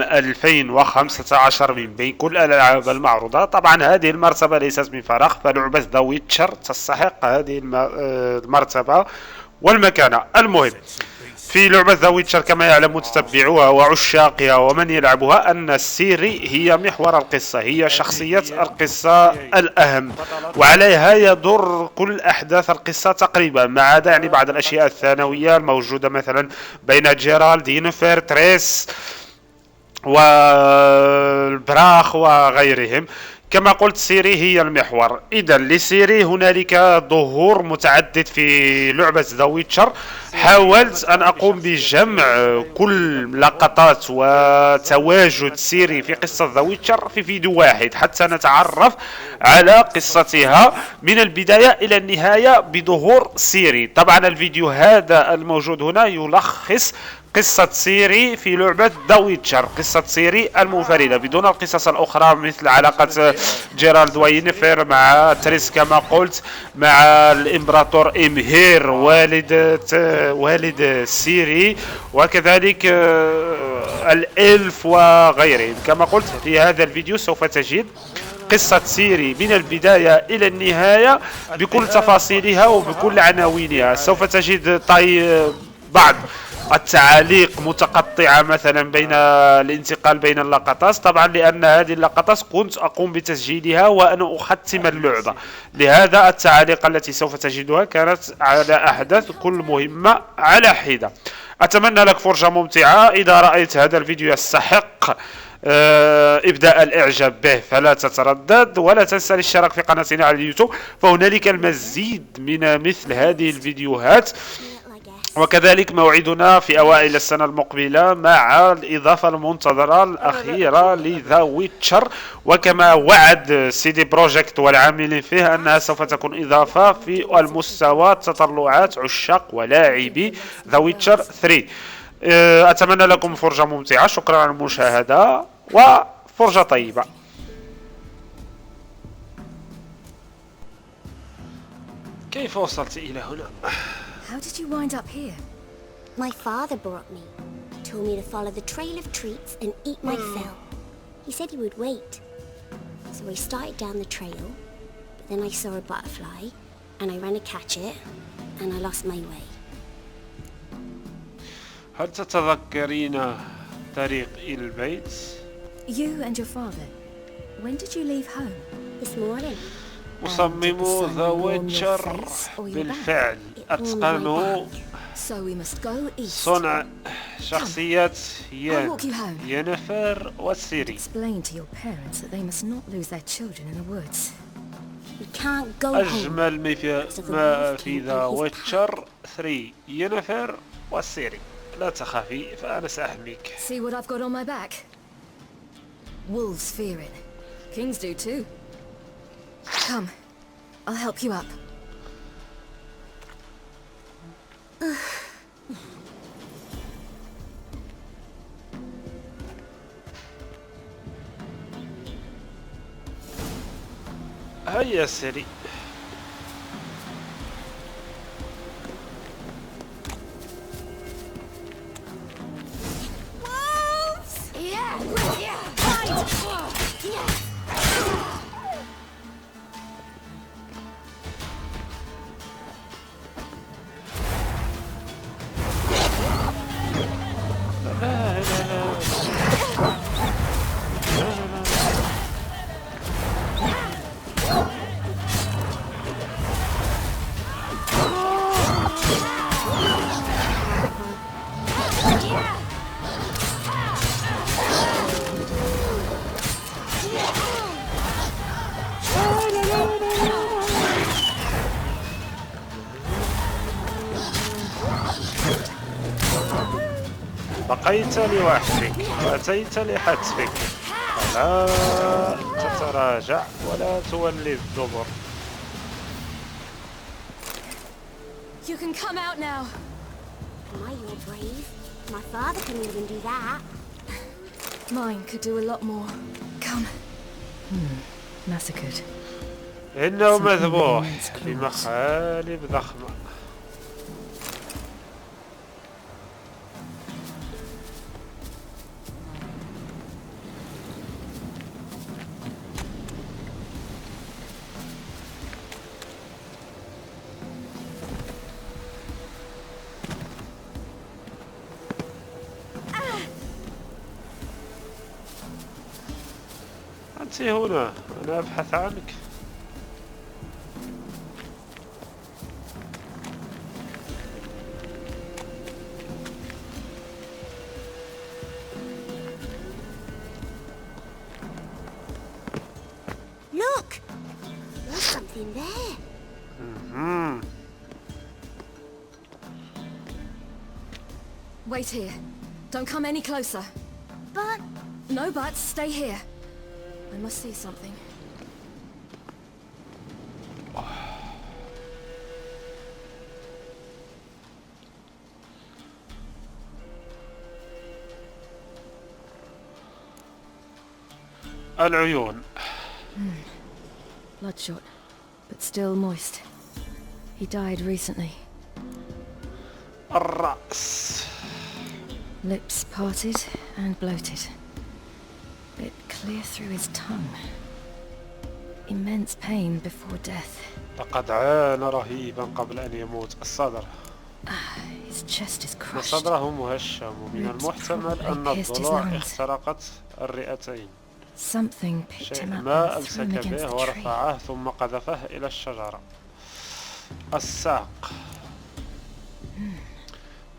2015 من بين كل الألعاب المعروضة. طبعا هذه المرتبة ليست من فراغ، فلعبة ذا ويتشر تستحق هذه المرتبة والمكانة. المهم في لعبة ذا ويتشر كما يعلم متتبعوها وعشاقها ومن يلعبها أن سيري هي محور القصة، هي شخصية القصة الأهم، وعليها يدور كل أحداث القصة تقريبا، ما عدا يعني بعض الأشياء الثانوية الموجودة مثلا بين جيرالد، ينفر، تريس والبراخ وغيرهم. كما قلت سيري هي المحور. إذا لسيري هنالك ظهور متعدد في لعبة ذا ويتشر. حاولت أن أقوم بجمع كل لقطات وتواجد سيري في قصة ذا ويتشر في فيديو واحد حتى نتعرف على قصتها من البداية إلى النهاية بظهور سيري. طبعا الفيديو هذا الموجود هنا يلخص قصة سيري في لعبة ذا ويتشر، قصة سيري المنفردة بدون القصص الأخرى مثل علاقة جيرالد وينفر مع تريس كما قلت، مع الإمبراطور إمهير والد سيري، وكذلك الإلف وغيرهم. كما قلت في هذا الفيديو سوف تجد قصة سيري من البداية إلى النهاية بكل تفاصيلها وبكل عناوينها. سوف تجد بعض التعاليق متقطعة مثلا بين الانتقال بين اللقطات، طبعا لأن هذه اللقطات كنت أقوم بتسجيلها وأنا أختم اللعبة، لهذا التعاليق التي سوف تجدها كانت على أحداث كل مهمة على حدة. أتمنى لك فرجة ممتعة. إذا رأيت هذا الفيديو يستحق ابدأ الاعجاب به فلا تتردد، ولا تنسى الاشتراك في قناتنا على اليوتيوب، فهنالك المزيد من مثل هذه الفيديوهات. وكذلك موعدنا في أوائل السنة المقبلة مع الإضافة المنتظرة الأخيرة لذا ويتشر، وكما وعد CD بروجكت والعاملين فيه أنها سوف تكون إضافة في المستوى تطلعات عشاق ولاعبي ذا ويتشر 3. أتمنى لكم فرجة ممتعة. شكرا على المشاهدة وفرجة طيبة. كيف وصلت إلى هنا؟ How did you wind up here? My father brought me. Told me to follow the trail of treats and eat my fill. He said he would wait. So I started down the trail, but then I saw a butterfly, and I ran to catch it, and I lost my way. هل تتذكرين طريق إلى البيت؟ You and your father. When did you leave home? This morning. مصممو ذا ويتشر بالفعل أتقنوا صنع شخصية ينفر وسيري. أجمل ما في ذا ويتشر 3 ينفر وسيري. لا تخافي فأنا سأحميك. See what I've got on my back? Wolves fear it. Kings do too. Come, I'll help you up. هيا سيري. بقيت لوحدك وأتيت لحتفك، فلا تتراجع ولا تولي الدبر. You can come out now. My, you're brave. My father couldn't even do that. Mine could do a lot more. Come. Massacred. إنه مذبوح بمخالب ضخمة. أنت هنا، أنا أبحث عنك. Look! There's something there. Wait here. Don't come any closer. But No buts. Stay here. I must see something. العيون. Bloodshot, but still moist. He died recently. الرأس. Lips parted and bloated. Bit clear through his tongue. Immense pain before death. لقد عانى رهيبا قبل أن يموت. الصدر. His chest is crushed. صدره مهشم، ومن المحتمل أن الضلوع اخترقت الرئتين. Something picked him شيء up ما and threw him أمسك against به the tree. ورفعه ثم قذفه إلى الشجرة. الساق.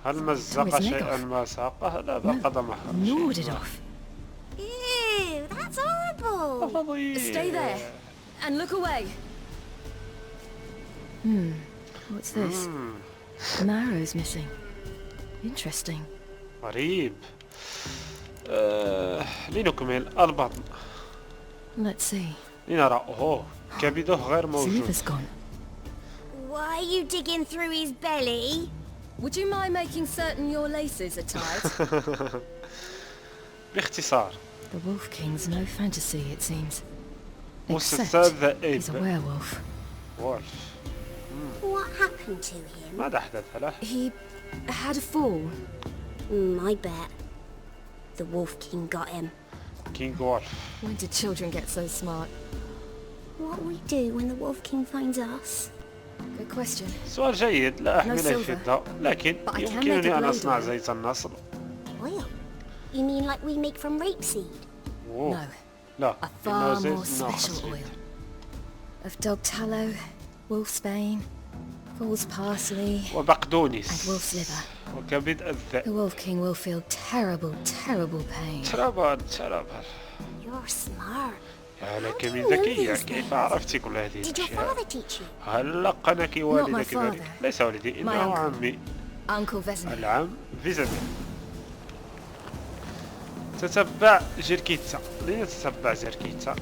هل مزق شيئا ما ساقه؟ لا، بل قدمه. Gnawed it off. ew, that's horrible. Stay there and look away. What's this? Marrow's missing. Interesting. غريب. لنكمل البطن. Let's see. لنرى. أوه، كبده غير The موجود. liver's gone. Why are you digging through his belly? Would you mind making certain your laces are tied? باختصار. The Wolf King's no fantasy, it seems. What's Except the he's a ape? werewolf. وولف. What happened to him? ماذا حدث له؟ He had a fall. I bet. The Wolf King got him. كينج وولف. When did children get so smart? What will we do when the Wolf King finds us? Good question. سؤال جيد. لا أحمل silver. الفضة، لكن But I can make يمكنني a أن blade أصنع oil. زيت النصر. Oil? You mean like we make from rapeseed? أوه. No, لا، a إنه far زيت more إنه special خصيب. oil. Of dog tallow, wolf's bane, fool's parsley, وبقدونس. and wolf's liver. وكبد The الذئب. Wolf King will feel terrible, terrible pain. ترابل. You're smart. يا لك How do من you know ذكية. these كيف things? عرفت كل هذه Did your الأشياء؟ father teach you? هل لقنك والدك my ذلك؟ father. ليس والدي، My إنه uncle. عمي. Uncle Vesemir. العم فيزامير. تتبع جيركيتا. لنتتبع جيركيتا.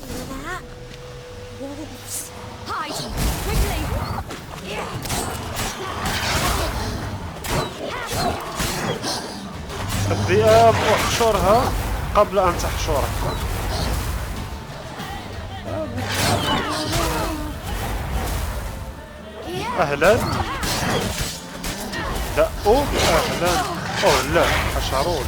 Hear that? Wolves. Hide! Quickly! الذئاب احشرها قبل أن تحشرك. أهلا. دقوا. أهلا. أوه لا، حشرون.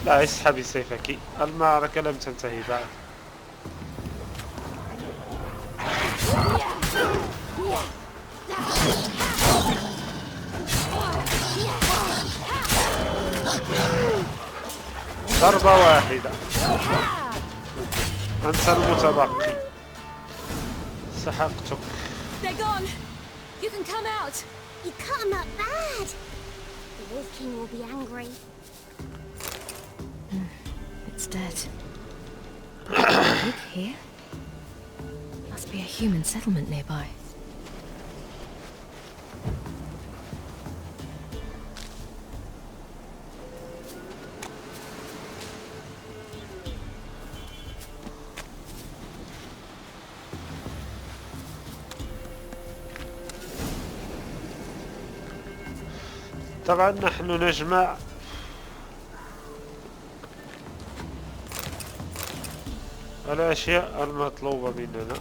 لا، اسحبي سيفك. المعركة لم تنتهي بعد. ضربة واحدة. أنت المتبقي. سحقتك. They're gone! You can come out! You cut him up bad. The Wolf King will be angry. It's dead. Look here. Must be a human settlement nearby. طبعا نحن نجمع الأشياء المطلوبة مننا.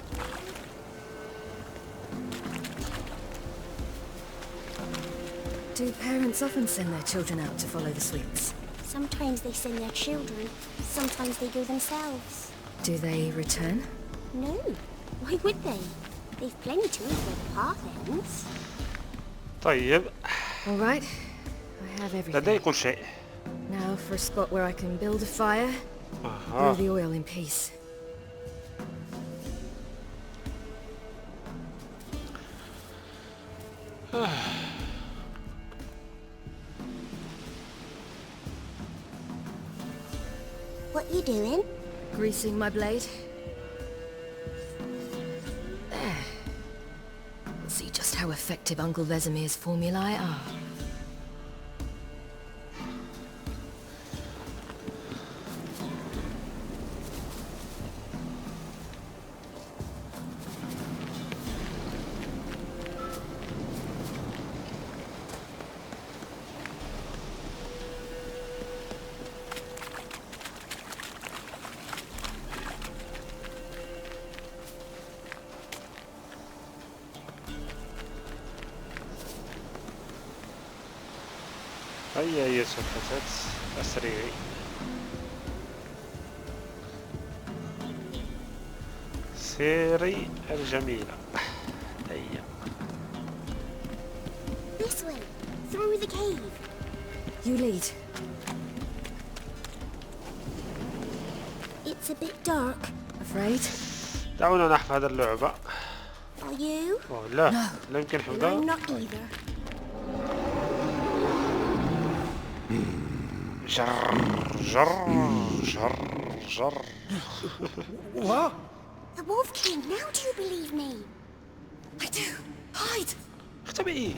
Do parents often send their children out to follow the sweets? Sometimes they send their children, sometimes they go themselves. Do they return? No, why would they? They've plenty to eat where the path ends. طيب All right, I have لدي everything. كل شيء. Now for a spot where I can build a fire, brew the oil in peace. What you doing? Greasing my blade. There. Let's see just how effective Uncle Vesemir's formulae are. هيا أيها الفتاة أسرعي. سيري الجميلة. هيا. This way, through the cave. You lead. It's a bit dark. Afraid? دعونا نحفظ اللعبة. Are you? أوه لا، لا يمكن I'm حفظها. not either. جر جر جر جر. What? The Wolf King, now do you believe me? I do. Hide. اختبئي.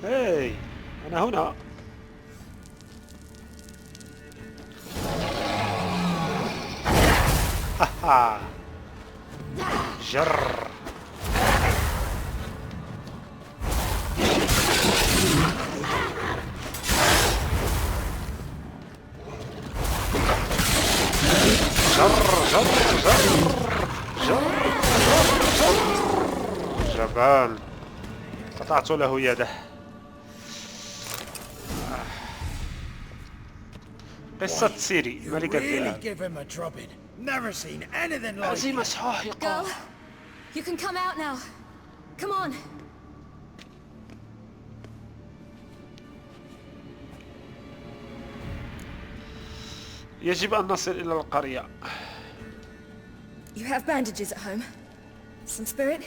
هاي أنا هنا. هاها جر. جبان قطعت له يده. قصة سيري ملكة Really الذئاب. give him a drubbing. Never seen anything like هزيمة it. ساحقة. Girl, you can come out now. Come on. يجب أن نصل إلى القرية. You have bandages at home. Some spirit?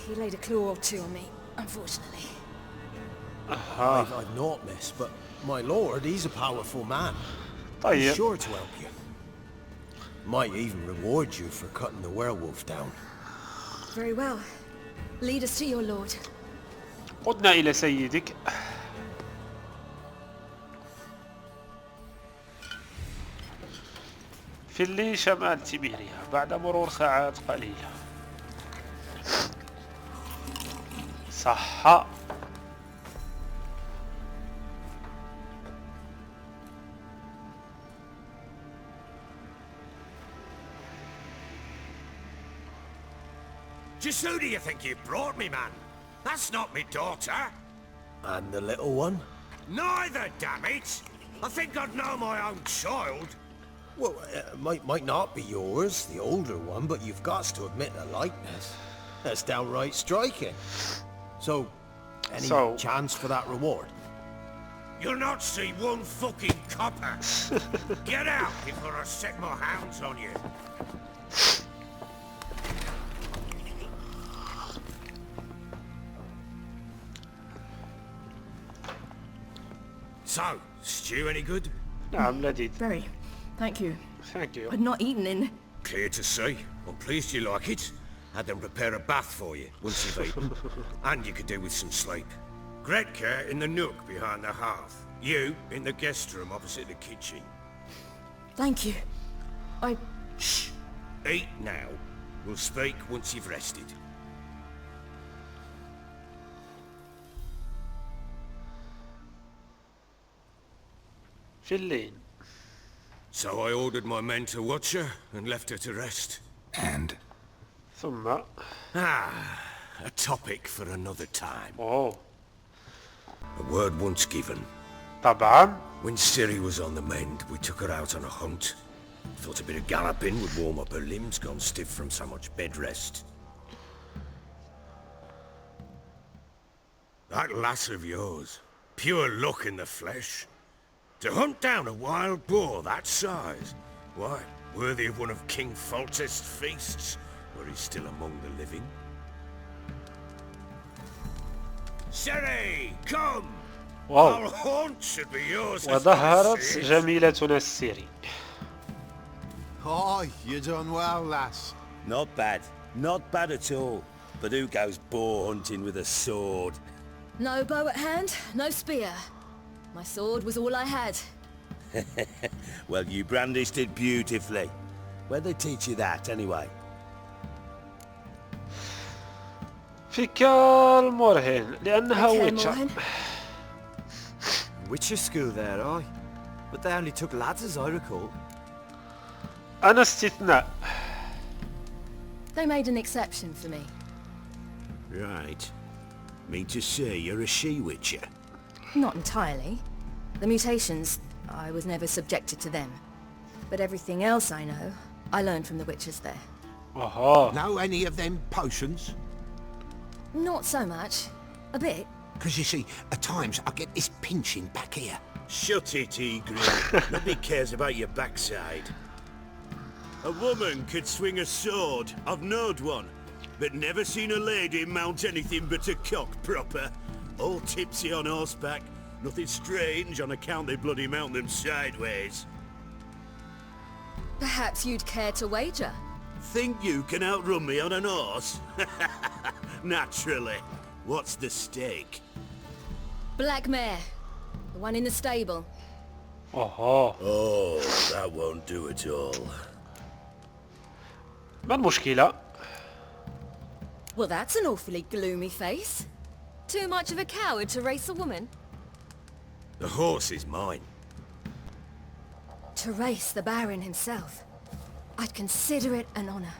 He laid a claw or two on me, unfortunately. I've not, miss, but my lord, he's a powerful man. He's طيب sure to help you. Might even reward you for cutting the werewolf down. Very well. Lead us to your lord. قدنا إلى سيدك. في الليل شمال تيبيريا بعد مرور ساعات قليلة. صح. Just who do you think you brought me, man? That's not me daughter. And the little one? Neither, damn it! I think I'd know my own child. Well, might not be yours, the older one, but you've got to admit the likeness. That's downright striking. So, any chance for that reward? You'll not see one fucking copper. Get out before I set my hounds on you. So, stew any good? نعم لذيذ. Very. Thank you. Thank you. I'd not eaten in. Clear to see. I'm pleased you like it. Had them prepare a bath for you once you've eaten. And you could do with some sleep. Gretka in the nook behind the hearth. You in the guest room opposite the kitchen. Thank you. I... Shh. Eat now. We'll speak once you've rested. في الليل. So I ordered my men to watch her and left her to rest. And? ثم A topic for another time. أوه A word once given. طبعا. When Siri was on the mend, we took her out on a hunt. Thought a bit of galloping would warm up her limbs gone stiff from so much bed rest. That lass of yours, pure luck in the flesh. To hunt down a wild boar that size, why, worthy of one of King Foltest's feasts, were he still among the living. Siri, come! واو. Our haunt should be yours. as وظهرت I see it. جميلتنا السيري. Oh, you done well, lass. Not bad. Not bad at all. But who goes boar hunting with a sword? No bow at hand, no spear. My sword was all I had. Well, you brandished it beautifully. Where'd they teach you that, anyway? في كالمورهن لأنها Okay, ويتشر. Morhen. Witcher school there, aye. But they only took lads as I recall. أنا استثناء. They made an exception for me. Right. Mean to say you're a she-witcher? Not entirely. The mutations, I was never subjected to them. But everything else I know, I learned from the witches there. أها. Know any of them potions? Not so much. A bit. Because you see, at times I get this pinching back here. Shut it, Egret. Nobody cares about your backside. A woman could swing a sword. I've knowed one. But never seen a lady mount anything but a cock proper. All tipsy on horseback. Nothing strange on account they bloody mount them sideways. Perhaps you'd care to wager? Think you can outrun me on an horse? Naturally. What's the stake? Black mare. The one in the stable. أها. Oh, that won't do at all. ما المشكلة؟ Well, that's an awfully gloomy face. Too much of a coward to race a woman? The horse is mine. To race the Baron himself. I'd consider it an honor.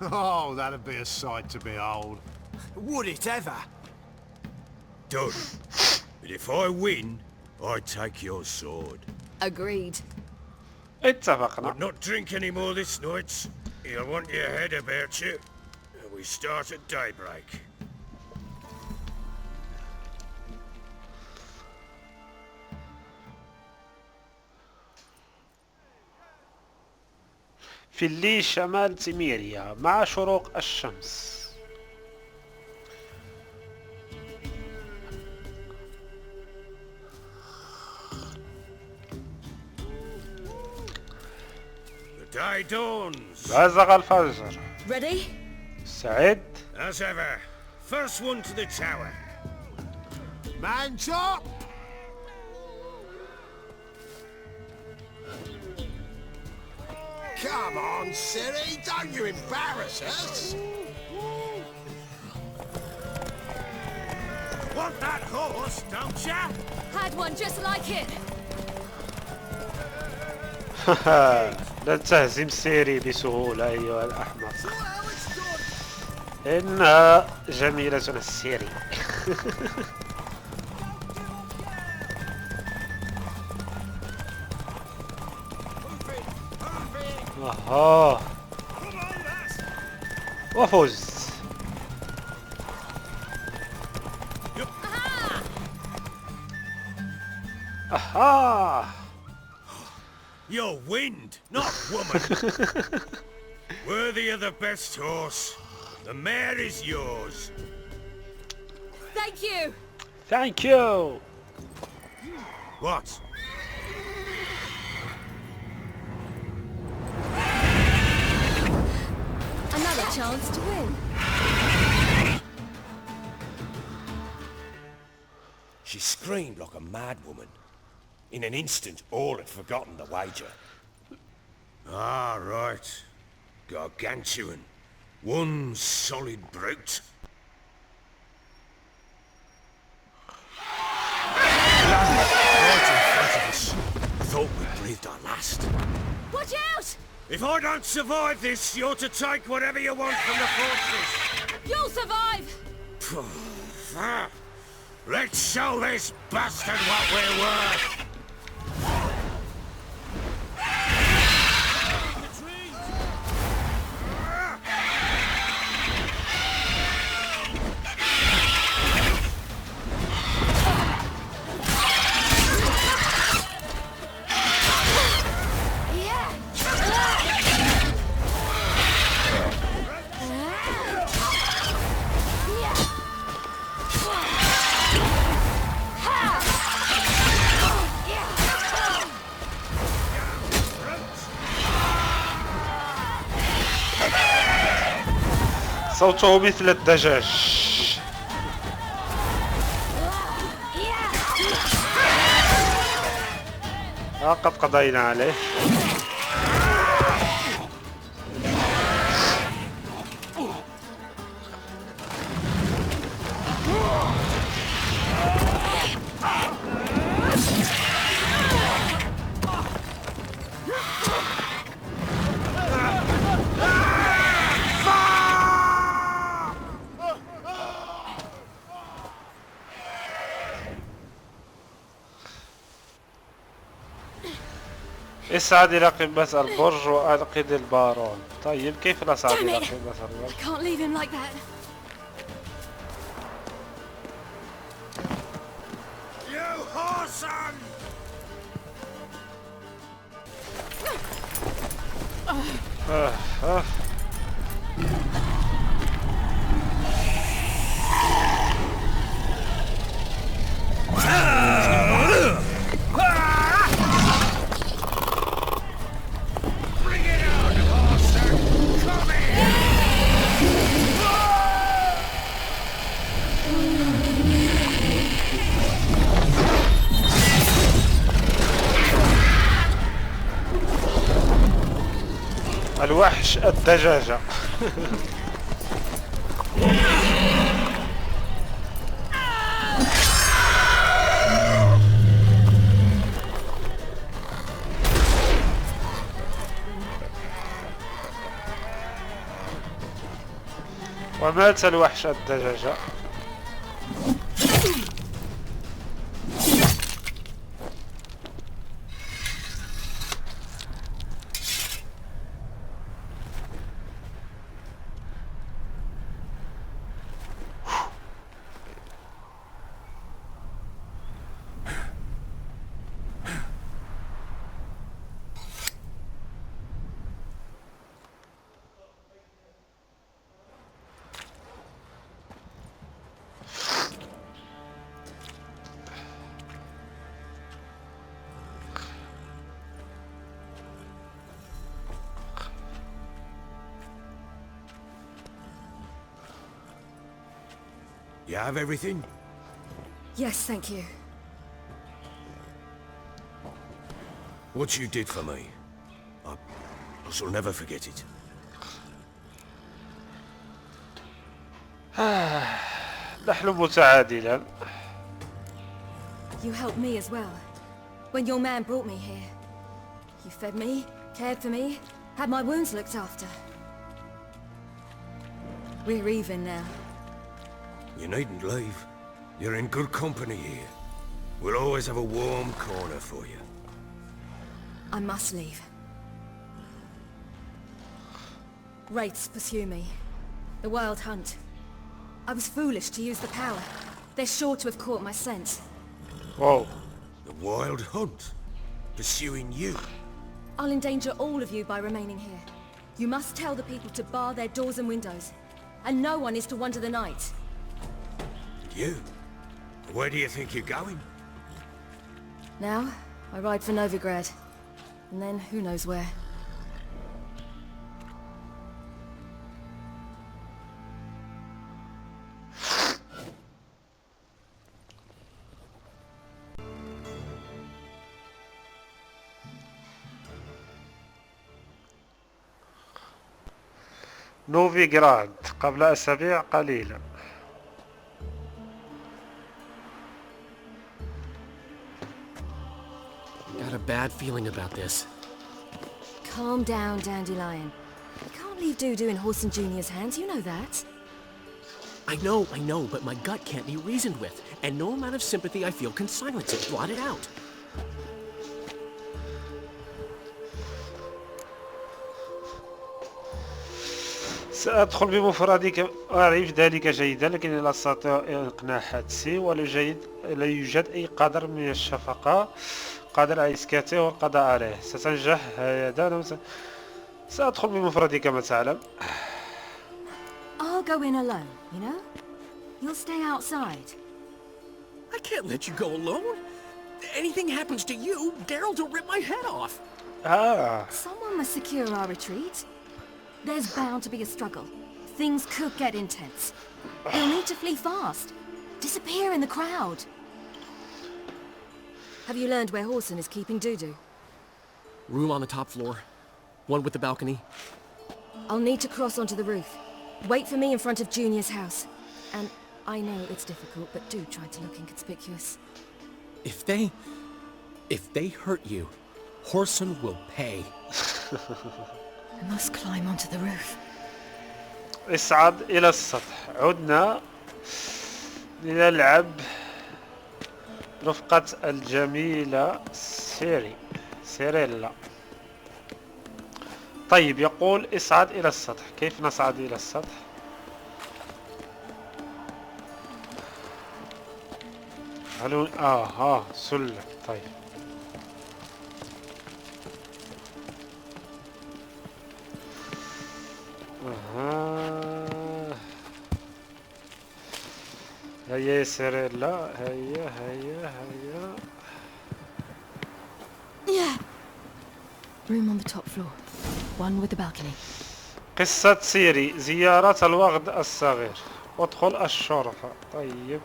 Oh, that'd be a sight to behold. Would it ever? Done. But if I win, I take your sword. Agreed. اتفقنا. But not drink any more this night. You'll want your head about you. We start at daybreak. في اللي شمال تيميريا مع شروق الشمس. The day dawns. بزغ الفجر. Ready? سعد. As ever, first one to the tower. Man's up! Come on, Siri, don't you embarrass us! Want that horse, don't ya? Had one just like it. لا تهزم سيري بسهولة أيها الأحمق. إنها جميلة السيري. أها. وفوز. أها. You're wind, not woman. Worthy of the best horse. The mare is yours. Thank you. Thank you. What? Another chance to win. She screamed like a mad woman. In an instant, all had forgotten the wager. Ah, right. Gargantuan. One solid brute. Right in front of us. thought we breathed our last. Watch out! If I don't survive this, you're to take whatever you want from the fortress. You'll survive! Let's show this bastard what we're worth! صوته مثل الدجاج. قد قضينا عليه. اصعد إلى قمة البرج وأنقذ البارون. طيب كيف نصعد إلى قمة البرج؟ I can't leave him like that. You whoreson! الوحش الدجاجة. ومات الوحش الدجاجة. You have everything? Yes, thank you. What you did for me, I shall never forget it. نحن متعادلا. You helped me as well. When your man brought me here. You fed me, cared for me, had my wounds looked after. We're even now. You needn't leave. You're in good company here. We'll always have a warm corner for you. I must leave. Wraiths pursue me. The wild hunt. I was foolish to use the power. They're sure to have caught my scent. Whoa. The wild hunt? Pursuing you? I'll endanger all of you by remaining here. You must tell the people to bar their doors and windows. And no one is to wander the night. You? Where do you think you're going? Now, I ride for Novigrad. And then, who knows where. نوفيغراد قبل أسابيع قليلة. Gotta bad feeling about this. Calm down, Dandelion. You can't leave Dudu in Horson Jr.'s hands, you know that. I know, but my gut can't be reasoned with, and no amount of sympathy I feel can silence it, blot it out. سأدخل بمفردي أعرف ذلك جيدا، لكني لا أستطيع إقناع هاتسي، لا يوجد أي قدر من الشفقة قادر على إسكاته والقضاء عليه. ستنجح هيدا. سأدخل بمفردي كما تعلم. I'll go in alone, you know? You'll stay outside. I can't let you go alone. Anything happens to you, Daryl's will rip my head off. Someone must secure our retreat. There's bound to be a struggle. Things could get intense. You'll need to flee fast. Disappear in the crowd. Have you learned where Horson is keeping Dudu? Room on the top floor. One with the balcony. I'll need to cross onto the roof. Wait for me in front of Junior's house. And I know it's difficult, but do try to look inconspicuous. If they hurt you, Horson will pay. I must climb onto the roof. اصعد إلى السطح. عدنا لنلعب رفقة الجميلة سيريلا. طيب، يقول اصعد إلى السطح. كيف نصعد إلى السطح؟ سلم. طيب، هيا سيريلا، هيا. Room on the top floor. One with the balcony. قصة سيري، زيارة الوغد الصغير. ادخل الشرفة. طيب.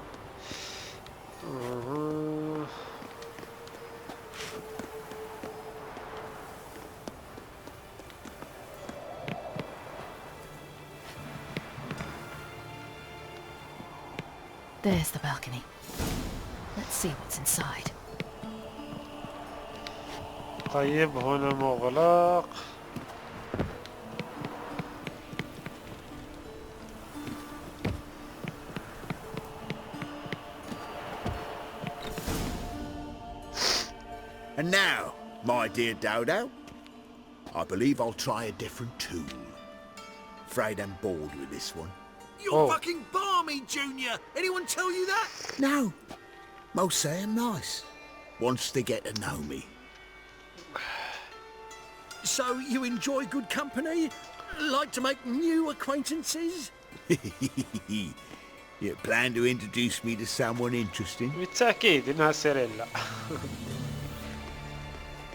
There's the balcony. Let's see what's inside. طيب، هنا مغلق. And now, my dear Dodo, I believe I'll try a different tune. Afraid I'm bored with this one. You're fucking balmy, Junior! Anyone tell you that? No. Most say I'm nice. Once they get to know me. So you enjoy good company? Like to make new acquaintances? You plan to introduce me to someone interesting? بالتأكيد إنها سيريلا.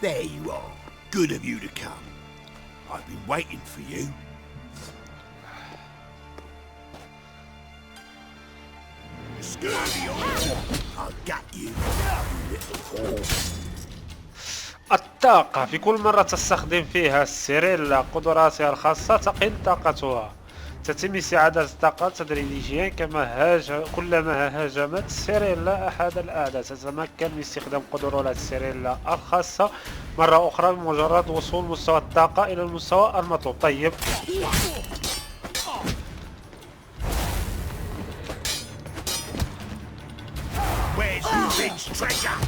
There you are. Good of you to come. I've been waiting for you. Scurvy on. I'll get you, you little whore. الطاقة. في كل مرة تستخدم فيها سيريلا قدراتها الخاصة تقل طاقتها. تتم استعادة الطاقة تدريجيا كلما هاجمت سيريلا أحد الأعداء. تتمكن من استخدام قدرات سيريلا الخاصة مرة أخرى بمجرد وصول مستوى الطاقة إلى المستوى المطلوب. طيب، Where's Rubik's treasure?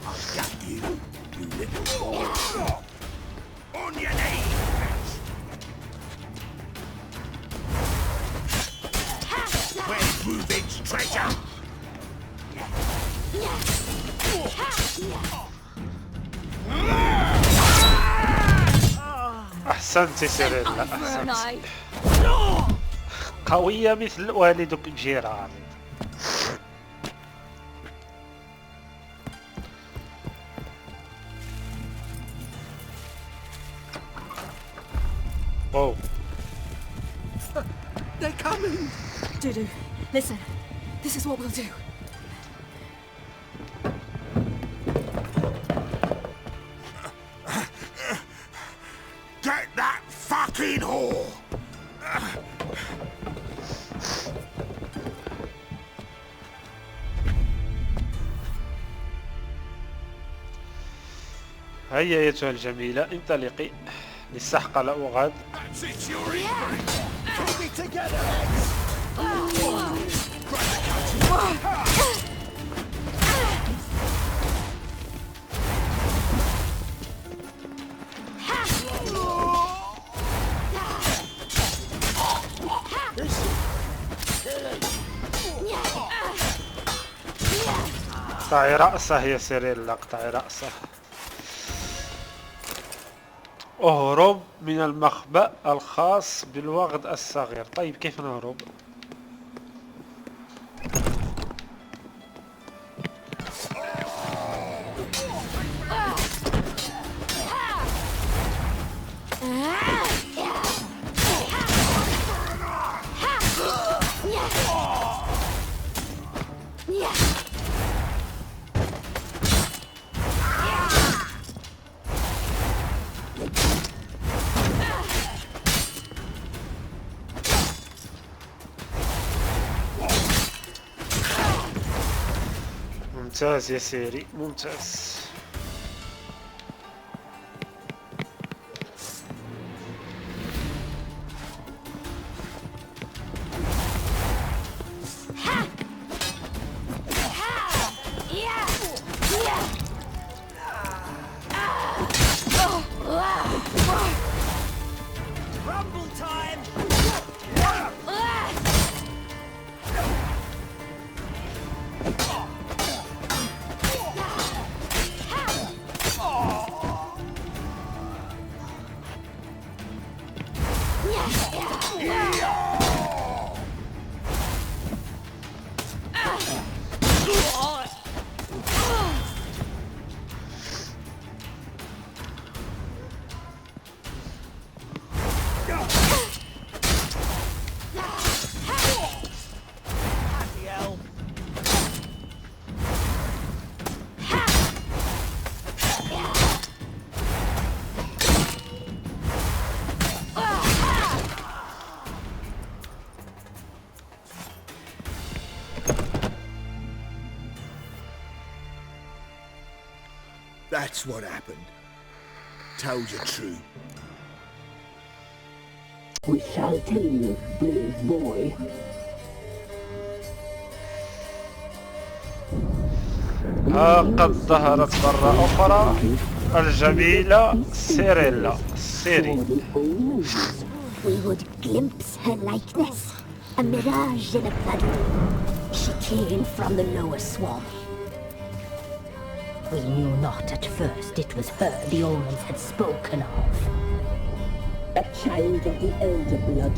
I've got you, you little whore. On your knees. Where's Rubik's treasure? أحسنت سيريلا، أحسنت. قوية مثل والدك جيران. Oh. They're coming! Dudu, listen. This is what we'll do. Get that fucking whore! هيا أيتها الجميلة انطلقي للسحق الأوغاد. اقطعي رأسه يا سيري، اقطعي رأسه. اهرب من المخبأ الخاص بالوغد الصغير. طيب كيف نهرب؟ ممتاز يا سيري، ممتاز. That's what happened. Told you true. We shall tell you, brave boy. قد ظهرت مرة أخرى الجميلة سيريلا. سيري. We would glimpse her likeness, a mirage in a puddle. She came from the lower swamp. We knew not at first it was her the omens had spoken of. A child of the elder blood,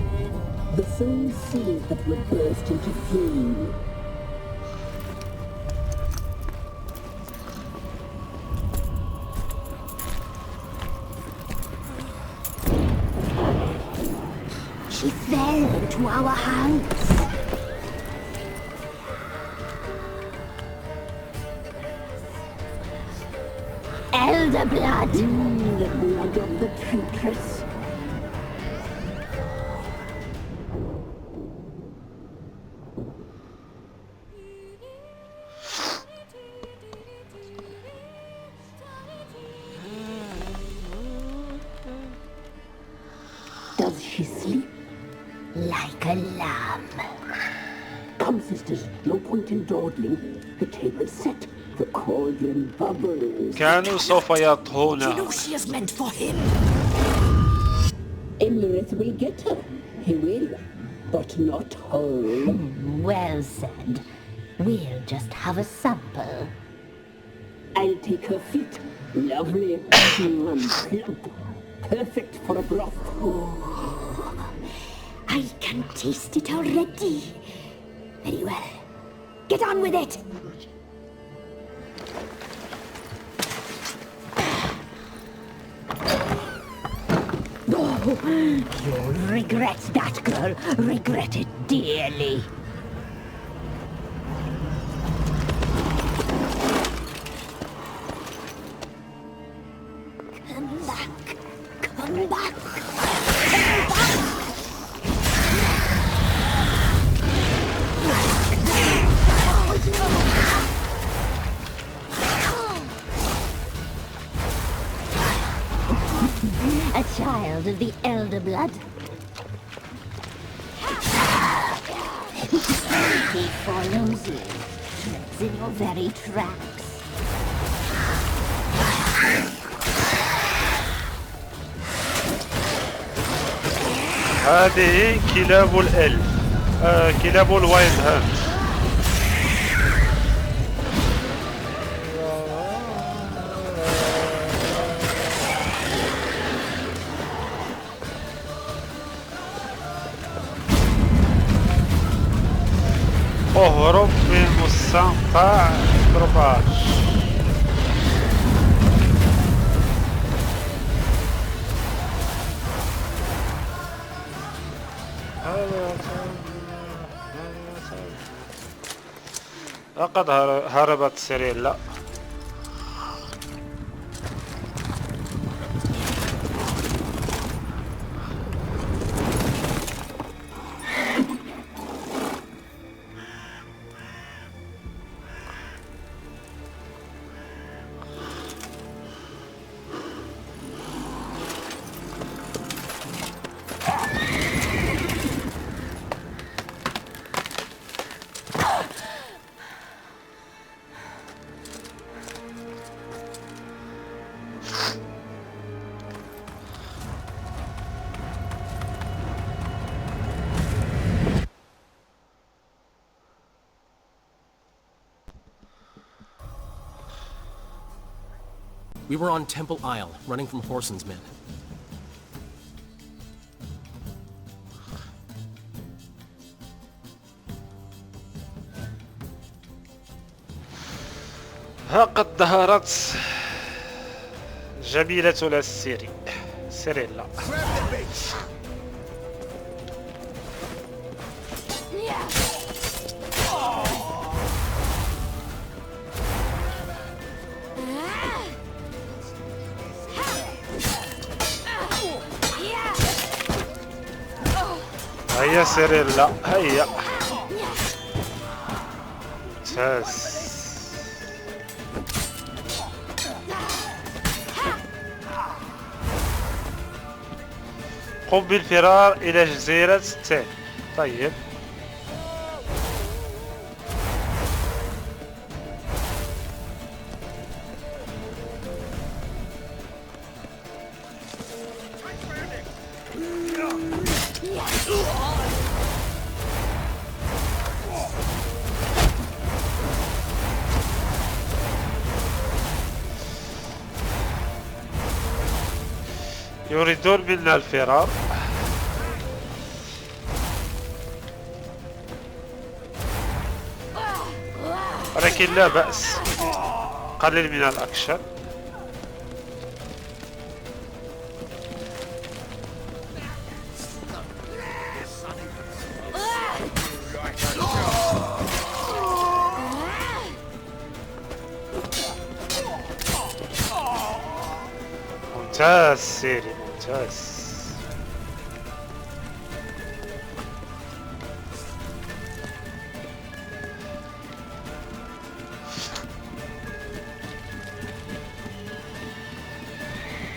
the same seed that would burst into flame. She fell into our hands. Elder blood! The blood of the traitress. Does she sleep? Like a lamb. Come, sisters, no point in dawdling. The table's set. The cauldron bubbles. كانوا سوف يطهون. You know she is meant for him. Emirath will get her. He will, but not whole. Well said. We'll just have a sample. I'll take her feet. Lovely. Plump. Perfect for a broth. I can taste it already. Very well. Get on with it. You'll regret that, girl. Regret it dearly. Come back. Come back. A child of the elder blood. He follows you, treads in your very tracks. هذه كلاب الألف، كلاب الوايلد هانت. اهرب من مستنقع كرباش. لقد هربت سيري. لا We were on Temple Isle, running from Whoreson's men. ها قد ظهرت جميلتنا سيري. سيريلا. هيا سيريلا هيا. ممتاز. قم بالفرار إلى جزيرة تاني. طيب يريدون منا الفرار. ولكن لا بأس، قلل من الأكشن. ممتاز سيري ممتاز.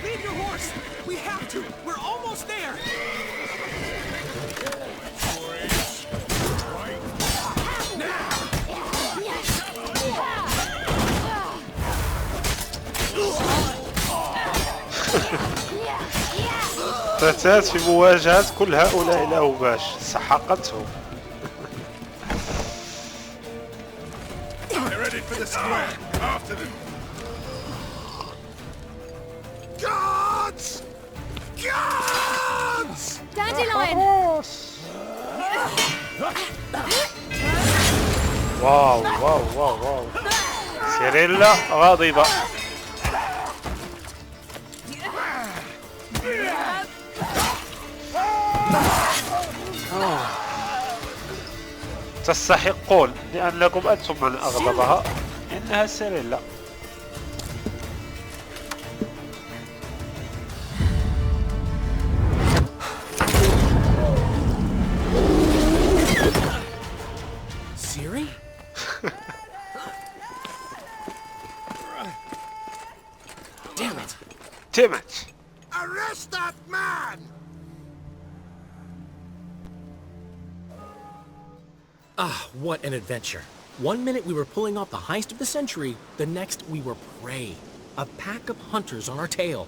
Leave your horse! We have to! We're almost there! فتاة في مواجهة كل هؤلاء الأوباش سحقتهم. Dandelion! واو واو واو واو. سيريلا غاضبة. تستحقون لأنكم أنتم من أغضبها. إنها سيريلا. Siri? Damn it. How Arrest that man! Ah, what an adventure. One minute we were pulling off the heist of the century, the next we were prey. A pack of hunters on our tail.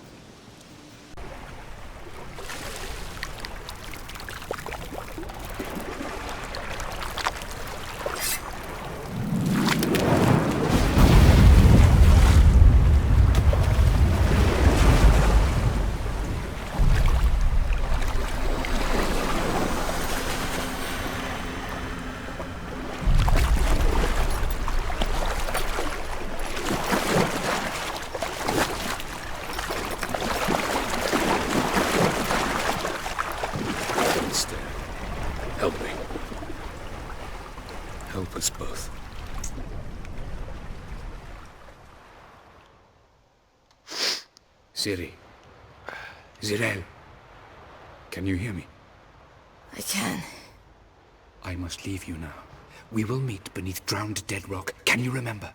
Help me. Help us both. Siri. Zirel. Can you hear me? I can. I must leave you now. We will meet beneath drowned dead rock. Can you remember?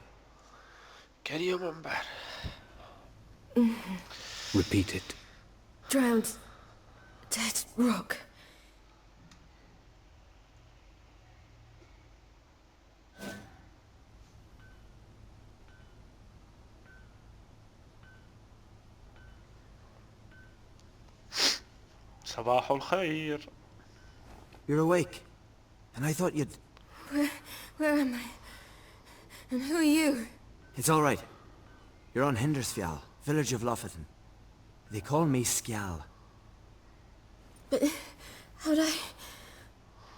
Can you remember? Repeat it. Drowned. Dead rock. صباح الخير. You're awake. And I thought you'd... Where am I? And who are you? It's all right. You're on Hindersfjall, village of Lofoten. They call me Skjal. But how'd I...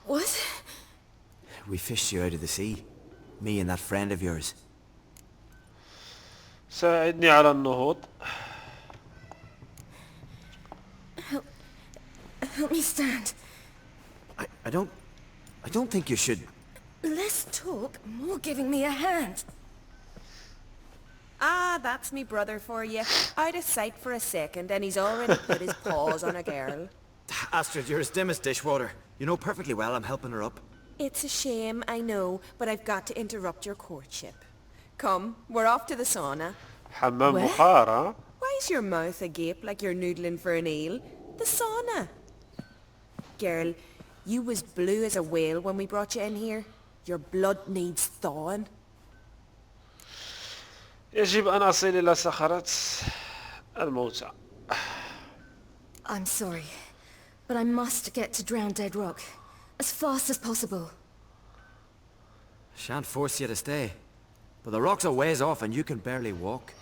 What? We fished you out of the sea. Me and that friend of yours. ساعدني على النهوض. Help me stand. I don't think you should... Less talk, more giving me a hand. Ah, that's me brother for you. Out of sight for a second and he's already put his paws on a girl. Astrid, you're as dim as dishwater. You know perfectly well I'm helping her up. It's a shame, I know, but I've got to interrupt your courtship. Come, we're off to the sauna. حمام بخار ها؟ Why's your mouth agape like you're noodling for an eel? The sauna. Girl, you was blue as a whale when we brought you in here. Your blood needs thawing. يجب أن أصل إلى صخرة الموتى. I'm sorry, but I must get to Drowned Dead Rock as fast as possible. Shan't force you to stay. But the rock's a ways off and you can barely walk.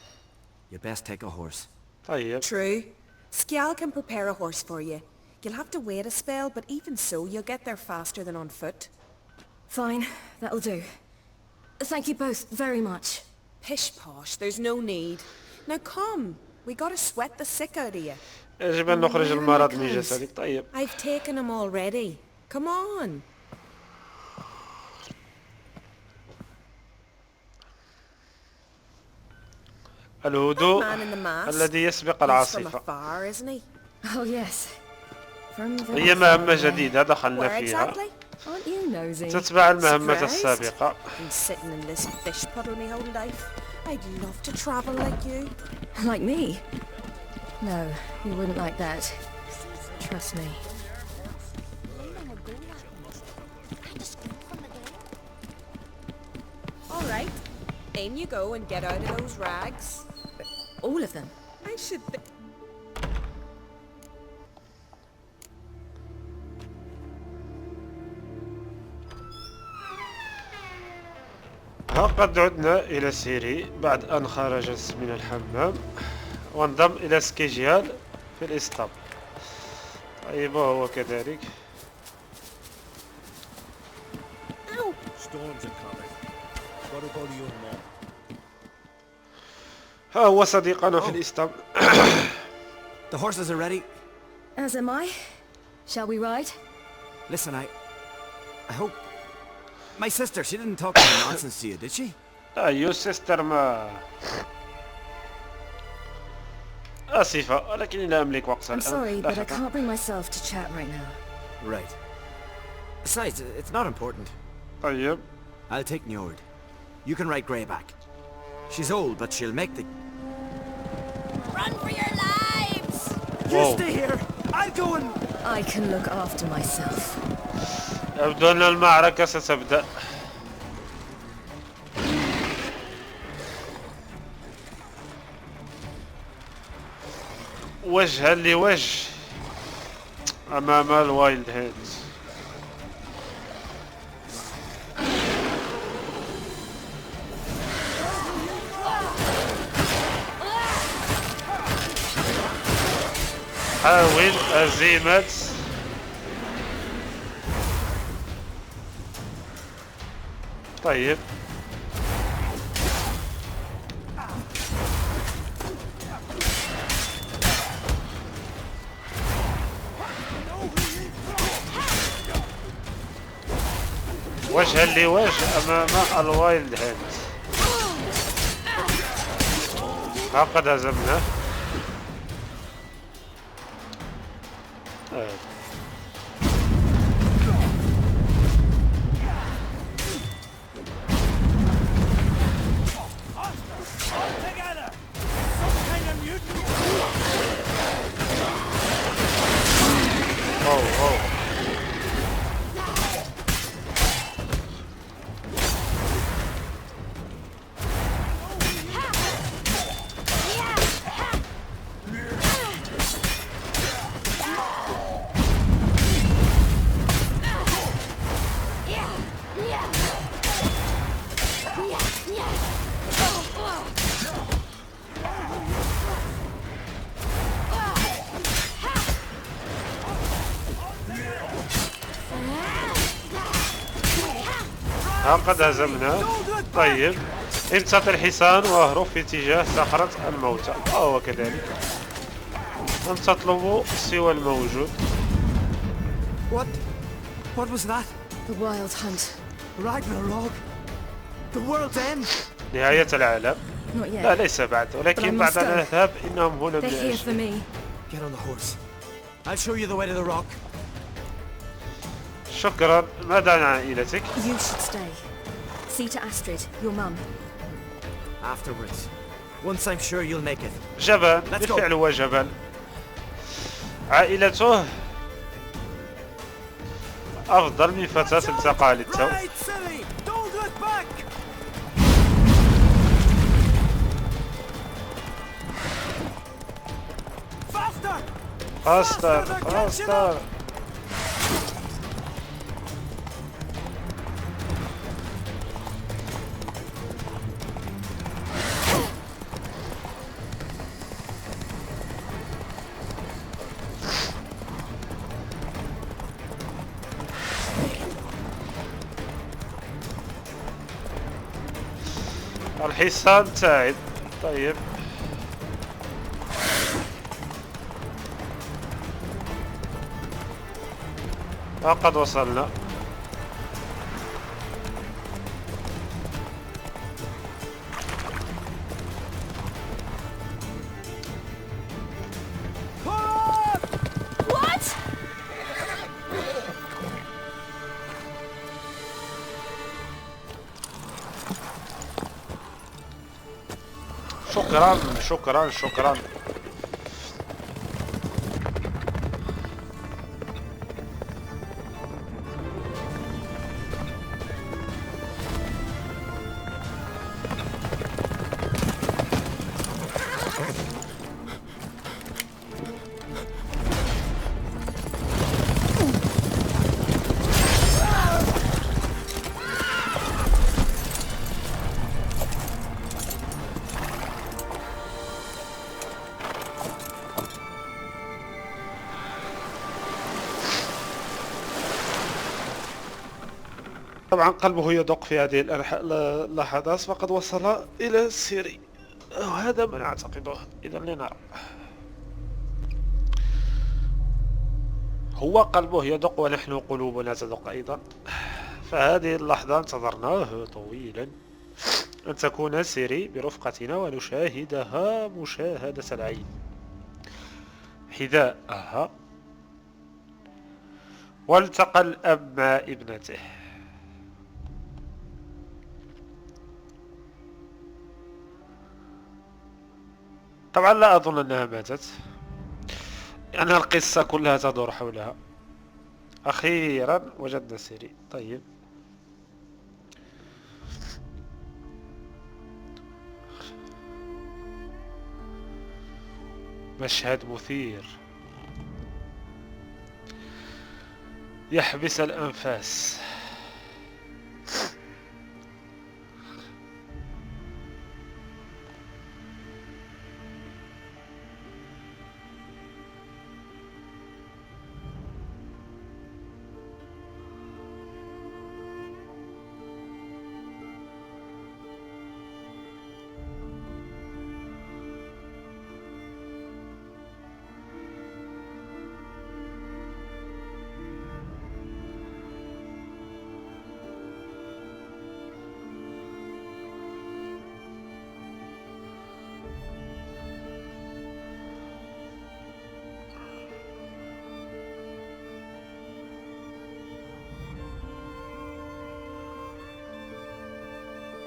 You'd best take a horse. طيب. True. Skjal can prepare a horse for you. You'll have to wait a spell, but even so, you'll get there faster than on foot. Fine, that'll do. Thank you both very much. Pish-posh, there's no need. Now come, we gotta sweat the sick out of you. يجب أن نخرج المرض من جسدك. طيب. I've taken him already. Come on. الهدوء الذي يسبق العاصفة. Oh yes. هي مهمة جديدة دخلنا فيها. تتبع المهمة السابقة. I'd love to travel like you. Like me? No, you wouldn't like that. Trust me. All right, in you go and get out of those rags. All of them? I should be... ها قد عدنا إلى سيري بعد أن خرجت من الحمام وانضم إلى سكيجيال في الإسطبل. طيب وهو كذلك. ها هو صديقنا في الإسطبل. The horses are ready. As am I. Shall we ride? Listen, I hope... My sister, she didn't talk any nonsense to you, did she? your sister ما آسفة ولكني لا أملك وقتا. I'm sorry, but I can't bring myself to chat right now. Right. Besides, it's not important. طيب. I'll take Njord. You can ride Greyback. She's old, but she'll make the... Run for your lives! واو. stay here. I'll go and... I can look after myself. يبدو أن المعركة ستبدأ. وجها لوجه أمام الوايلد هانت. حاول هزيمة طيب وجها لوجه أمام الوايلد هانت. قد هزمناه. قد هزمنا. طيب امسك الحصان واهرب في اتجاه صخرة الموتى. وكذلك لم تطلبوا سوى الموجود. What was that? The wild hunt. Ragnarok? The world's end? نهاية العالم. Not yet. لا ليس بعد، ولكن بعد أن نذهب إنهم هنا من They're here أجل. for me. Get on the horse. I'll show you the way to the rock. شكرا. ماذا عن عائلتك؟ You should stay. See to Astrid, your mum. Afterwards. Once I'm sure you'll make it. جبل. بالفعل هو جبل. عائلته أفضل من فتاة التقى للتو. فاستر فاستر. الحصان تعب. طيب قد وصلنا. شكرا شكرا شكرا. طبعا قلبه يدق في هذه اللحظات، فقد وصل إلى سيري، وهذا ما نعتقده. إذا لنرى. هو قلبه يدق ونحن قلوبنا تدق أيضا. فهذه اللحظة انتظرناه طويلا، أن تكون سيري برفقتنا ونشاهدها مشاهدة العين. حذاءها. والتقى الأب مع ابنته. طبعا لا أظن أنها ماتت. أنا القصة كلها تدور حولها. أخيرا وجدنا سيري. طيب مشهد مثير يحبس الأنفاس.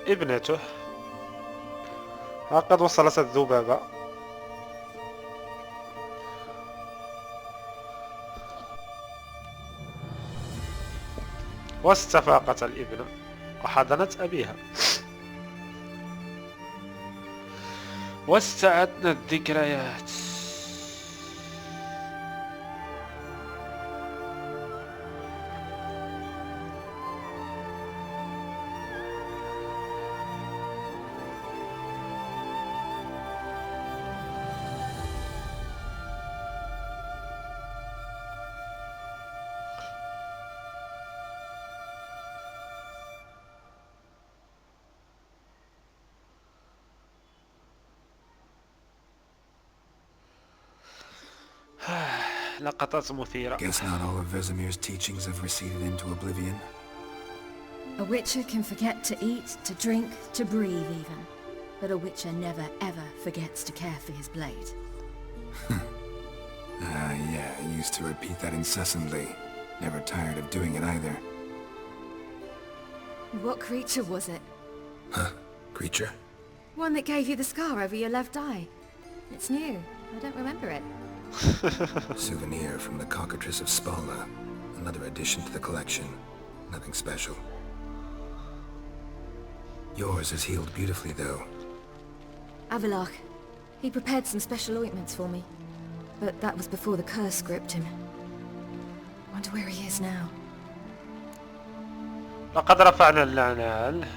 ابنته قد وصلت الذبابة. واستفاقت الابنة وحضنت أبيها. واستعدنا الذكريات. لقطات مثيرة. Guess not all of Vesemir's teachings have receded into oblivion. A witcher can forget to eat, to drink, to breathe even. But a witcher never ever forgets to care for his blade. Yeah, I used to repeat that incessantly. Never tired of doing it either. What creature was it? Huh? Creature? One that gave you the scar over your left eye. It's new. I don't remember it. Souvenir from the cockatrice of Spalna. Another addition to the collection. Nothing special. Yours is healed beautifully, though. Avalach. He prepared some special ointments for me. But that was before the curse gripped him. Wonder where he is now. لقد رفعنا اللعنة.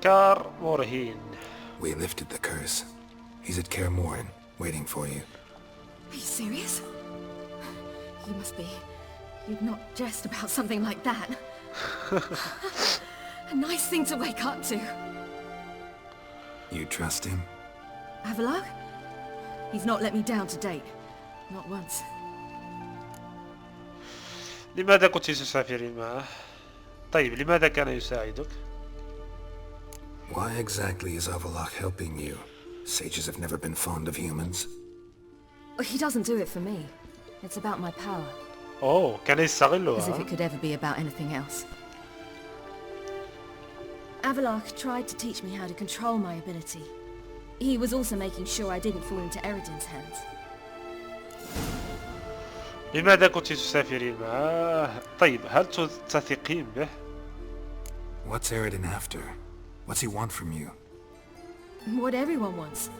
كار مورهين. We lifted the curse. He's at Kaer Morhen, waiting for you. Are you serious? You must be. You'd not jest about something like that. A nice thing to wake up to. You trust him? Avalach? He's not let me down to date. Not once. لماذا كنت تسافرين معه؟ طيب لماذا كان يساعدك؟ Why exactly is Avalach helping you? Sages have never been fond of humans. He doesn't do it for me. It's about my power. Oh, كان يستغلها. As if it could ever be about anything else. Avalach tried to teach me how to control my ability. He was also making sure I didn't fall into Eridan's hands. لماذا كنت تسافرين معه؟ طيب هل تثقين به؟ What's Eridan after? What's he want from you? What everyone wants.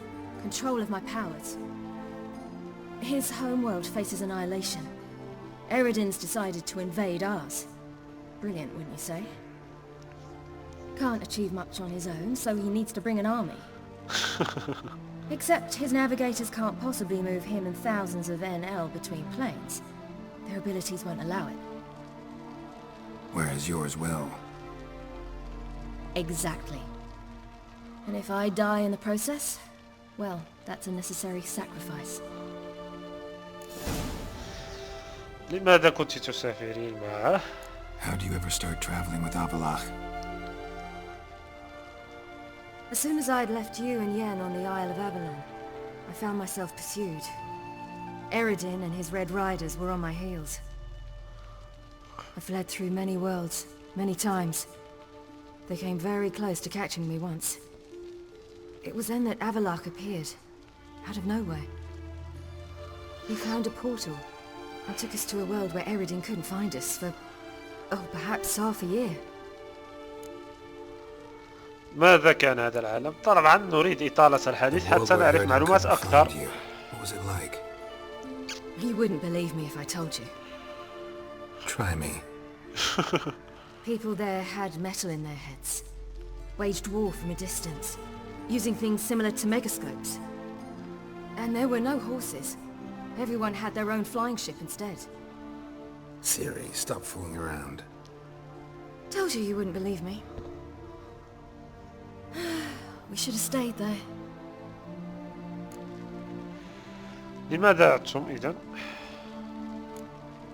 Control of my powers. His homeworld faces annihilation. Eridan's decided to invade ours. Brilliant, wouldn't you say? Can't achieve much on his own, so he needs to bring an army. Except his navigators can't possibly move him and thousands of NL between planes. Their abilities won't allow it. Whereas yours will. Exactly. And if I die in the process, well, that's a necessary sacrifice. لماذا كنت تسافرين معه؟ How do you ever start traveling with Avalach? As soon as I'd left you and Yen on the Isle of Avalon, I found myself pursued. Eridan and his Red Riders were on my heels. I fled through many worlds, many times. They came very close to catching me once. It was then that Avalach appeared, out of nowhere. He found a portal and took us to a world where Eridin couldn't find us for, perhaps half a year. ماذا كان هذا العالم؟ طبعا نريد إطالة الحديث حتى نعرف معلومات أكثر. What was it like? You wouldn't believe me if I told you. Try me. People there had metal in their heads, waged war from a distance, using things similar to megascopes. And there were no horses. Everyone had their own flying ship instead. Siri, stop fooling around. Told you wouldn't believe me. We should have stayed there. لماذا عدتم إذن؟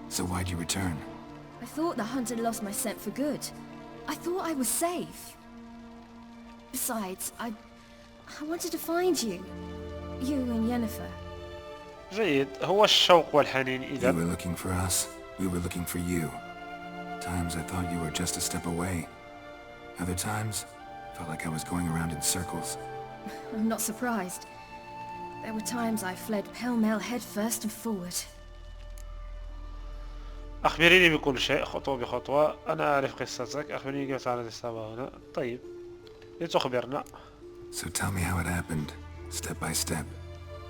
So why'd you return? I thought the hunt had lost my scent for good. I thought I was safe. Besides, I wanted to find you. You and Yennefer. جيد، هو الشوق والحنين You إذن. were looking for us. We were looking for you. Times I thought you were just a step away. Other times, felt like I was going around in circles. I'm not surprised. There were times I fled pell-mell head first and forward. أخبريني بكل شيء خطوة بخطوة. أنا أعرف قصتك. أخبريني كيف كانت الإصابة هنا. طيب، لتخبرنا. So tell me how it happened, step by step.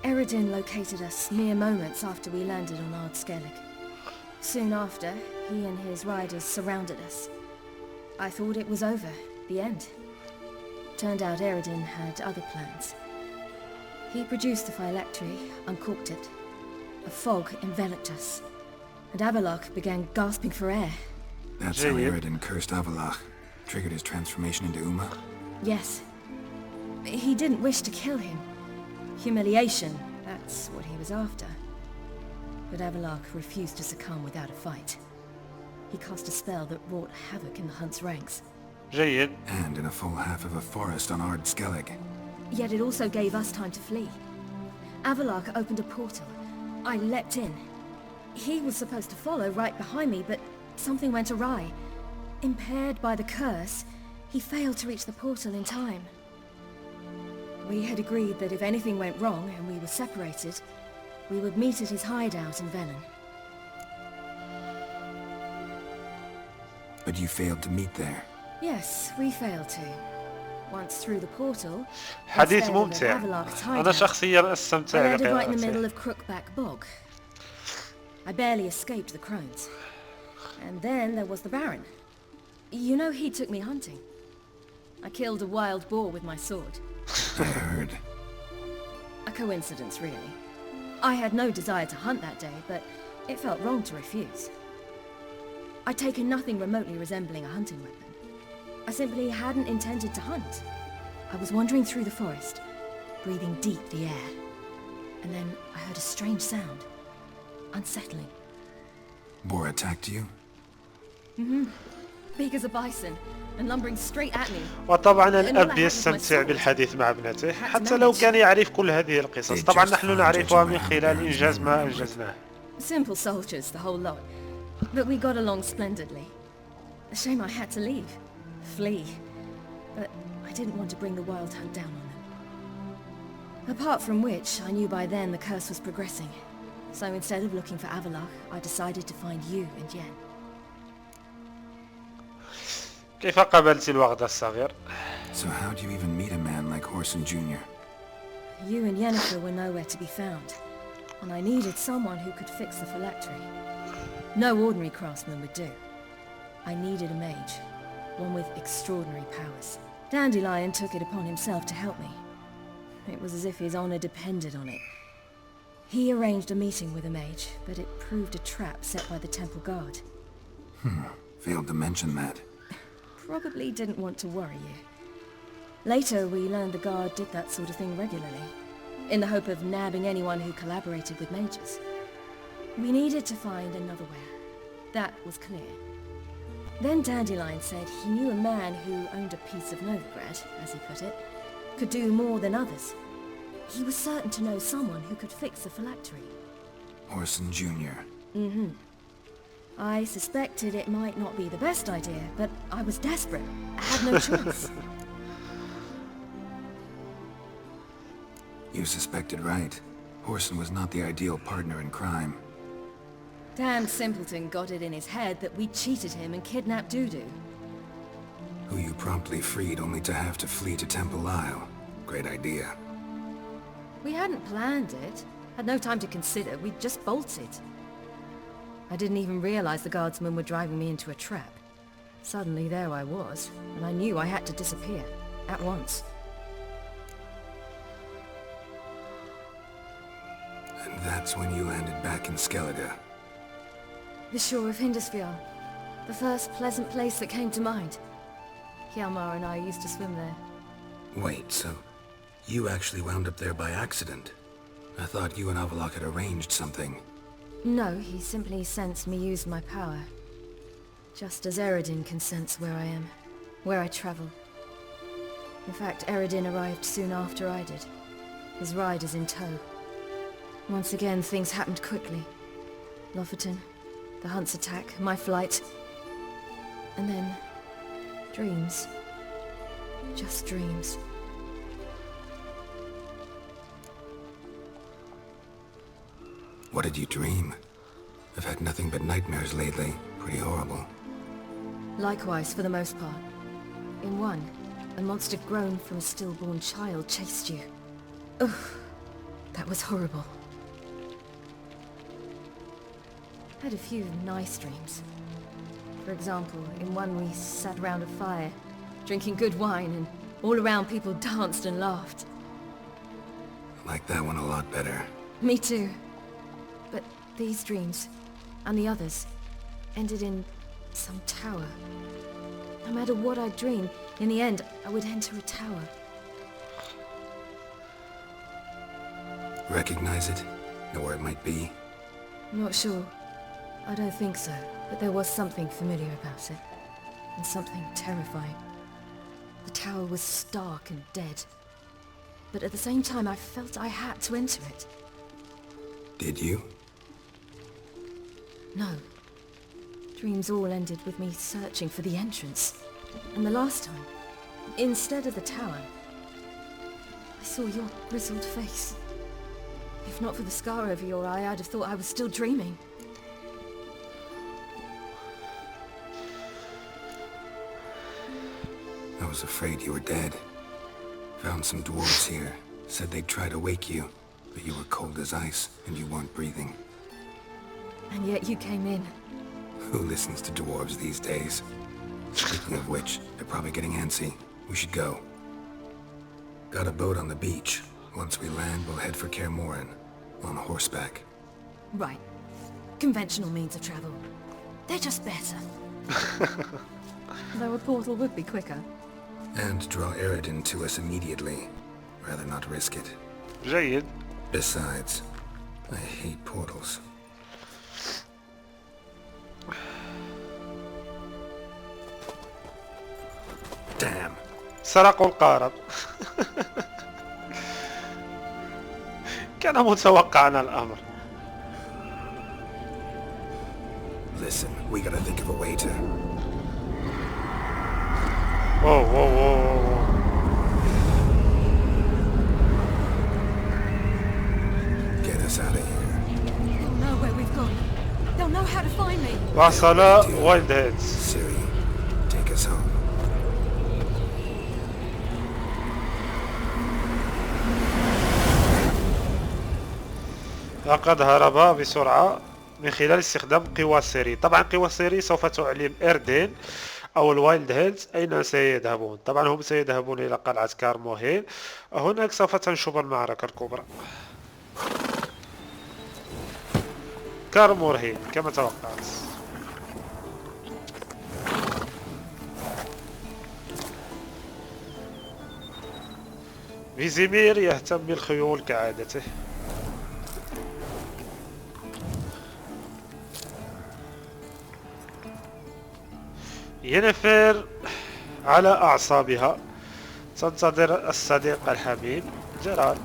Eridin located us mere moments after we landed on Ard Skellig. Soon after, he and his riders surrounded us. I thought it was over, the end. Turned out Eridin had other plans. He produced the phylactery, uncorked it. A fog enveloped us, and Avallac'h began gasping for air. That's how Eridin cursed Avallac'h, triggered his transformation into Uma? Yes. He didn't wish to kill him. Humiliation, that's what he was after. But Avallac'h refused to succumb without a fight. He cast a spell that wrought havoc in the Hunt's ranks. جيد. And in a full half of a forest on Ard Skellig. Yet it also gave us time to flee. Avallac'h opened a portal. I leapt in. He was supposed to follow right behind me, but something went awry. Impaired by the curse, he failed to reach the portal in time. We had agreed that if anything went wrong and we were separated, we would meet at his hideout in Velen. But you failed to meet there. Yes, we failed to. Once through the portal, حديث ممتع. أنا شخصيا أستمتع I landed right in the middle بقراءته. of Crookback Bog. I barely escaped the crones. And then there was the Baron. You know, he took me hunting. I killed a wild boar with my sword. I heard. A coincidence, really. I had no desire to hunt that day, but it felt wrong to refuse. I'd taken nothing remotely resembling a hunting weapon. I simply hadn't intended to hunt. I was wandering through the forest, breathing deep the air. And then I heard a strange sound. Unsettling. Boar attacked you? Mm-hmm. Big as a bison, and lumbering straight at me. وطبعا الأب يستمتع بالحديث مع ابنته حتى لو كان يعرف كل هذه القصص. طبعا نحن نعرفها من خلال إنجاز ما أنجزناه. Simple soldiers, the whole lot. But we got along splendidly. A shame I had to leave. Flee. But I didn't want to bring the wild hunt down on them. Apart from which, I knew by then the curse was progressing. So instead of looking for Avallac'h, I decided to find you and Yen. كيف قابلت الوغد الصغير؟ So how do you even meet a man like Horson Jr.? You and Yennefer were nowhere to be found, and I needed someone who could fix the phylactery. No ordinary craftsman would do. I needed a mage, one with extraordinary powers. Dandelion took it upon himself to help me. It was as if his honor depended on it. He arranged a meeting with a mage, but it proved a trap set by the temple guard. Failed to mention that. Probably didn't want to worry you. Later, we learned the guard did that sort of thing regularly, in the hope of nabbing anyone who collaborated with mages. We needed to find another way. That was clear. Then Dandelion said he knew a man who owned a piece of Novigrad, as he put it, could do more than others. He was certain to know someone who could fix the phylactery. Horson Jr. Mm-hmm. I suspected it might not be the best idea, but I was desperate. I had no choice. You suspected right. Horson was not the ideal partner in crime. Damned simpleton got it in his head that we cheated him and kidnapped Dudu. Who you promptly freed only to have to flee to Temple Isle. Great idea. We hadn't planned it. Had no time to consider. We just bolted. I didn't even realize the guardsmen were driving me into a trap. Suddenly there I was, and I knew I had to disappear. At once. And that's when you landed back in Skellige. The shore of Hindisfjord. The first pleasant place that came to mind. Hjalmar and I used to swim there. Wait, so you actually wound up there by accident? I thought you and Avalok had arranged something. No, he simply sensed me use my power. Just as Eredin can sense where I am, where I travel. In fact, Eredin arrived soon after I did. His riders in tow. Once again, things happened quickly. Lofoten, the Hunt's attack, my flight. And then... dreams. Just dreams. What did you dream? I've had nothing but nightmares lately. Pretty horrible. Likewise, for the most part. In one, a monster grown from a stillborn child chased you. Ugh, that was horrible. Had a few nice dreams. For example, in one we sat around a fire, drinking good wine, and all around people danced and laughed. I like that one a lot better. Me too. But these dreams, and the others, ended in some tower. No matter what I dreamed, in the end, I would enter a tower. Recognize it? Know where it might be? Not sure. I don't think so, but there was something familiar about it. And something terrifying. The tower was stark and dead. But at the same time, I felt I had to enter it. Did you? No. Dreams all ended with me searching for the entrance. And the last time, instead of the tower, I saw your grizzled face. If not for the scar over your eye, I'd have thought I was still dreaming. I was afraid you were dead. Found some dwarves here. Said they'd try to wake you, but you were cold as ice and you weren't breathing. And yet you came in. Who listens to dwarves these days? Speaking of which, they're probably getting antsy. We should go. Got a boat on the beach. Once we land, we'll head for Kaer Morhen. On horseback. Right. Conventional means of travel. They're just better. Though a portal would be quicker. And draw Eredin to us immediately. Rather not risk it. جيد. Besides, I hate portals. Damn. سرقوا القارب. كان متوقعا الأمر. Listen, we gotta think of a way to... Whoa, whoa, whoa, whoa. Get us out of here. They'll know where we've gone. They'll know how to find me. وصل وايلد. Siri, take us home. لقد هرب بسرعة من خلال استخدام قوى سيري. طبعا قوى سيري سوف تعلم إردين أو الوايلد هيلز أين سيذهبون. طبعا هم سيذهبون إلى قلعة كار موهين. هناك سوف تنشب المعركة الكبرى. كار مورهين كما توقعت. فيزيمير يهتم بالخيول كعادته. ينفر على أعصابها تنتظر الصديق الحميم جرال.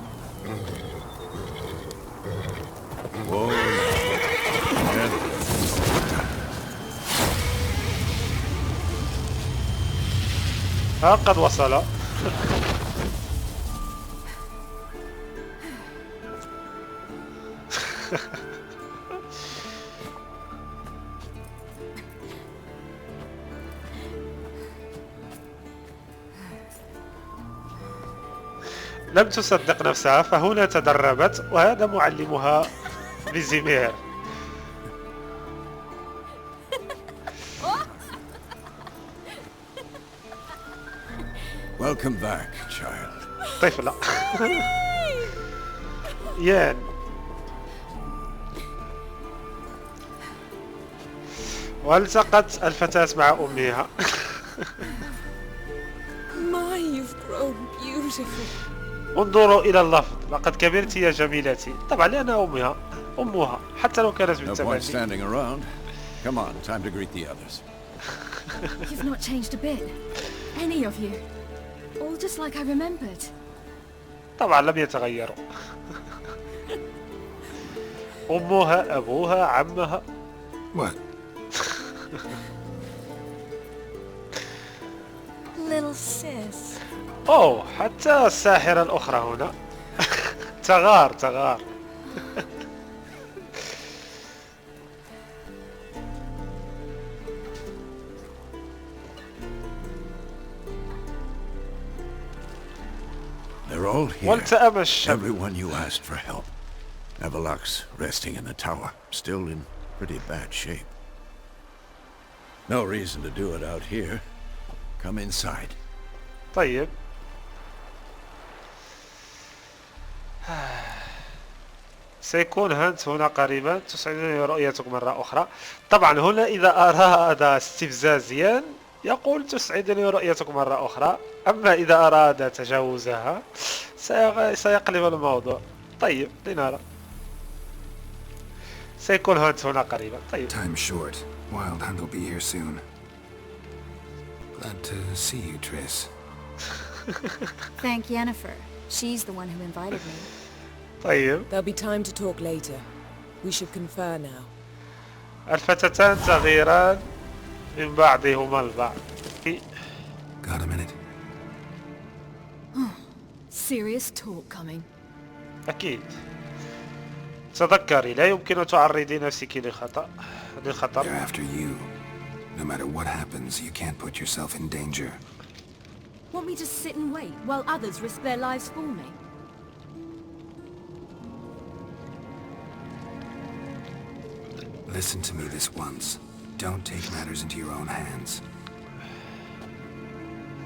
قد وصل. لم تصدق نفسها، فهنا تدربت وهذا معلمها بزمير. Welcome back, child. طفلة. يان. والتقت الفتاة مع أمها. My, you've grown beautiful. انظروا إلى اللفظ، لقد كبرت يا جميلتي. طبعا لأنها أمها حتى لو كانت No point بالتبني. standing around. Come on, time to greet the others. You've not changed a bit. Any of you. All just like I remembered. طبعا لم يتغيروا. أمها، أبوها، عمها. What? Little sis. أوه، حتى الساحرة الأخرى هنا. تغار. They're all here. والتأم الشمس. Everyone you asked for help. Everlux resting in the tower, still in pretty bad shape. No reason to do it out here. Come inside. طيب. سيكون هانت هنا قريبا. تسعدني رؤيتك مرة أخرى. طبعا هنا إذا أراد استفزازيا يقول تسعدني رؤيتك مرة أخرى، أما إذا أراد تجاوزها سيقلب الموضوع. طيب لنرى. سيكون هانت هنا قريبا. طيب. Time short. Wild Hunt will be here soon. Glad to see you, Triss. Thank Yennefer. She's the one who invited me. طيب. There'll be time to talk later. We should confer now. الفتاتان تغيران من بعضهما البعض. Got a minute? Serious talk coming. أكيد. تذكري لا يمكن تعرضي نفسك للخطر. They're after you. No matter what happens, you can't put yourself in danger. Want me to sit and wait while others risk their lives for me? Listen to me this once. Don't take matters into your own hands.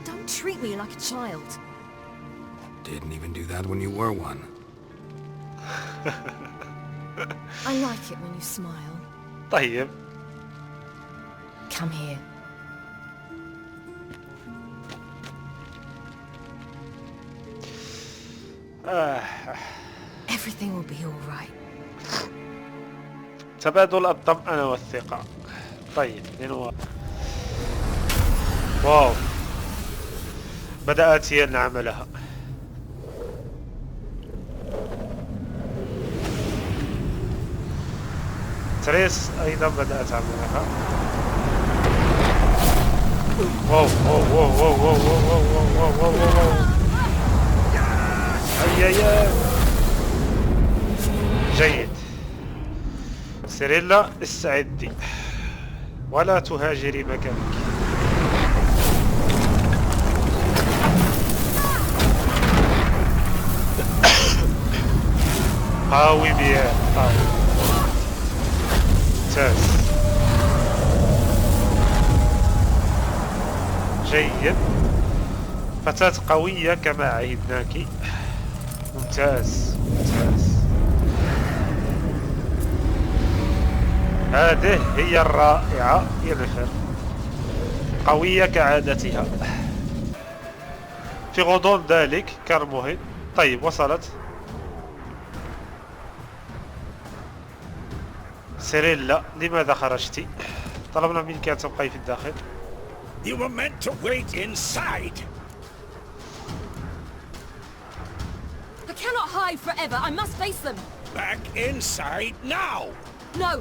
Don't treat me like a child. Didn't even do that when you were one. I like it when you smile. طيب. Come here. Everything will be all right. تبادل الطمأنة والثقة. طيب لنو. واو. بدأت هي عملها. تريس أيضا بدأت عملها. واو واو واو واو واو واو واو واو واو واو. أي جيد. سيريلا استعدي ولا تهاجري مكانك. قاوي بيان قاوي. ممتاز جيد. فتاة قوية كما عهدناك. ممتاز. هذه هي الرائعة ينفر، قوية كعادتها في غضون ذلك كرمه. طيب وصلت. سيريلا لماذا خرجت؟ طلبنا منك أن تبقي في الداخل. You were meant to wait inside. I cannot hide forever. I must face them. Back inside now. No.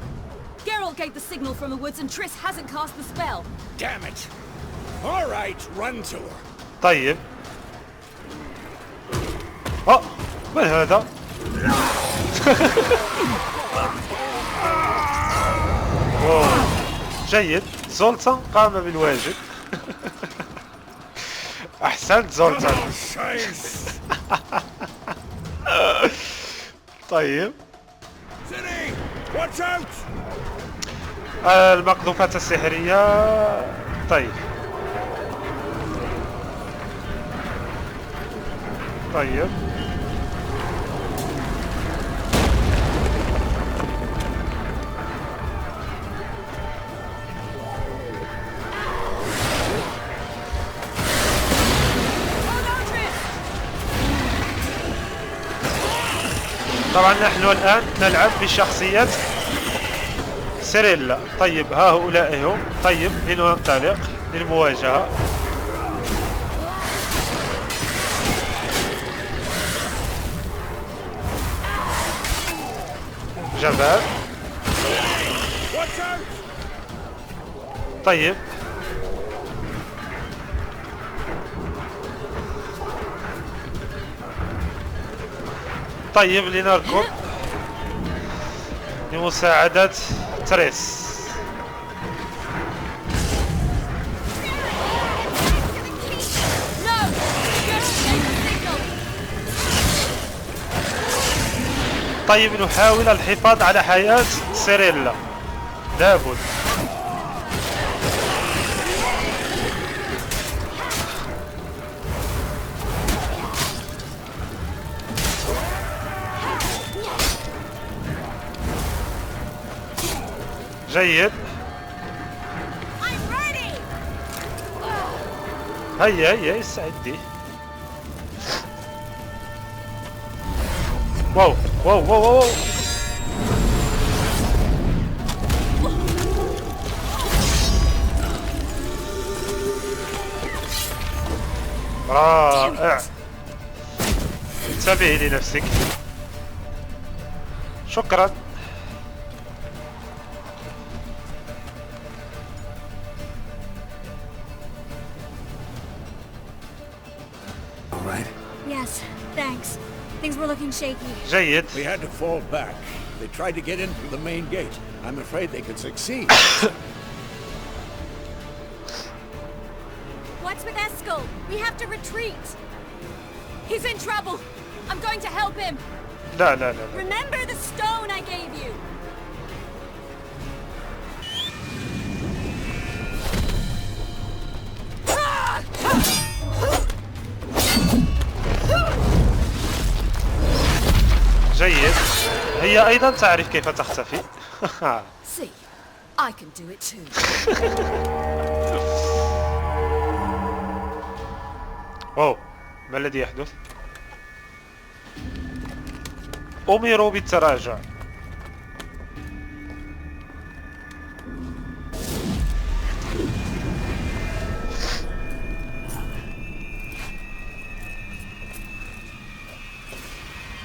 Geralt gave the signal from the woods and Triss hasn't cast the spell. Damn it. All right, run to her. طيب. من هذا؟ جيد. زولتان قام بالواجب. احسنت زولتان. طيب المقذوفات السحرية. طيب طبعا نحن الآن نلعب بشخصية سيريلا. طيب ها هؤلاء هم. طيب لننطلق للمواجهة. جبال. طيب لنركض لمساعدة تريس. طيب نحاول الحفاظ على حياة سيريلا لابد. جيد. هيا استعدي. واو واو واو واو. رائع. انتبهي لنفسك. شكرا. Yes, thanks. Things were looking shaky. جيد. We had to fall back. They tried to get in through the main gate. I'm afraid they could succeed. What's with Eskel? We have to retreat. He's in trouble. I'm going to help him. لا. Remember the stone I gave you. جيد. هي أيضا تعرف كيف تختفي. See, I can do it too. أوه، ما الذي يحدث؟ أمروا بالتراجع.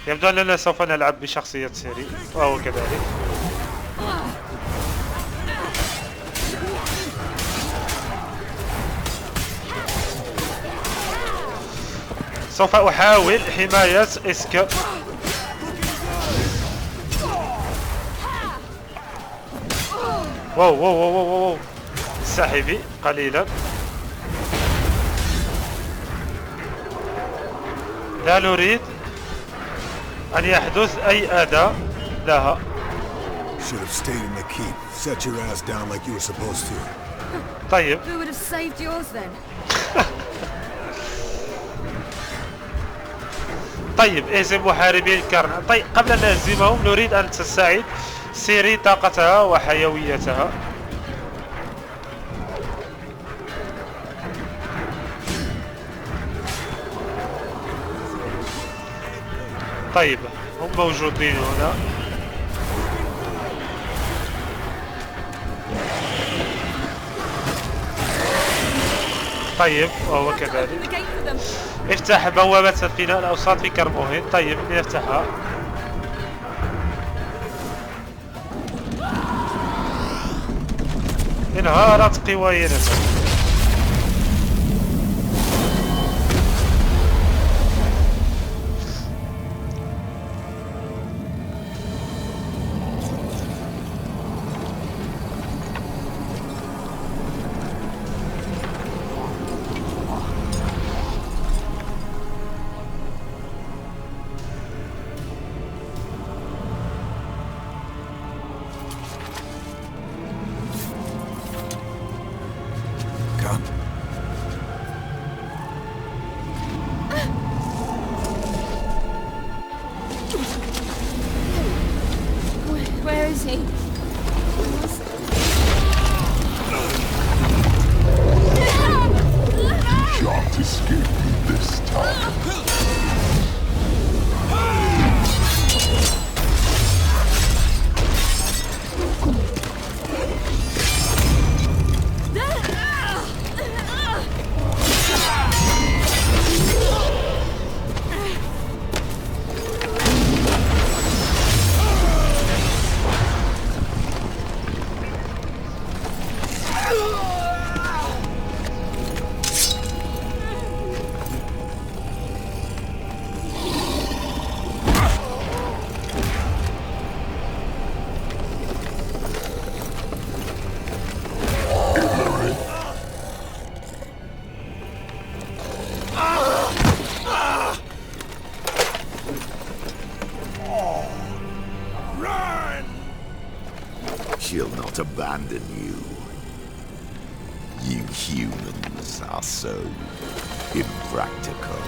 يبدو أننا سوف نلعب بشخصية سيري وهو كذلك. سوف أحاول حماية إسكا. واو واو واو واو. سحبي قليلا. لا نريد أن يحدث أي أذى لها. Should have stayed in the keep. Set your ass down like you were supposed to. طيب. Who would have saved yours then? طيب اهزم محاربي الكرنة. طيب قبل أن نهزمهم نريد أن تستعيد سيري طاقتها وحيويتها. طيب هم موجودين هنا. طيب وهو كذلك. افتح بوابة الفناء الأوساط في كرموهين. طيب لنفتحها. انهارت قواينته. me. You shan't escape me this time. She'll not abandon you. You humans are so impractical.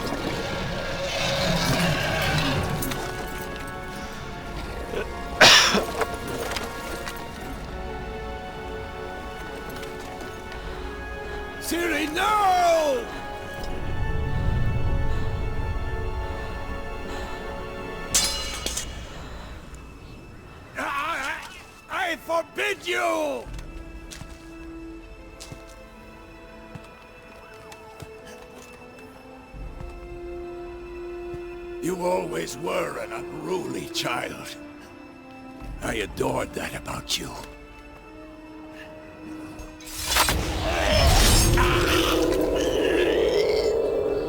Siri, no! I forbid you! You always were an unruly child. I adored that about you.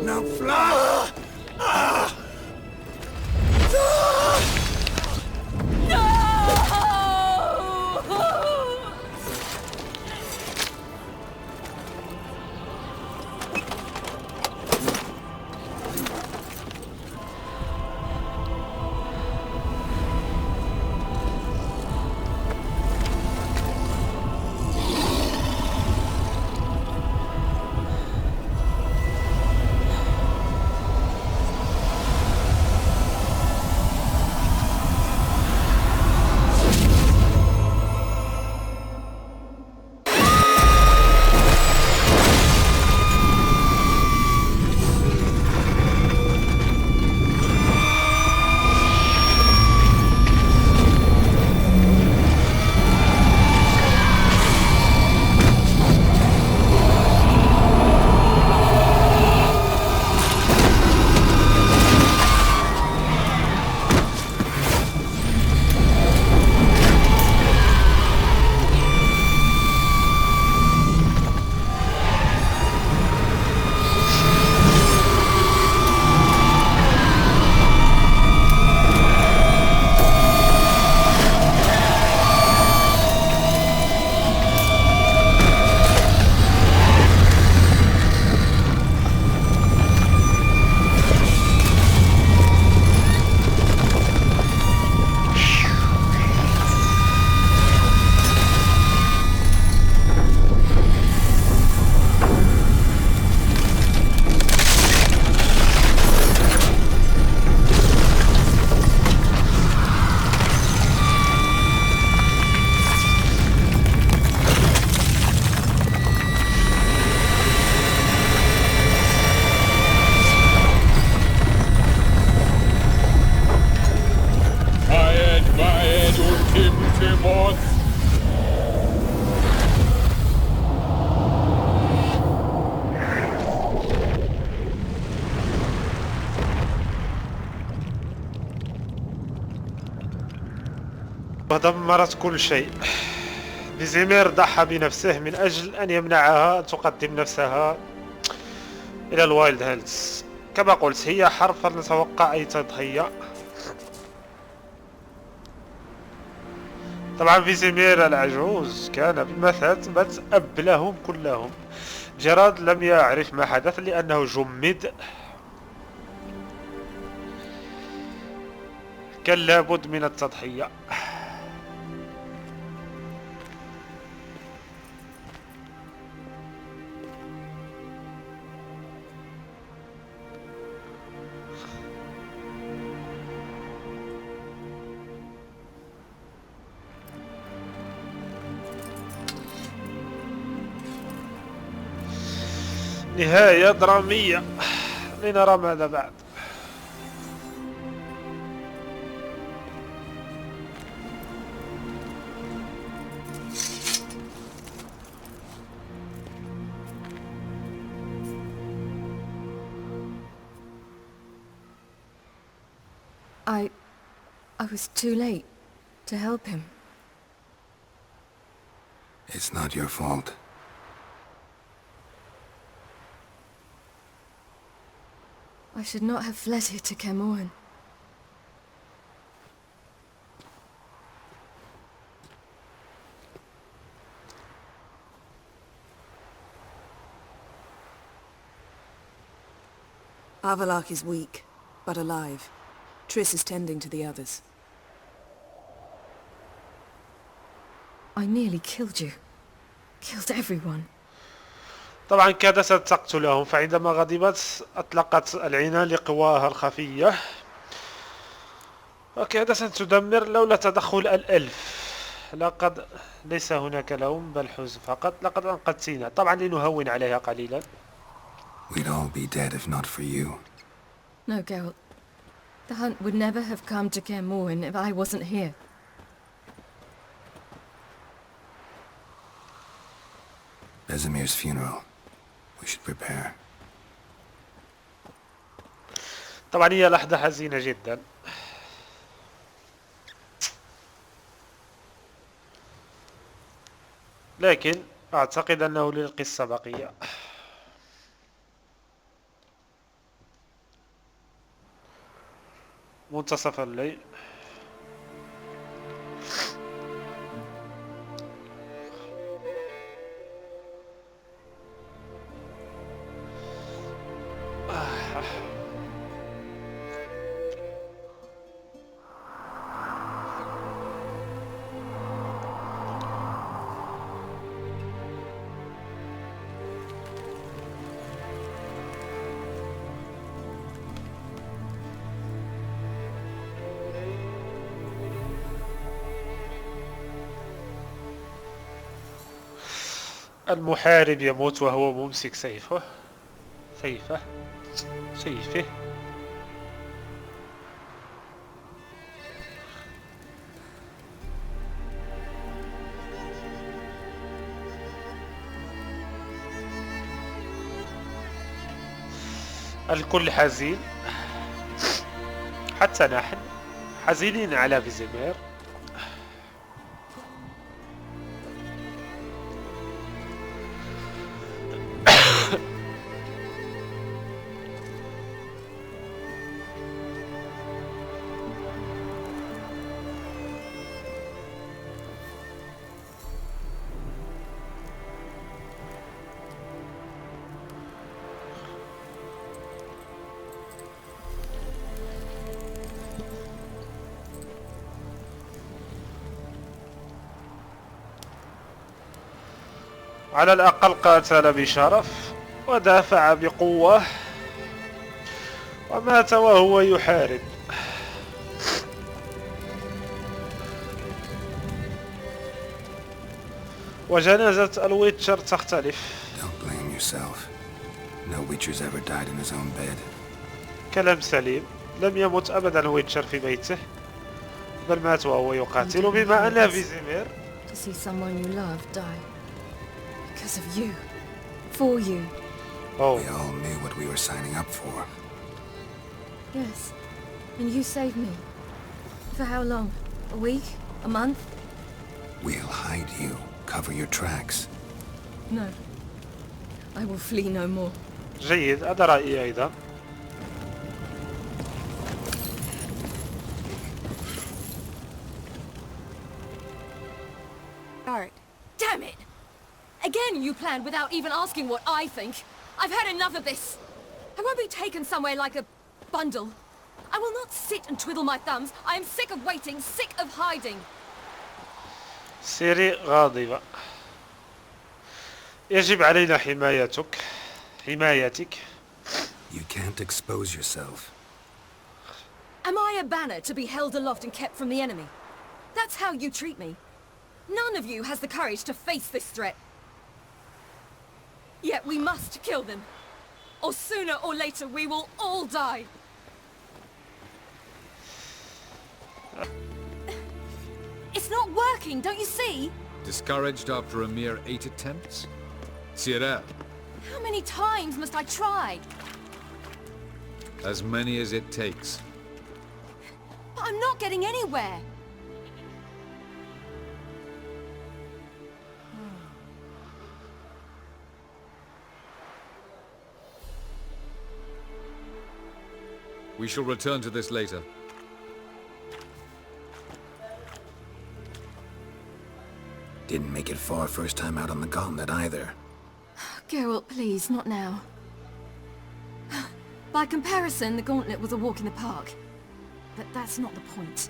Now fly! ودمرت كل شيء. فيزيمير ضحى بنفسه من أجل أن يمنعها أن تقدم نفسها إلى الوايلد هانت. كما قلت هي حرب فلنتوقع أي تضحية. طبعا فيزيمير العجوز كان بمثابة أب لهم كلهم. جيراد لم يعرف ما حدث لأنه جمد. كان لابد من التضحية. نهاية درامية. لنرى ماذا بعد. I was too late to help him. It's not your fault. I should not have fled here to Camoran. Avalok is weak, but alive. Triss is tending to the others. I nearly killed you. Killed everyone. طبعا كادت تقتلهم، فعندما غضبت أطلقت العنان لقواها الخفية وكادت تدمر لولا تدخل الألف. لقد ليس هناك لوم بل حزن فقط. لقد أنقذتينا. طبعا لنهون عليها قليلا. We'd all be dead if not for you. No, Geralt. The hunt would never have come to Camoran if I wasn't here. Vesemir's funeral. We should prepare. طبعا هي لحظة حزينة جدا. لكن أعتقد أنه للقصة بقية. منتصف الليل. المحارب يموت وهو ممسك سيفه. سيفه. الكل حزين، حتى نحن حزينين على فيزيمير. على الأقل قاتل بشرف ودافع بقوة ومات وهو يحارب. وجنازة الويتشر تختلف. Don't blame yourself. No Witcher's ever died in his own bed. كلام سليم. لم يمت أبدا الويتشر في بيته، بل مات وهو يقاتل. بما أن فيزيمير to see someone you love die because of you, for you. Oh. We all knew what we were signing up for. Yes, and you saved me. For how long? A week? A month? We'll hide you. Cover your tracks. No. I will flee no more. جيد، هذا رأيي أيضا. Damn it! Again you planned without even asking what I think. I've had enough of this. I won't be taken somewhere like a bundle. I will not sit and twiddle my thumbs. I am sick of waiting, sick of hiding. سيري غاضبة. يجب علينا حمايتك. You can't expose yourself. Am I a banner to be held aloft and kept from the enemy? That's how you treat me. None of you has the courage to face this threat. Yet we must kill them. or sooner or later we will all die. It's not working, don't you see? Discouraged after a mere 8 attempts? Sierra. How many times must I try? As many as it takes. But I'm not getting anywhere. We shall return to this later. Didn't make it far first time out on the gauntlet either. Geralt, please, not now. By comparison, the gauntlet was a walk in the park. But that's not the point.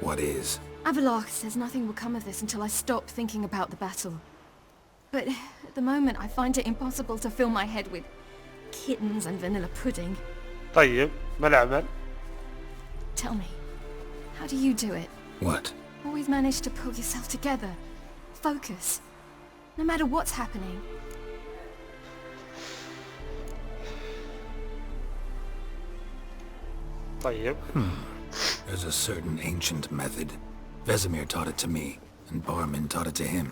What is? Avallac'h says nothing will come of this until I stop thinking about the battle. But at the moment, I find it impossible to fill my head with kittens and vanilla pudding. طيب ما العمل؟ Tell me, how do you do it? What? Always manage to pull yourself together. Focus. No matter what's happening. طيب. There's a certain ancient method. Vesemir taught it to me, and Barman taught it to him.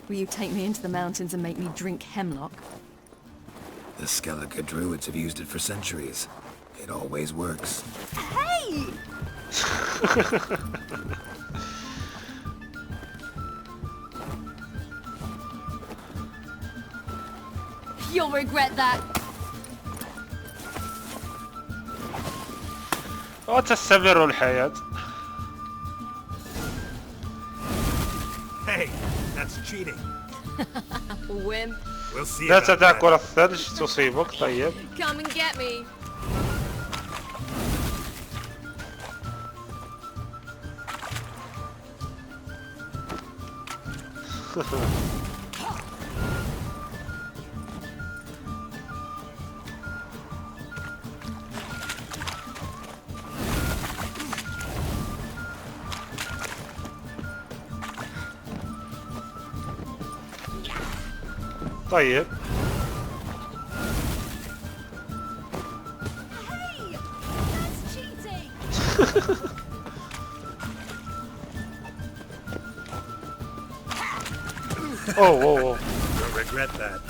Will you take me into the mountains and make me drink hemlock? The Skellige druids have used it for centuries. It always works. Hey! You'll regret that. وتستمر الحياة. Hey, that's cheating. Wimp. We'll see لا about تدع that. كرة الثلج تصيبك. طيب. Come and get me. طيب. Hey! That's cheating! أوه. You'll regret that.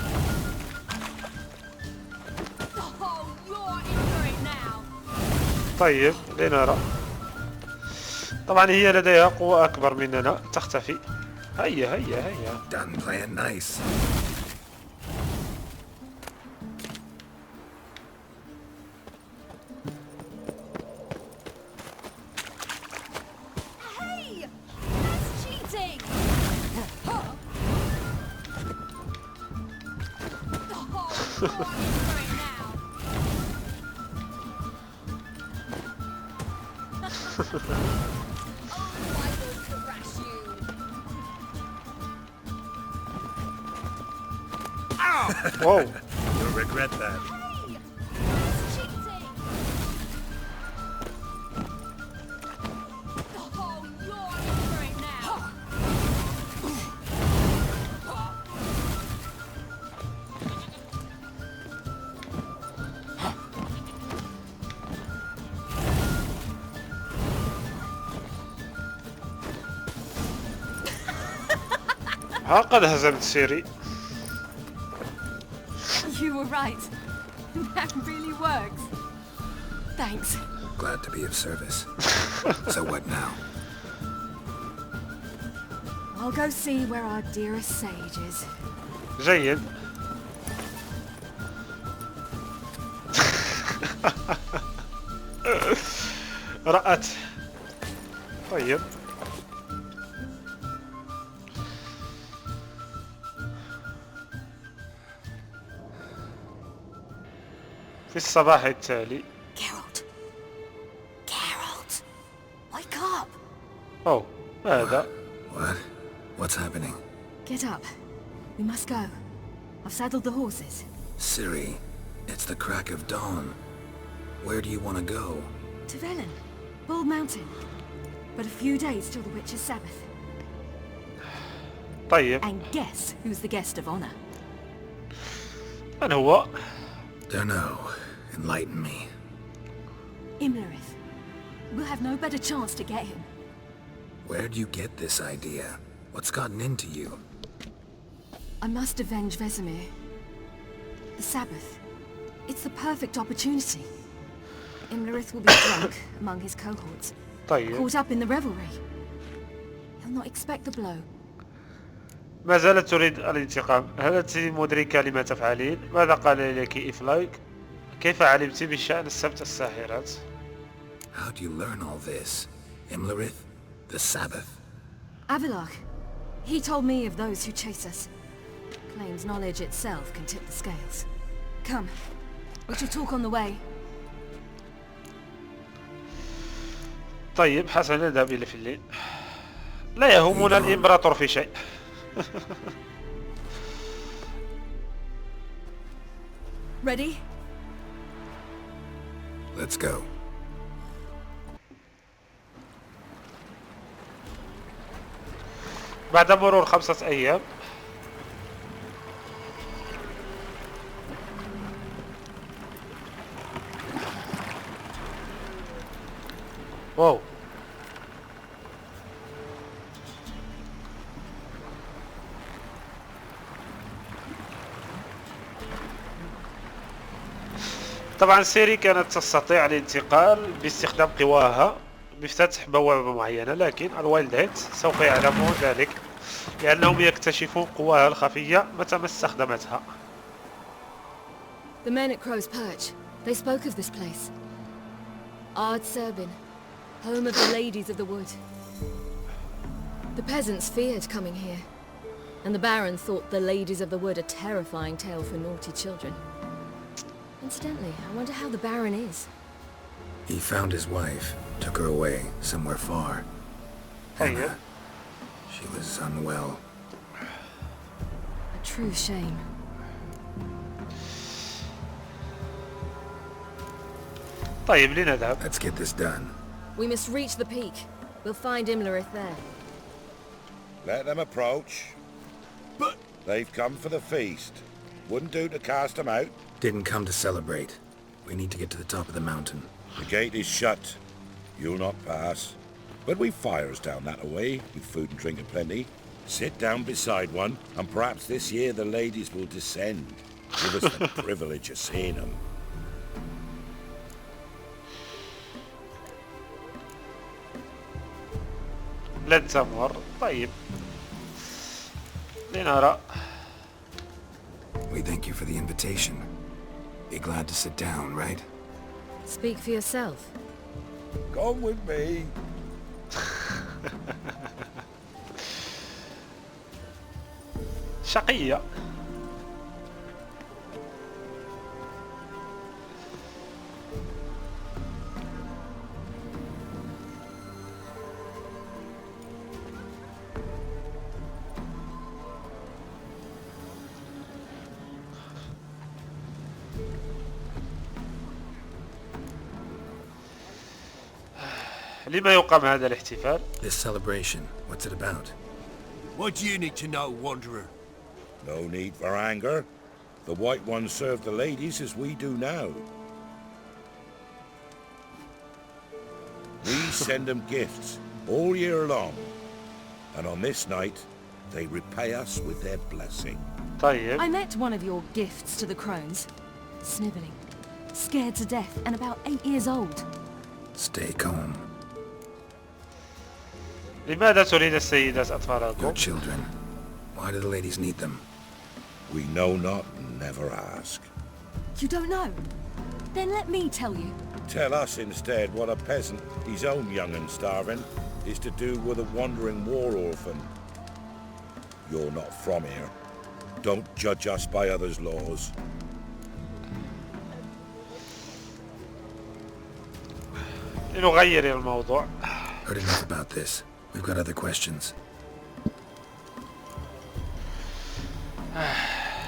Oh, you're in for it now. طيب لنرى. طبعا هي لديها قوة أكبر مننا. تختفي. هيا. Done playing nice. Hey! That's cheating! Oh, you're in for it now. Oh, I will thrash you. Whoa. You'll regret that. Hey! That's cheating! Oh, you're in for it now. ها قد هزمت سيري. You were right. That really works. Thanks. Glad to be of service. So what now? I'll go see where our dearest sage is. جيد. رأت. طيب. في الصباح التالي. Geralt. Geralt. Wake up. أوه ماذا؟ What? What's happening? Get up. We must go. I've saddled the horses. Siri, it's the crack of dawn. Where do you want to go? To Velen. Bald Mountain. But a few days till the Witcher's Sabbath. طيب. And guess who's the guest of honor? من هو؟ Don't know. Enlighten me. Imlerith. We'll have no better chance to get him. Where'd you get this idea? What's gotten into you? I must avenge Vesemir. The Sabbath. It's the perfect opportunity. Imlerith will be drunk among his cohorts. Caught up in the revelry. He'll not expect the blow. ما زالت تريد الانتقام. هل أنت مدركة لما تفعلين؟ ماذا قال لك إفلايك؟ كيف علمت بشأن السبت الساحرات؟ How do you learn all this? Imlerith? The Sabbath? Avalok. He told me of those who chase us. Claims knowledge itself can tip the scales. Come. We shall talk on the way. طيب حسنا نذهب إلى فلين. لا يهمنا الإمبراطور في شيء. Ready? Let's go. بعد مرور 5 أيام واو طبعا سيري كانت تستطيع الانتقال باستخدام قواها بفتح بوابة معينة، لكن الوايلد سوف يعلمون ذلك لأنهم يكتشفون قواها الخفية متى ما استخدمتها. The men at Crow's Perch, they spoke of this place. Ard Serbin, home of the ladies of the wood. The peasants feared coming here, and the Baron thought the ladies of the wood a terrifying tale for naughty children. Incidentally, I wonder how the Baron is. He found his wife, took her away somewhere far. Hannah, she was unwell. A true shame. طيب لنذهب. Let's get this done. We must reach the peak. We'll find Imlerith there. Let them approach. But they've come for the feast. Wouldn't do to cast them out. Didn't come to celebrate. We need to get to the top of the mountain. The gate is shut. You'll not pass. But we've fires down that way, with food and drink aplenty. Sit down beside one, and perhaps this year the ladies will descend. Give us the privilege of seeing them. لن تمر. طيب لنرى. We thank you for the invitation. Be glad to sit down, right? Speak for yourself. Come with me. شقية. لما يقام هذا الاحتفال؟ This celebration, what's it about? What do you need to know, Wanderer? No need for anger. The White Ones serve the ladies as we do now. We send them gifts all year long. And on this night, they repay us with their blessing. I met one of your gifts to the crones. Snivelling. Scared to death and about 8 years old. Stay calm. لماذا تريد السيدات أطفالكم؟ Your children. Why do the ladies need them? We know not and never ask. You don't know? Then let me tell you. Tell us instead what a peasant, his own young and starving, is to do with a wandering war orphan. You're not from here. Don't judge us by others' laws. لنغير الموضوع. Heard enough about this. We've got other questions.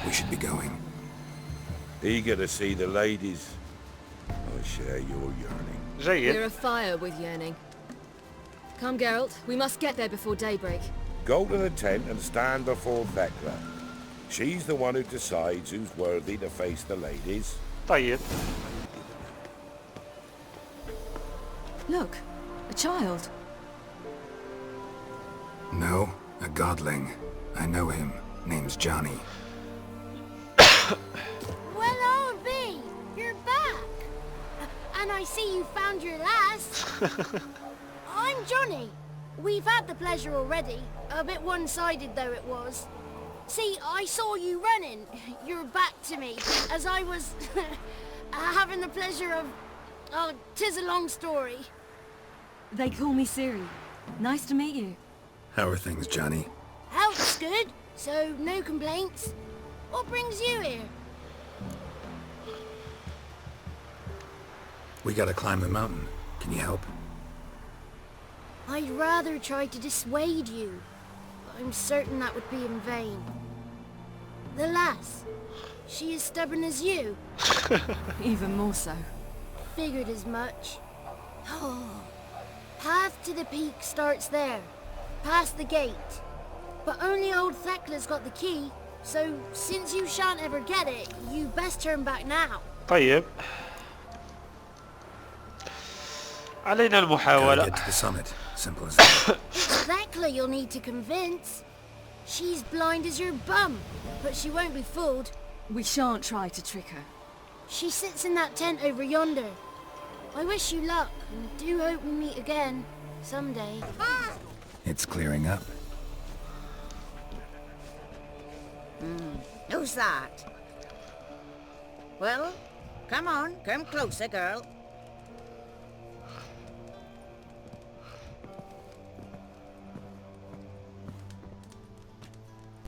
We should be going. Eager to see the ladies. I share your yearning. We're afire with yearning. Come, Geralt. We must get there before daybreak. Go to the tent and stand before Thekla. She's the one who decides who's worthy to face the ladies. طيب. Look, a child. No, a godling. I know him. Name's Johnny. Well, I'll be. You're back. And I see you found your lass. I'm Johnny. We've had the pleasure already. A bit one-sided though it was. See, I saw you running. Your back to me as I was having the pleasure of... Oh, 'tis a long story. They call me Siri. Nice to meet you. How are things, Johnny? Health's good, so no complaints. What brings you here? We gotta climb the mountain. Can you help? I'd rather try to dissuade you, but I'm certain that would be in vain. The lass, she as stubborn as you? Even more so. Figured as much. Oh, path to the peak starts there, past the gate. But only old Thekla's got the key, so since you shan't ever get it, you best turn back now. طيب. علينا المحاولة. Gotta get to the summit. Simple as that. It's Thekla you'll need to convince. She's blind as your bum, but she won't be fooled. We shan't try to trick her. She sits in that tent over yonder. I wish you luck, and do hope we meet again, someday. It's clearing up. Who's that? Well, come on, come closer, girl.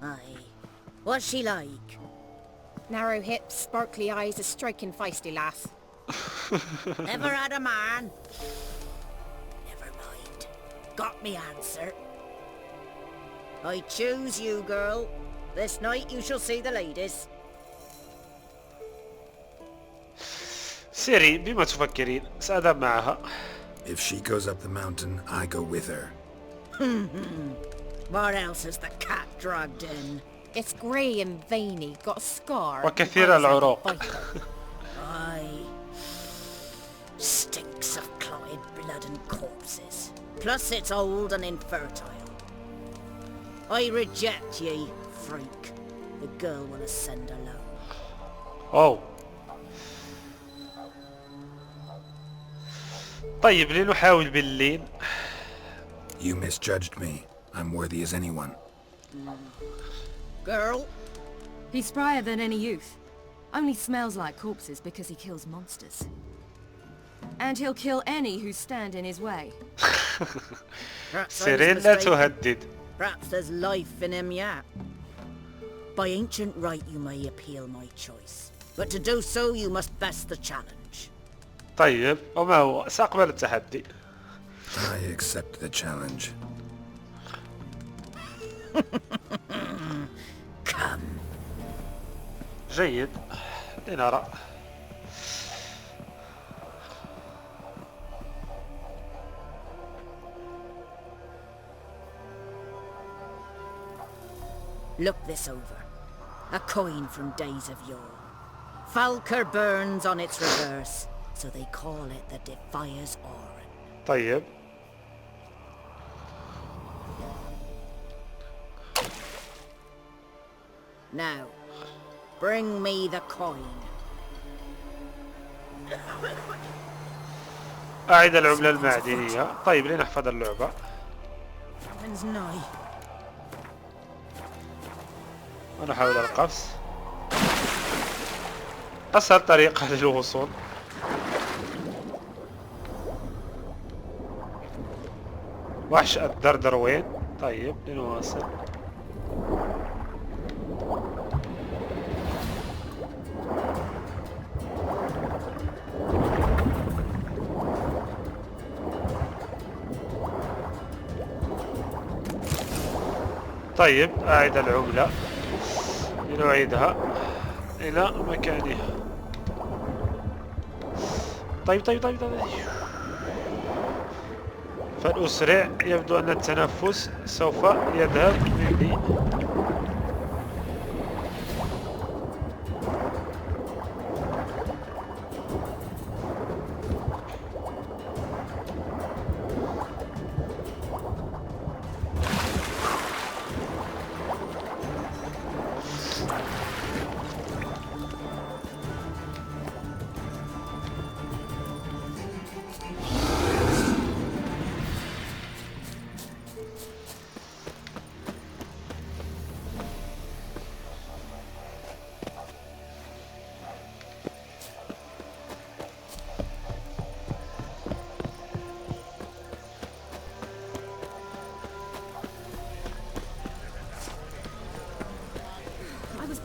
Aye. What's she like? Narrow hips, sparkly eyes, a striking feisty lass. Never had a man? Never mind. Got me answer. I choose you, girl. This night you shall see the ladies. سيري بما تفكرين سأذهب معها. If she goes up the mountain, I go with her. What else has the cat dragged in? It's grey and veiny, got a scar. وكثير العروق. Aye. Stinks of clotted blood and corpses. Plus it's old and infertile. I reject ye, freak. The girl will ascend alone. أوه. طيب لنحاول باللين. You misjudged me. I'm worthy as anyone. Girl? He's spryer than any youth. Only smells like corpses because he kills monsters. And he'll kill any who stand in his way. سيري لا تهدد. Perhaps there's life in him yet. By ancient right you may appeal my choice. But to do so you must best the challenge. طيب وما هو؟ سأقبل التحدي. I accept the challenge. Come. جيد. لنرى. Look this over. A coin from days of yore. Falker burns on its reverse, so they call it the Defier's Oran. طيب. Now, bring me the coin. أعيد العملة المعدنية. طيب لنحفظ اللعبة. Heaven's nigh. ونحاول القفز. أسهل طريقة للوصول. وحش الدردر وين؟ طيب لنواصل. طيب أعيد العملة لنعيدها إلى مكانها. طيب فالأسرع. يبدو أن التنفس سوف يذهب مني.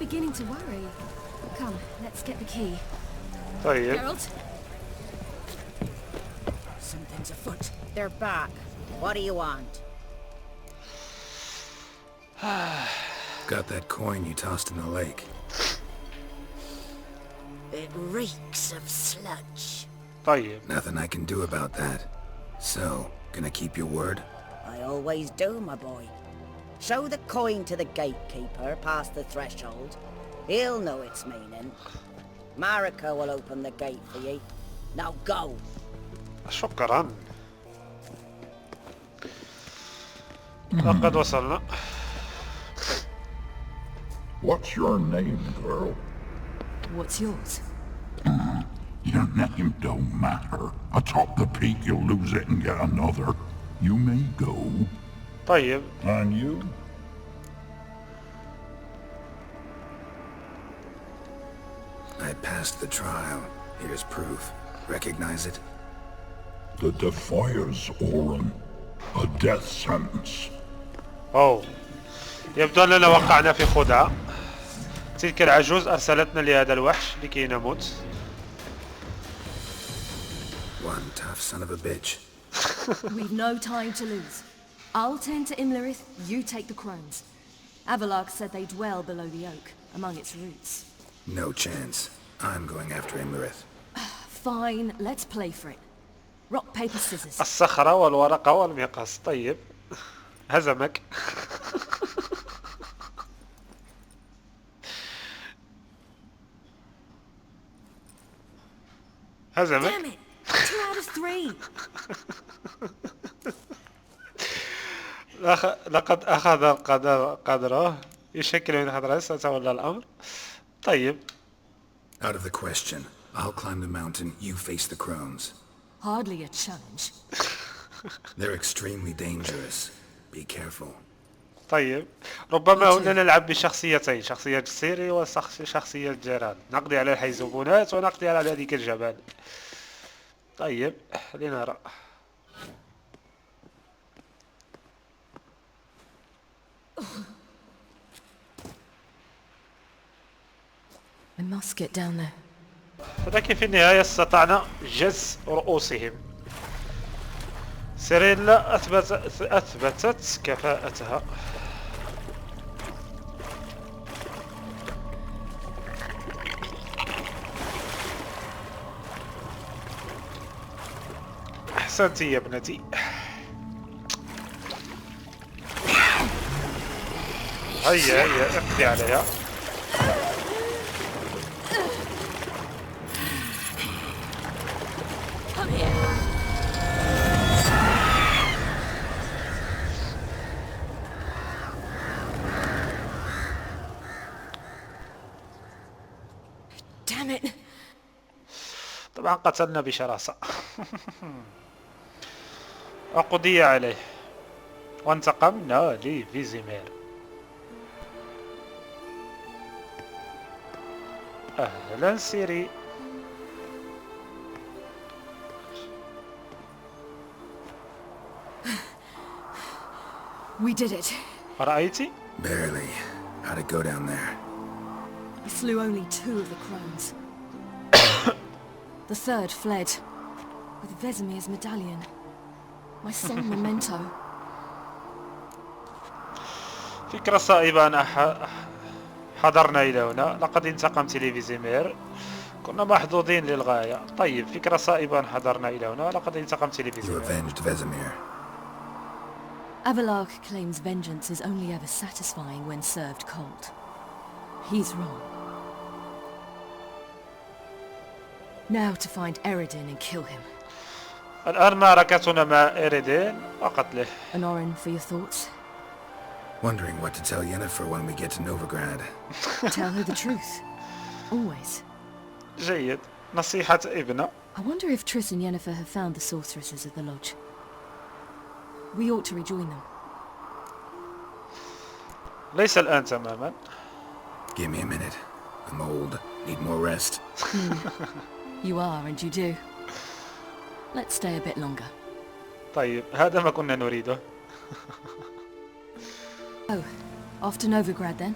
beginning to worry. Come, let's get the key. طيب. Geralt? Something's afoot. They're back. What do you want? Got that coin you tossed in the lake. It reeks of sludge. طيب. Nothing I can do about that. So, gonna keep your word? I always do, my boy. Show the coin to the gatekeeper past the threshold. He'll know its meaning. Marika will open the gate for you. Now go. شكرا. لقد وصلنا. What's your name, girl? What's yours? Your name don't matter. Atop the peak you'll lose it and get another. You may go. طيب. And you? I passed the trial. Here's proof. Recognize it? The Defier's Orin. A death sentence. أوه. يبدو أننا وقعنا في خدعة. تلك العجوز أرسلتنا لهذا الوحش لكي نموت. One tough son of a bitch. We've no time to lose. I'll tend to Imlerith, you take the crones. Avalark said they dwell below the oak, among its roots. No chance. I'm going after Imlerith. Fine, let's play for it. Rock, paper, scissors. الصخرة والورقة والمقص. طيب. هزمك. هزمك. Damn it! 2 out of 3. لقد أخذ القدر قدره. يشكل من خطر ستولى الأمر. طيب. Out of the question. I'll climb the mountain, you face the crones. Hardly a challenge. They're extremely dangerous. Be careful. طيب. ربما هنا نلعب بشخصيتين، شخصية سيري وشخصية جيران. نقضي على الحيزوبونات ونقضي على ذلك الجبل. طيب لنرى. I must get down there. ولكن في النهاية استطعنا جز رؤوسهم. سيريلا أثبتت كفاءتها. أحسنت يا ابنتي. هيا هيا اقضي عليها. Damn it! طبعا قتلنا بشراسة. أقضي عليه وانتقمنا لفيزيمير. أهلا سيري. We did it. رأيتي؟ Barely. How'd it go down there? We slew only 2 of the crones. The third fled with Vesemir's medallion. My sole memento. فكرة صائبة. أنا حضرنا إلى هنا. لقد انتقمت لفيزيمير. كنا محظوظين للغاية. طيب فكرة صائبة. حضرنا إلى هنا. لقد انتقمت You لفيزيمير. avenged Vesemir. Avalark claims vengeance is only ever satisfying when served cold. He's wrong. Now to find Eredin and kill him. الآن معركتنا مع إيريدين وقتله. And Orin, for your thoughts? Wondering what to tell Yennefer when we get to Novigrad. Tell her the truth. Always. جيد. نصيحة ابنة. I wonder if Triss and Yennefer have found the sorceresses of the lodge. We ought to rejoin them. ليس الآن تماما. Give me a minute. I'm old. Need more rest. You are, and you do. Let's stay a bit longer. طيب هذا ما كنا نريده. Oh, off to Novigrad then?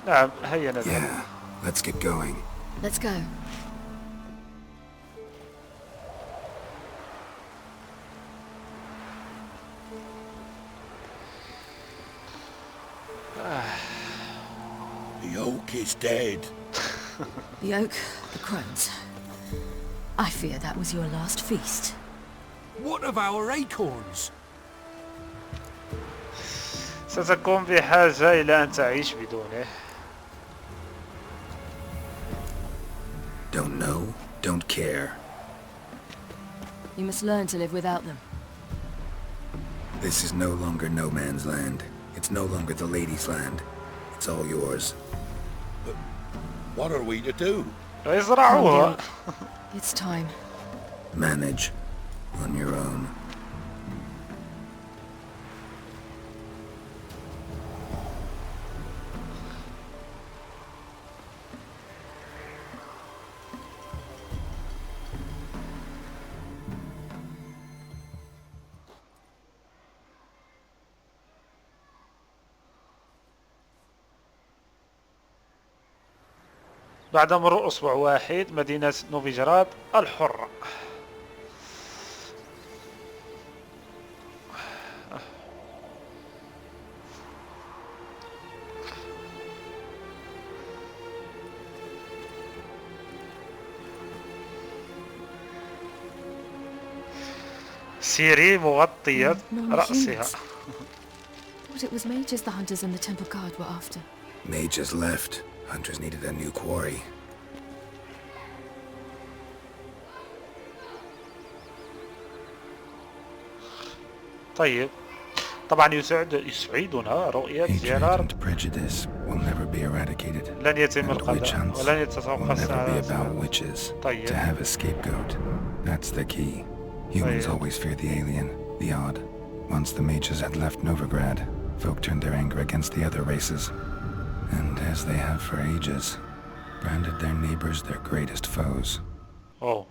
نعم هيا نذهب. Yeah, let's get going. Let's go. The oak is dead. The oak, the crones. I fear that was your last feast. What of our acorns? ستكون بحاجة إلى أن تعيش بدونه. Don't know, don't care. You must learn to live without them. This is no longer no man's land. It's no longer the lady's land. It's all yours. But what are we to do? يزرعوها. It's time. Manage on your own. بعد مرور أسبوع واحد مدينة نوفيجراد الحرة. سيري مغطية رأسها. But it was mages the hunters and the temple guard were after. Mages left. Hunters needed a new quarry. طيب طبعا يسعدنا رؤية جيرارد. Prejudice will never be eradicated. لن يتم And witch القضاء hunts ولن will يتوقف never be about witches. طيب. To have a scapegoat. That's the key. Humans طيب. always fear the alien, the odd. Once the mages had left Novigrad, folk turned their anger against the other races. And as they have for ages, branded their neighbors their greatest foes. أوه.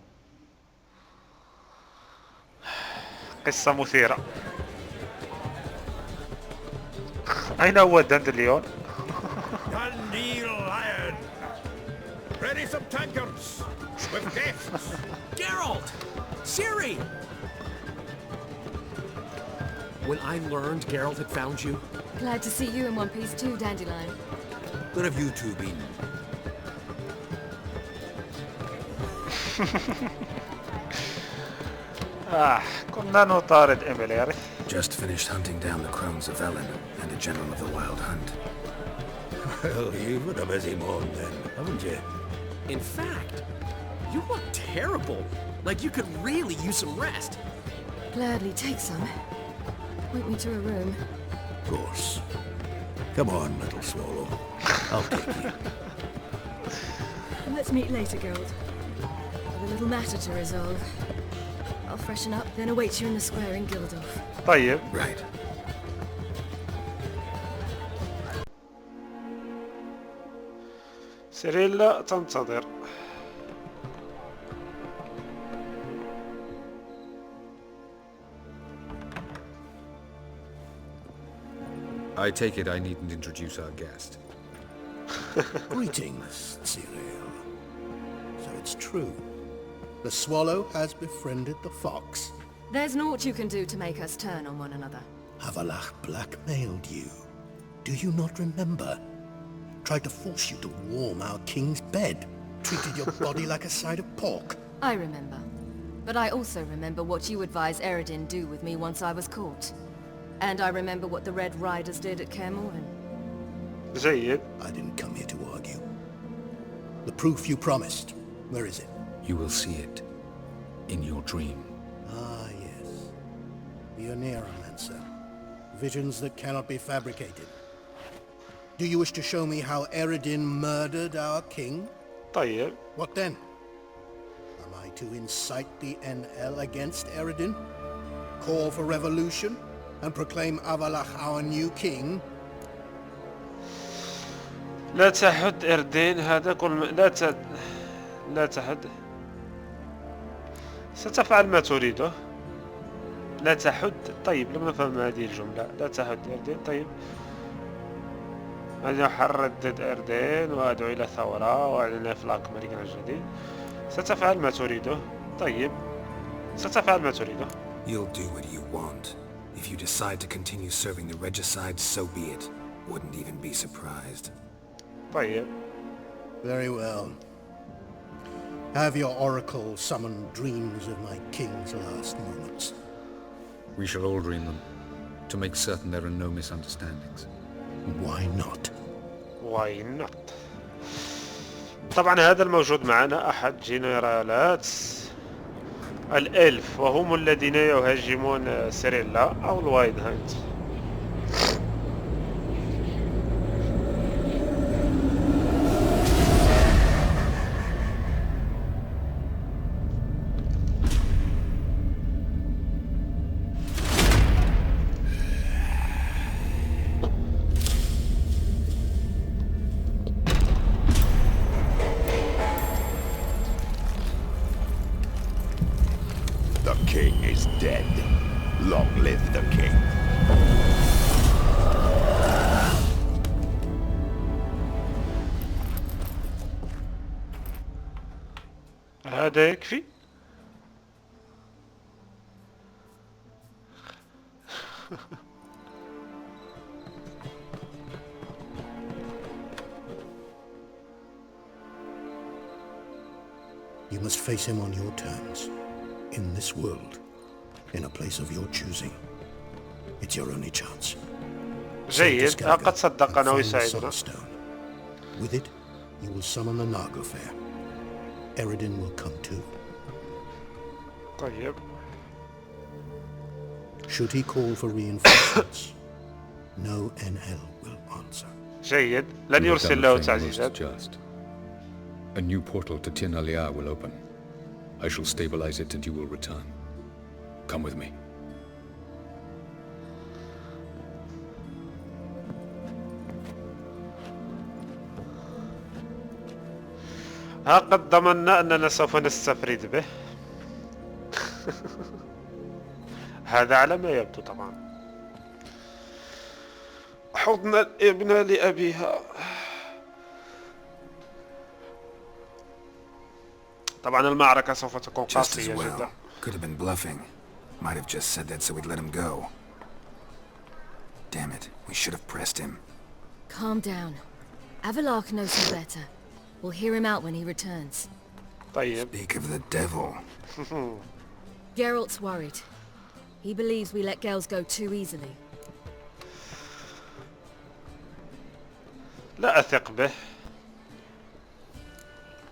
قصة مثيرة. أين هو داندليون؟ Dandelion! Ready some tankards with guests! Geralt! Siri! When I learned Geralt had found you... Glad to see you in one piece too, Dandelion. Where have you two been? كنا نطارد إيميلي. Just finished hunting down the crones of Velen and a general of the Wild Hunt. Well, you've had a busy morning then, haven't you? In fact, you look terrible. Like you could really use some rest. Gladly take some. Point me to a room. Of course. Come on, little swallow. I'll take you. Let's meet later, Geralt. I've a little matter to resolve. I'll freshen up, then await you in the square in Gildorf. طيب. Right. سيريلا تنتظر. I take it I needn't introduce our guest. Greetings, Cyril. So it's true. The swallow has befriended the fox. There's naught you can do to make us turn on one another. Havalach blackmailed you. Do you not remember? Tried to force you to warm our king's bed. Treated your body like a side of pork. I remember. But I also remember what you advised Eredin do with me once I was caught. And I remember what the Red Riders did at Kaer جيد. I didn't come here to argue. The proof you promised. Where is it? You will see it in your dream. Ah, yes. The Oneiromancer. Visions that cannot be fabricated. Do you wish to show me how Eredin murdered our king? طيب. What then? Am I to incite the NL against Eredin? Call for revolution? And proclaim Avalach our new king? لا تحد إردين هذا كل لا تحد. ستفعل ما تريده. لا تحد. طيب لم نفهم هذه الجملة. لا تحد إردين. طيب أن يحرر ضد إردن وأدعو إلى ثورة وأعلن إفلاق ملكنا الجديد. ستفعل ما تريده. طيب ستفعل ما تريده. You'll do what you want. If you decide to continue serving the regicide, so be it. Wouldn't even be surprised. طيب. Very well. Have your oracle summon dreams of my king's last moments. We shall all dream them, to make certain there are no misunderstandings. Why not? Why not? طبعا هذا الموجود معنا أحد جنرالات الإلف، وهم الذين يهاجمون سيريلا أو الوايلد هانت. هذا يكفي. You must face him on your terms, in this world, in a place of your choosing. It's your only chance. جيد، قد صدقنا ويساعدنا. With it, you will summon the Naga fair. Eredin will come too. طيب. Should he call for reinforcements, no NL will answer. جيد، لن يرسل له تعزيزات. A new portal to Tin Alia will open. I shall stabilize it and you will return. Come with me. ها قد ضمننا أننا سوف نستفرد به. هذا على ما يبدو طبعا. حضن الابن لأبيها. طبعا المعركة سوف تكون قاسية جدا. Could have been bluffing. Might have just said that so we'd let him go. Damn it, we should have pressed him. Calm down. Avalark knows him better. We'll hear him out when he returns. طيب. Speak of the devil. Geralt's worried. He believes we let girls go too easily. لا أثق به.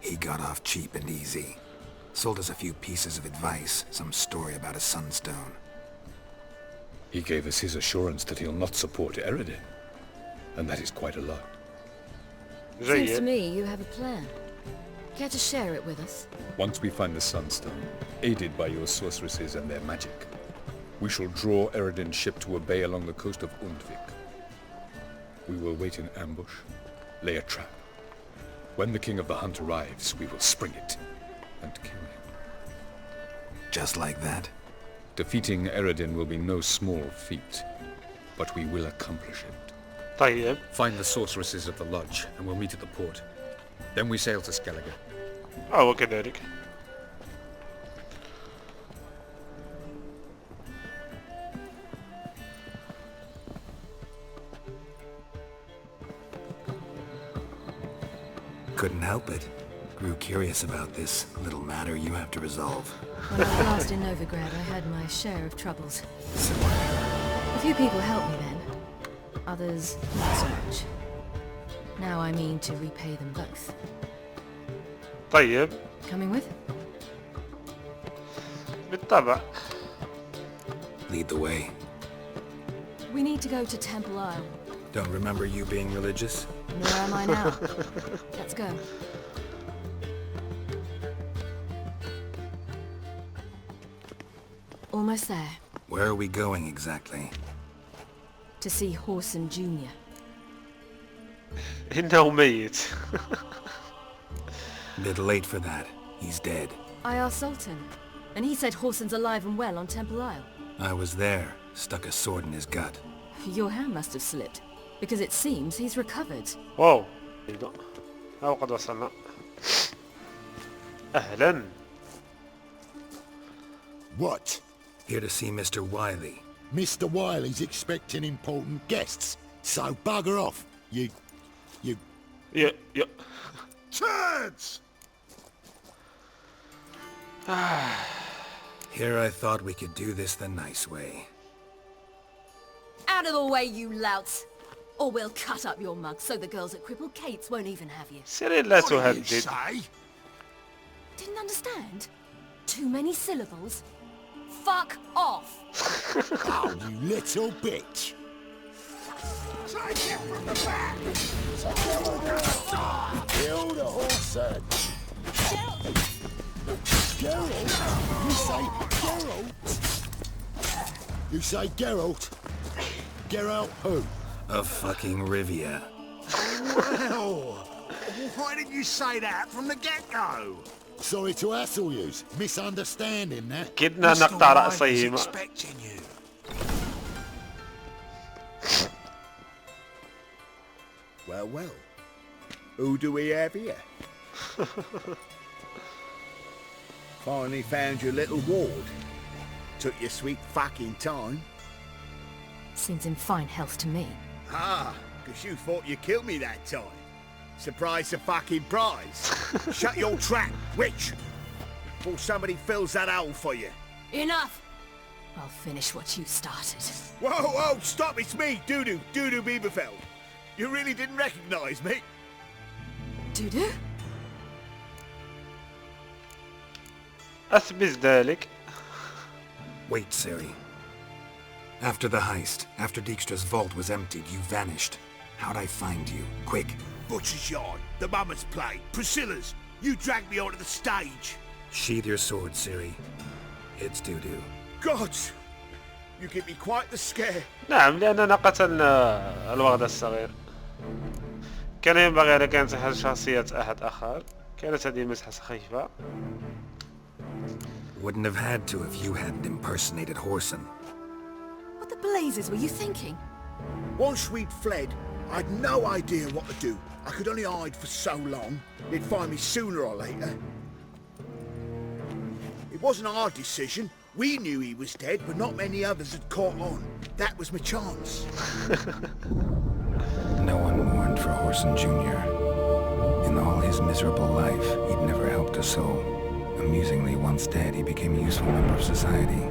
He got off cheap and easy. Sold us a few pieces of advice, some story about a sunstone. He gave us his assurance that he'll not support Eredin. And that is quite a lot. Seems to me you have a plan. Care to share it with us? Once we find the sunstone, aided by your sorceresses and their magic, we shall draw Eredin's ship to a bay along the coast of Undvik. We will wait in ambush, lay a trap. When the King of the Hunt arrives, we will spring it and kill him. Just like that? Defeating Eredin will be no small feat, but we will accomplish it. طيب. Find the sorceresses at the lodge, and we'll meet at the port. Then we sail to Skellige. وكذلك. Couldn't help it. Grew curious about this little matter you have to resolve. When I was last in Novigrad, I had my share of troubles. A few people helped me then. Others, not so much. Now I mean to repay them both. طيب. Coming with? بالطبع. Lead the way. We need to go to Temple Isle. Don't remember you being religious? Nor am I now. Let's go. Almost there. Where are we going exactly? To see Horson Jr. إنه ميت. Bit late for that. He's dead. I asked Sultan, and he said Horson's alive and well on Temple Isle. I was there. Stuck a sword in his gut. Your hand must have slipped, because it seems he's recovered. واو قد وصلنا. أهلا. What? Here to see Mr. Wiley. Mr. Wiley's expecting important guests, so bugger off, you... Yeah. Turds! Here I thought we could do this the nice way. Out of the way, you louts! Or we'll cut up your mug so the girls at Crippled Kate's won't even have you. سيري لا تهدد. Didn't understand? Too many syllables? Fuck off! Oh, you little bitch! Take it from the back! Kill the horse, Geralt? You say Geralt? You say Geralt? Geralt who? Of fucking Rivia. Well, why didn't you say that from the get-go? Sorry to hassle yous. Misunderstanding that. كدنا نقطع رأسه. Expecting you. Well. Who do we have here? Finally found your little ward. Took your sweet fucking time. Seems in fine health to me. Ah, because you thought you killed me that time. Surprise the fucking prize. Shut your trap, witch! Before somebody fills that hole for you. Enough! I'll finish what you started. Whoa, stop, it's me, Dudu Bieberfeld. You really didn't recognize me? Dudu? أثبت ذلك. Wait, Siri. After the heist, after Dijkstra's vault was emptied, you vanished. How'd I find you? Quick. Butcher's Yard, the Mama's Play, Priscilla's. You dragged me onto the stage. Sheathe your sword, Siri. It's Dudu. God! You give me quite the scare. نعم لأننا قتلنا الوغد الصغير. كان ينبغي أن كانت تحل شخصية أحد آخر. كانت هذه مسحة سخيفة. Wouldn't have had to if you hadn't impersonated Whoreson. What the blazes were you thinking? Once we'd fled, I had no idea what to do. I could only hide for so long. They'd find me sooner or later. It wasn't our decision. We knew he was dead, but not many others had caught on. That was my chance. No one mourned for Whoreson Jr. In all his miserable life, he'd never helped a soul. Amusingly, once dead, he became a useful member of society.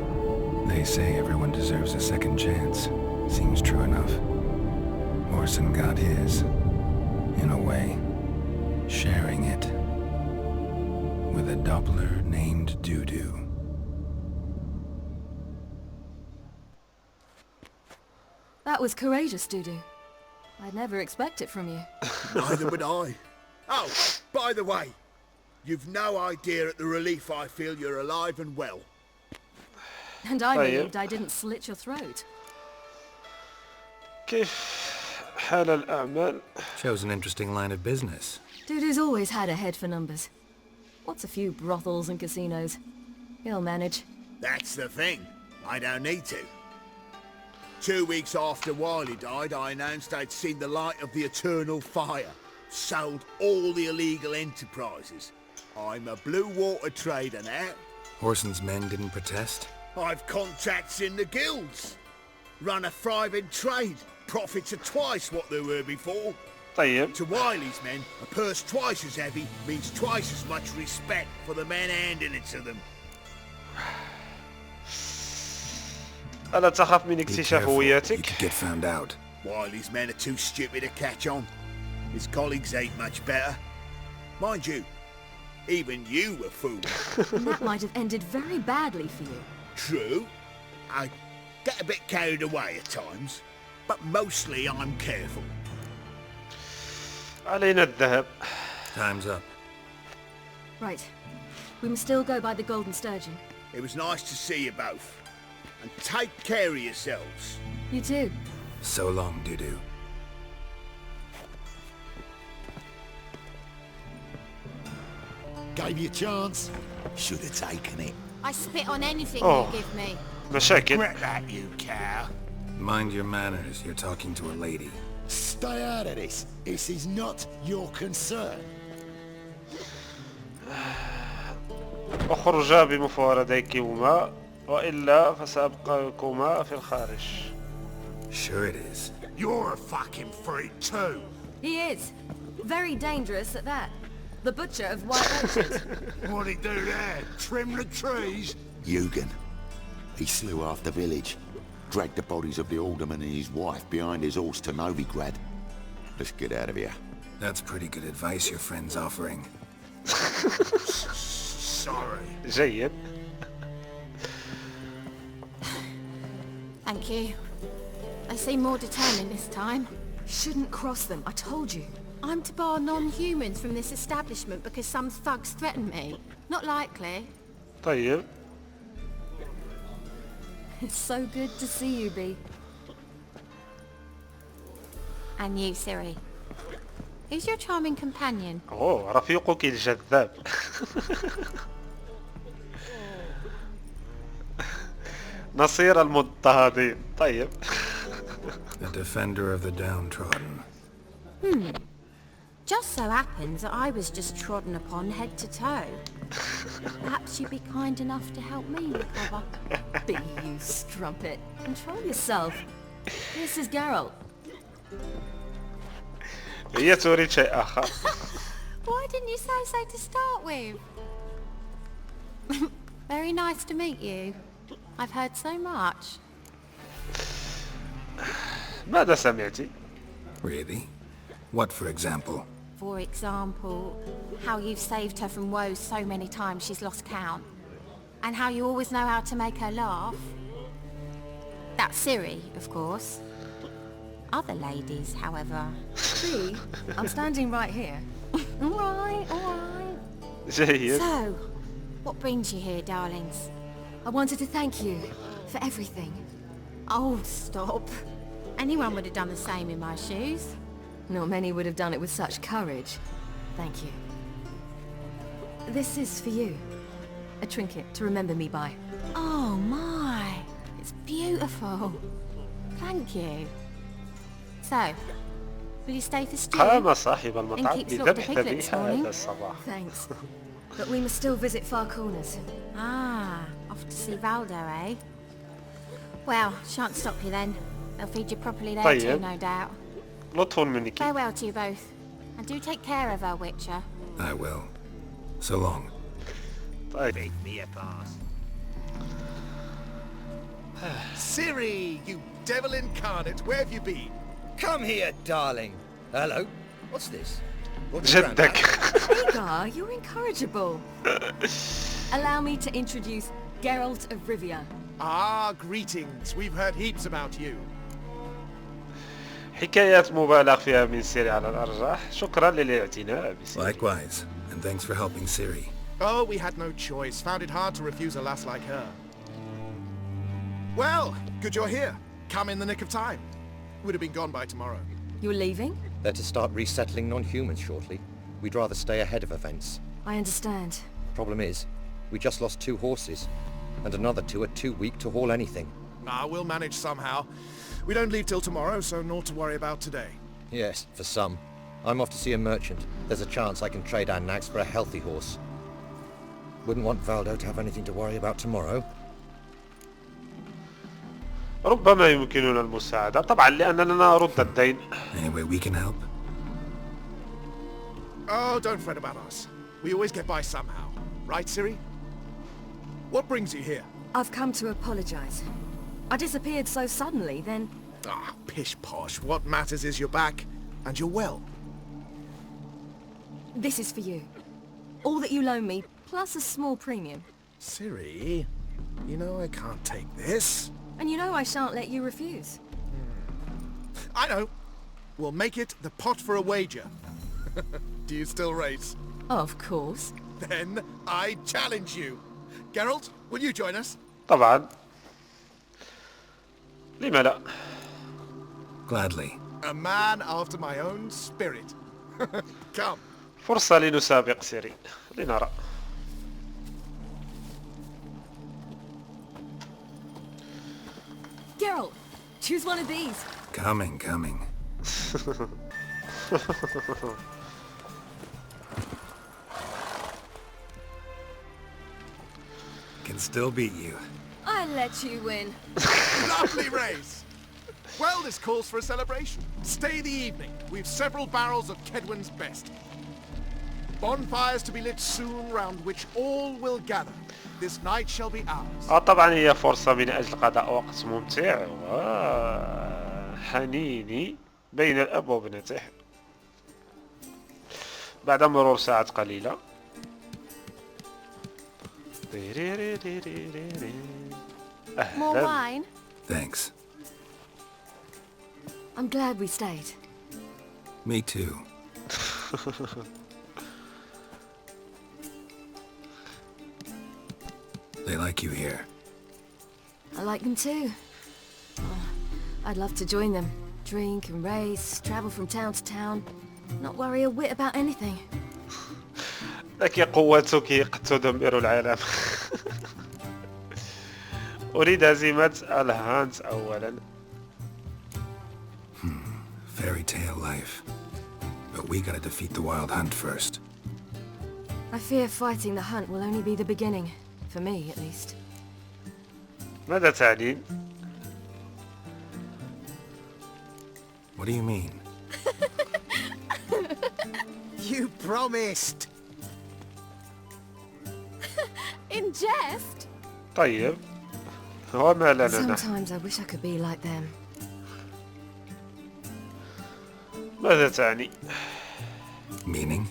They say everyone deserves a second chance. Seems true enough. Whoreson got his, in a way, sharing it with a Doppler named Dudu. That was courageous, Dudu. I'd never expect it from you. Neither would I. Oh, by the way, you've no idea at the relief I feel you're alive and well. And I believed I didn't slit your throat. كيف حال الأعمال؟ Shows an interesting line of business. Dudu's always had a head for numbers. What's a few brothels and casinos? He'll manage. That's the thing. I don't need to. 2 weeks after Wiley died, I announced I'd seen the light of the eternal fire. Sold all the illegal enterprises. I'm a blue water trader now. Whoreson's men didn't protest? I've contacts in the guilds. Run a thriving trade. Profits are twice what they were before. طيب. To Wiley's men, a purse twice as heavy means twice as much respect for the men handing it to them. ألا تخاف من اكتشاف هويتك؟ Get found out. Wiley's men are too stupid to catch on. His colleagues ain't much better. Mind you, even you were fooled. And that might have ended very badly for you. True. I get a bit carried away at times, but mostly I'm careful. علينا الذهاب. Time's up. Right. We must still go by the Golden Sturgeon. It was nice to see you both. And take care of yourselves. You too. So long, Dudu. Gave you a chance. Should have taken it. I spit on anything Oh. you give me. مشاكل. Regret that, you cow. Mind your manners. You're talking to a lady. Stay out of this. This is not your concern. اخرجا بمفارديكما وإلا فسأبقاكما في الخارج. Sure it is. You're a fucking freak too. He is. Very dangerous at that. The butcher of Wailed. What'd he do there? Trim the trees? Eugen. He slew half the village. Dragged the bodies of the alderman and his wife behind his horse to Novigrad. Let's get out of here. That's pretty good advice your friend's offering. Sorry. جيد. Thank you. They seem more determined this time. Shouldn't cross them, I told you. I'm to bar non-humans from this establishment because some thugs threaten me. Not likely. طيب. It's so good to see you, Bee. And you, Siri. Who's your charming companion? أوه رفيقك الجذاب. نصير المضطهدين. طيب. The defender of the downtrodden. Just so happens that I was just trodden upon head to toe. Perhaps you'd be kind enough to help me recover. Bee, you strumpet. Control yourself. This is Geralt. هي تريد شيء آخر. Why didn't you say so to start with? Very nice to meet you. I've heard so much. ماذا سمعتي؟ Really? What, for example? For example, how you've saved her from woes so many times she's lost count. And how you always know how to make her laugh. That's Siri, of course. Other ladies, however... Bee, I'm standing right here. Alright, alright. جيد. So, what brings you here, darlings? I wanted to thank you for everything. Oh, stop. Anyone would have done the same in my shoes. Not many would have done it with such courage. Thank you. This is for you. A trinket to remember me by. Oh my, it's beautiful. Thank you. So, will you stay for stew? قام صاحب And المطعم keep Slot بذبح the piglet this ذبيحة morning? هذا الصباح. Thanks. But we must still visit Far Corners. Ah, off to see Valdo, eh? Well, shan't stop you then. They'll feed you properly there too, طيب. no doubt. لطف منك. Farewell to you both. And do take care of her, Witcher. I will. So long. طيب. Make me a pass. Siri, you devil incarnate, where have you been? Come here, darling. Hello. What's this? جدك. Hagar, you're incorrigible. Allow me to introduce Geralt of Rivia. Ah, greetings. We've heard heaps about you. حكايات مبالغ فيها من سيري على الأرجح. شكرا للاعتناء بسيري. Likewise. And thanks for helping Siri. Oh, we had no choice. Found it hard to refuse a lass like her. Well, good you're here. Come in the nick of time. Would have been gone by tomorrow. You're leaving? They're to start resettling non-humans shortly. We'd rather stay ahead of events. I understand. Problem is, we just lost 2 horses. And another 2 are too weak to haul anything. Ah, we'll manage somehow. We don't leave till tomorrow, so naught to worry about today. Yes, for some. I'm off to see a merchant. There's a chance I can trade our nags for a healthy horse. Wouldn't want Valdo to have anything to worry about tomorrow. ربما يمكننا المساعدة طبعا لأننا نرد الدين. Any way we can help? Oh, don't fret about us. We always get by somehow. Right, Siri? What brings you here? I've come to apologize. I disappeared so suddenly, then... Ah, pish-posh. What matters is you're back, and you're well. This is for you. All that you loan me, plus a small premium. Siri, you know I can't take this. And you know I shan't let you refuse. I know. We'll make it the pot for a wager. Do you still race? Of course. Then I challenge you. Geralt, will you join us? طبعا. لما لا؟ Gladly. A man after my own spirit. Come. فرصة لنسابق سيري. لنرى. Geralt, choose one of these. Coming. Can still beat you. I let you win. Lovely race! Well, this calls for a celebration. Stay the evening. We've several barrels of Kedwin's best. Bonfires to be lit soon, round which all will gather. This night shall be ours. طبعا هي فرصة من أجل قضاء وقت ممتع وحنيني بين الأب وابنته بعد مرور ساعات قليلة. More wine? Thanks. I'm glad we stayed. Me too. They like you here. I like them too. Oh, I'd love to join them. Drink and race, travel from town to town. Not worry a whit about anything. لك قوتك قد تدمر العالم. أريد هزيمة الهانت أولا. Fairy tale life. But we gotta defeat the wild hunt first. I fear fighting the hunt will only be the beginning. For me, at least. ماذا تعني؟ What do you mean? You promised! In jest? طيب وما لنا نحن؟ Sometimes I wish I could be like them. ماذا تعني؟ Meaning?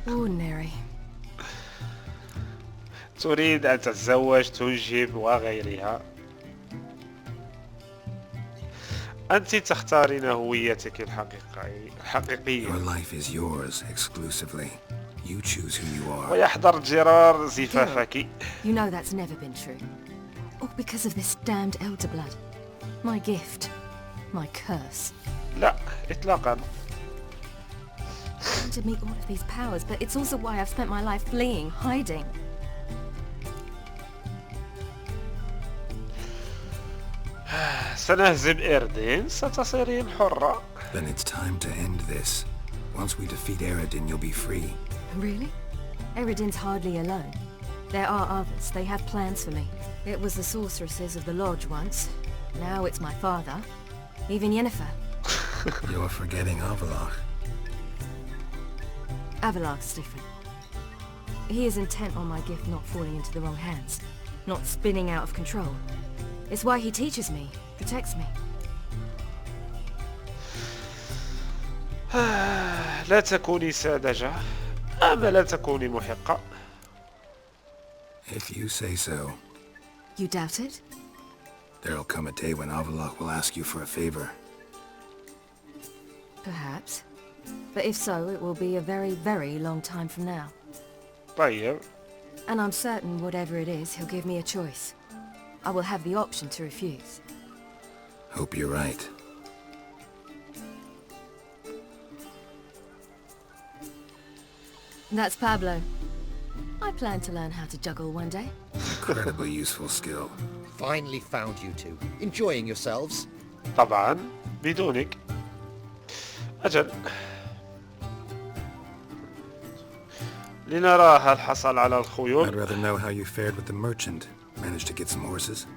Ordinary. تريد أن تتزوج تنجب وغيرها. أنت تختارين هويتك الحقيقية. Your life is yours exclusively. You choose who you are. ويحضر جرار زفافك. You know that's never been true. All because of this damned elder blood. My gift. My curse. لا إطلاقا. I want to meet all of these powers, but it's also why I've spent my life fleeing, hiding. سنهزم إيردين ستصيرين حرة. Then it's time to end this. Once we defeat Eredin, you'll be free. Really? Eredin's hardly alone. There are others. They have plans for me. It was the sorceresses of the lodge once. Now it's my father. Even Yennefer. You're forgetting Avalok. Avalok's different. He is intent on my gift not falling into the wrong hands. Not spinning out of control. It's why he teaches me, protects me. لا تكوني ساذجة أما لا تكوني محقة. If you say so. You doubt it? There'll come a day when Avalok will ask you for a favor. Perhaps. But if so, it will be a very, very long time from now. طيب. And I'm certain whatever it is, he'll give me a choice. I will have the option to refuse. Hope you're right. That's Pablo. I plan to learn how to juggle one day. Incredibly useful skill. Finally found you two. Enjoying yourselves? طبعا بدونك. أجل. لنرى هل حصل على الخيول. I'd rather know how you fared with the merchant. Managed to get some horses?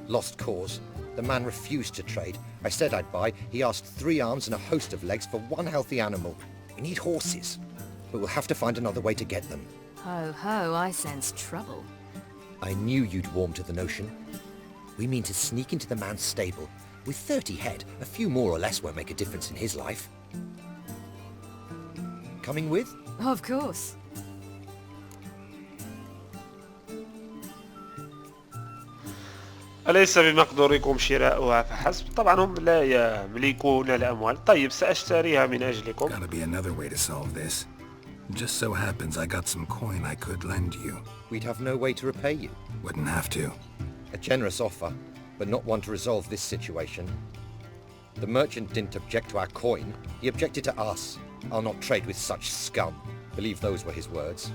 Lost cause. The man refused to trade. I said I'd buy. He asked 3 arms and a host of legs for 1 healthy animal. We need horses. But we'll have to find another way to get them. Ho ho, I sense trouble. I knew you'd warm to the notion. We mean to sneak into the man's stable. With 30 head, a few more or less won't make a difference in his life. Coming with? Of course. أليس بمقدوركم شراؤها فحسب؟ طبعا هم لا يملكون الأموال. طيب سأشتريها من أجلكم. Gotta be another way to solve this. Just so happens I got some coin I could lend you. We'd have no way to repay you. Wouldn't have to. A generous offer, but not one to resolve this situation. The merchant didn't object to our coin. He objected to us. I'll not trade with such scum. Believe those were his words.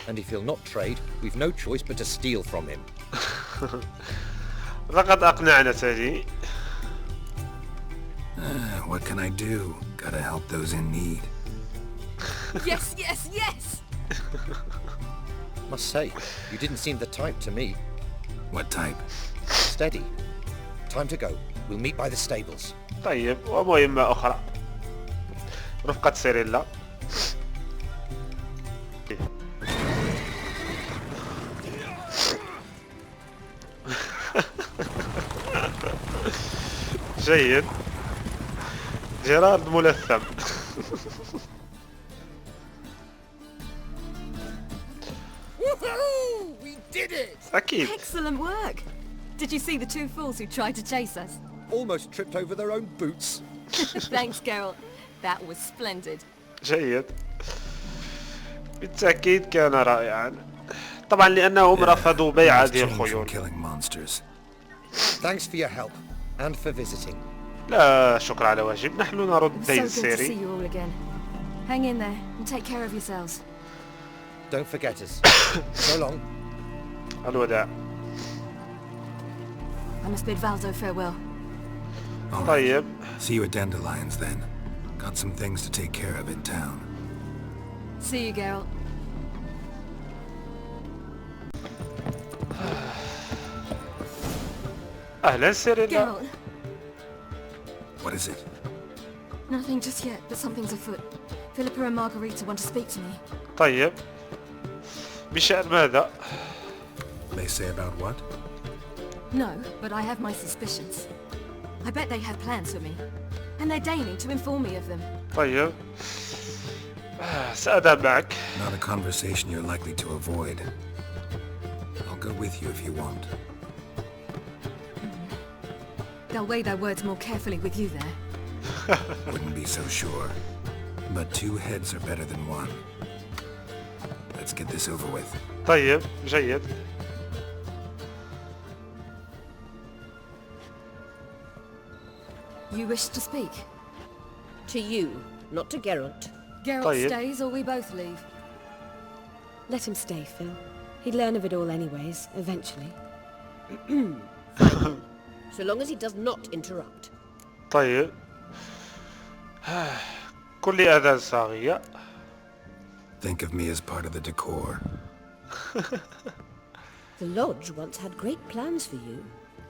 And if he'll not trade, we've no choice but to steal from him. لقد أقنعنا تالي. What can I do? Gotta help those in need. Yes, yes, yes! Must say, you didn't seem the type to me. What type? Steady. Time to go. We'll meet by the stables. طيب ومهمة أخرى رفقة سيريلا. جيد. جيرارد ملثم. We did it! أكيد. Excellent work. Did you see the two fools who tried to chase us? Almost tripped over their own boots. Thanks, Geralt. That was splendid. جيد. بالتأكيد كان رائعا. طبعا لأنهم رفضوا بيع هذه الخيول. Thanks for your help and for visiting. لا شكر على واجب. نحن نرد So دين good to see سيري. you all again. Hang in there and take care of yourselves. Don't forget us. So long. الوداع. I must bid Valdo farewell. Alright. See you at Dandelions then. Got some things to take care of in town. See you, Geralt. أهلا سيريلا. Geralt. What is it? Nothing just yet, but something's afoot. Philippa and Margarita want to speak to me. طيب. بشأن ماذا؟ They say about what? No, but I have my suspicions. I bet they have plans for me. And they're deigning to inform me of them. طيب. سأذهب معك. Not a conversation you're likely to avoid. I'll go with you if you want. They'll weigh their words more carefully with you there. Wouldn't be so sure. But two heads are better than one. Let's get this over with. طيب جيد. You wish to speak? To you, not to Geralt. Geralt stays or we both leave? Let him stay, Phil. He'd learn of it all anyways, eventually. So long as he does not interrupt. طيب. كل أذان صاغية. Think of me as part of the decor. The Lodge once had great plans for you.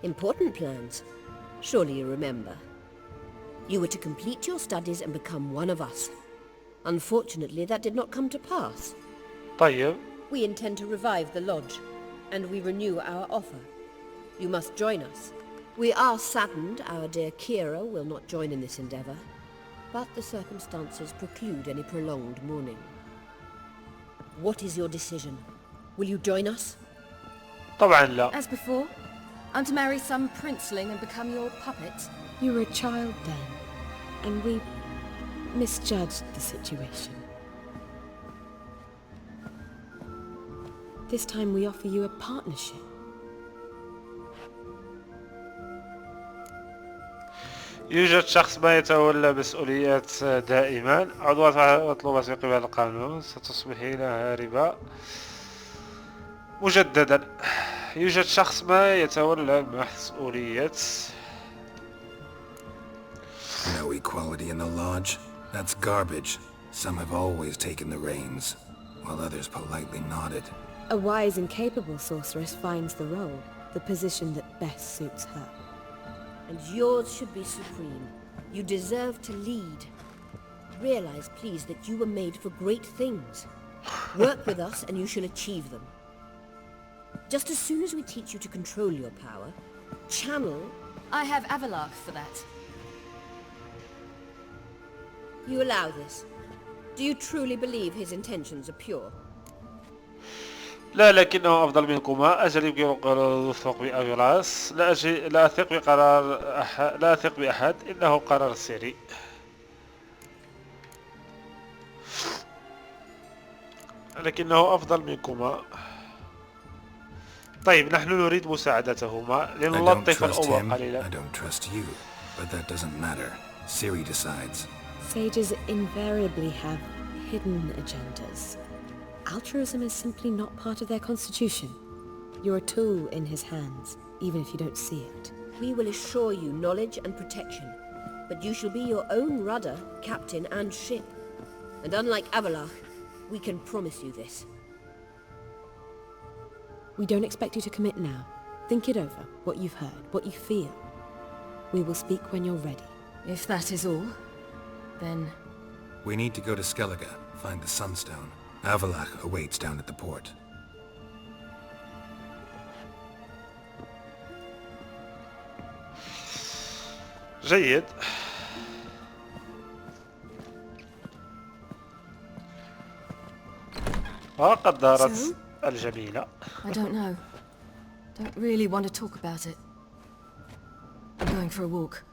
Important plans. Surely you remember. You were to complete your studies and become one of us. Unfortunately, that did not come to pass. طيب. We intend to revive the Lodge, and we renew our offer. You must join us. We are saddened our dear Kira will not join in this endeavor, but the circumstances preclude any prolonged mourning. What is your decision? Will you join us? طبعا لا. As before, I'm to marry some princeling and become your puppet. You were a child then, and we misjudged the situation. This time we offer you a partnership. يوجد شخص ما يتولى مسؤوليات دائما. عضوات مطلوبة من قبل القانون. ستصبحين هاربة مجددا. يوجد شخص ما يتولى مسؤوليات. No equality in the Lodge? That's garbage. Some have always taken the reins, while others politely nodded. A wise and capable sorceress finds the role, the position that best suits her. And yours should be supreme. You deserve to lead. Realize, please, that you were made for great things. Work with us and you shall achieve them. Just as soon as we teach you to control your power, channel... I have Avalark for that. You allow this? Do you truly believe his intentions are pure? لا لكنه أفضل منكما. أجل يمكن قرار الوثوق بأفلاس. لا أثق بقرار أحد. لا أثق بأحد. إنه قرار سيري. لكنه أفضل منكما. طيب نحن نريد مساعدتهما لنلطف الأمور قليلا. I don't trust you, but that doesn't matter. Siri decides. Sages invariably have hidden agendas. Altruism is simply not part of their constitution. You're a tool in his hands, even if you don't see it. We will assure you knowledge and protection. But you shall be your own rudder, captain and ship. And unlike Avallac'h, we can promise you this. We don't expect you to commit now. Think it over, what you've heard, what you feel. We will speak when you're ready. If that is all, then... We need to go to Skellige, find the Sunstone. Avallac'h awaits down at the port. جيد. وقد دارت الجميلة. I don't know. Don't really want to talk about it. I'm going for a walk.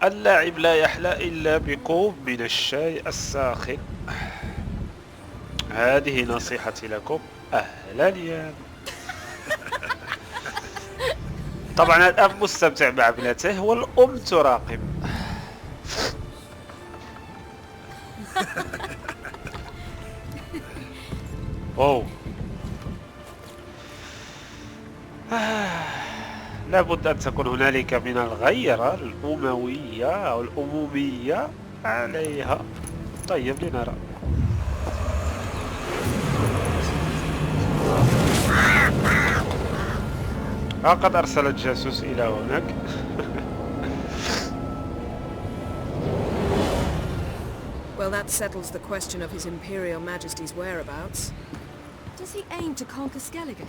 اللاعب لا يحلى إلا بكوب من الشاي الساخن. هذه نصيحتي لكم. أهلا يا طبعا الأب مستمتع مع ابنته والأم تراقب. أوه. لابد أن تكون هنالك من الغيرة الأموية أو الأمومية عليها. طيب لنرى. قد أرسل الجاسوس إلى هناك. Well, that settles the question of His Imperial Majesty's whereabouts. Does he aim to conquer Skellige?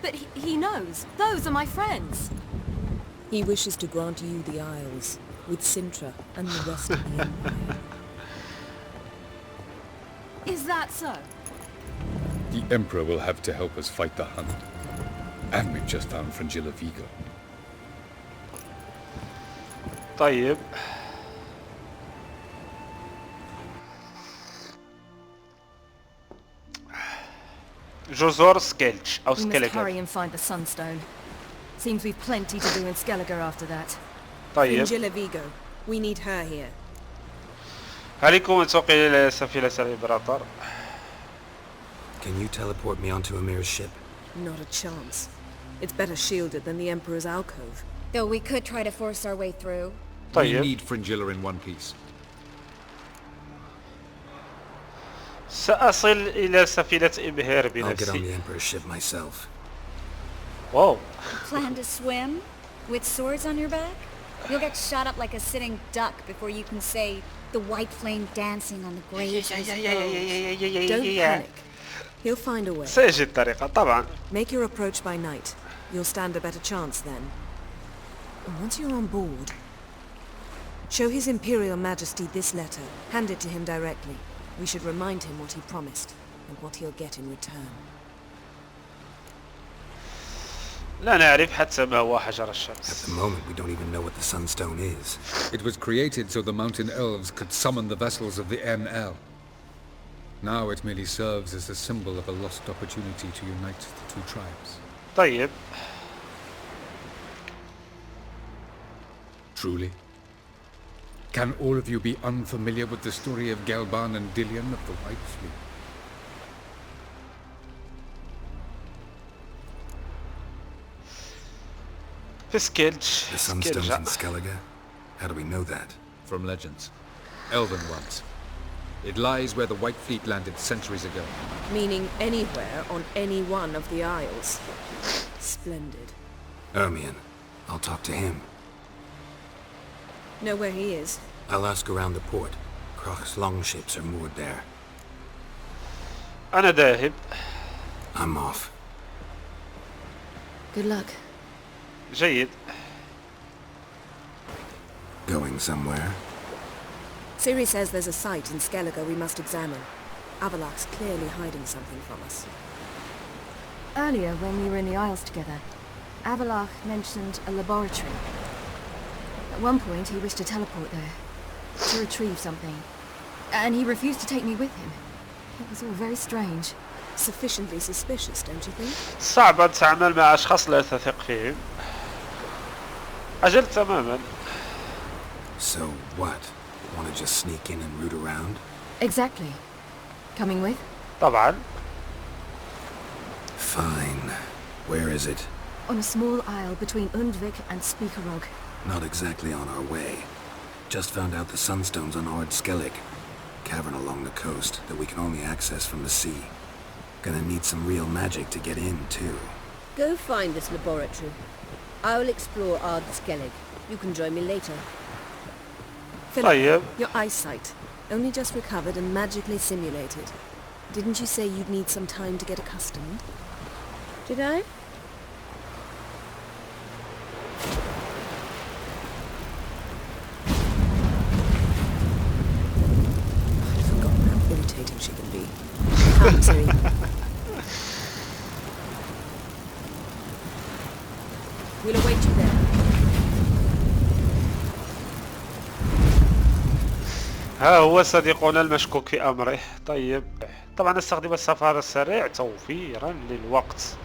But he knows. Those are my friends. He wishes to grant you the Isles, with Sintra and the rest of the Empire. Is that so? The Emperor will have to help us fight the Hunt. And we've just found Fringilla Vigo. طيب. جزر سكيلج أو We must سكيلج. hurry and find the Sunstone. Seems we've plenty to do in Skellige after that. طيب. Fringilla Vigo. We need her here. عليكم أن تنقل إلى سفينة الإمبراطور. Can you teleport me onto Amir's ship? Not a chance. It's better shielded than the Emperor's alcove. Though we could try to force our way through. We need Fringilla in one piece. سأصل إلى سفينة إبهار I'll get on the بنفسي. Emperor's ship myself. Wow. Plan to swim? With swords on your back? You'll get shot up like a sitting duck before you can say the white flame dancing on the graves of his foes. Don't panic. He'll find a way. سيجد طريقة طبعا. Make your approach by night. You'll stand a better chance then. And once you're on board, show His Imperial Majesty this letter. Hand it to him directly. We should remind him what he promised and what he'll get in return. لا نعرف حتى ما هو حجر الشمس. At the moment, we don't even know what the Sunstone is. It was created so the mountain elves could summon the vessels of the NL. Now it merely serves as a symbol of a lost opportunity to unite the two tribes. طيب. Truly? Can all of you be unfamiliar with the story of Gelban and Dillion of the White Fleet? في سكيلج. The Sunstone's in Skellige? How do we know that? From legends. Elven ones. It lies where the White Fleet landed centuries ago. Meaning anywhere on any one of the Isles. Splendid. Ermion. I'll talk to him. Know where he is? I'll ask around the port. Krach's longships are moored there. أنا ذاهب. I'm off. Good luck. جيد. Going somewhere? Siri says there's a site in Skellige we must examine. Avallac'h's clearly hiding something from us. Earlier, when we were in the Isles together, Avallac'h mentioned a laboratory. At one point, he wished to teleport there, to retrieve something. And he refused to take me with him. It was all very strange. Sufficiently suspicious, don't you think? صعب أن تعمل مع أشخاص لا تثق فيهم. أجل تماما. So what? Want to just sneak in and root around? Exactly. Coming with? طبعا. Fine. Where is it? On a small isle between Undvik and Speakerog. Not exactly on our way. Just found out the sunstone's on Ord Skellig. Cavern along the coast that we can only access from the sea. Gonna need some real magic to get in, too. Go find this laboratory. I will explore Ard Skellig. You can join me later. Philip, your eyesight. Only just recovered and magically simulated. Didn't you say you'd need some time to get accustomed? Did I? I've forgotten how irritating she can be. Come, Siri. We'll await you there. ها هو صديقنا المشكوك في أمره. طيب طبعا استخدم السفر السريع توفيرا للوقت.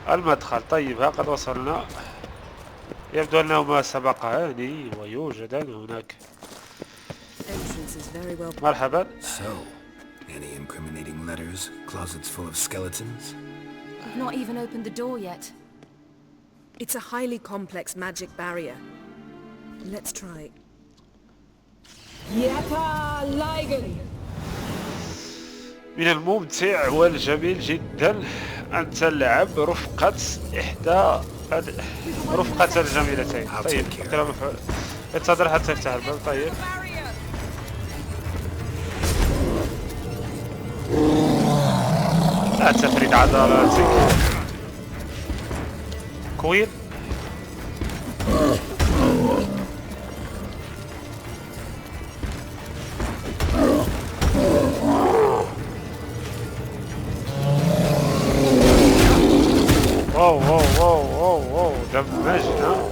المدخل. طيب ها قد وصلنا. يبدو أنه ما سبقاني ويوجدان هناك. مرحبا. So, any incriminating letters? Closets full of skeletons? I've not even opened the door yet. It's a highly complex magic barrier. Let's try. من الممتع والجميل جدا أن تلعب رفقة رفقة الجميلتين. طيب انتظر حتى يفتح الباب. طيب لا تفرد عضلاتك. كوين. واو دمجنا.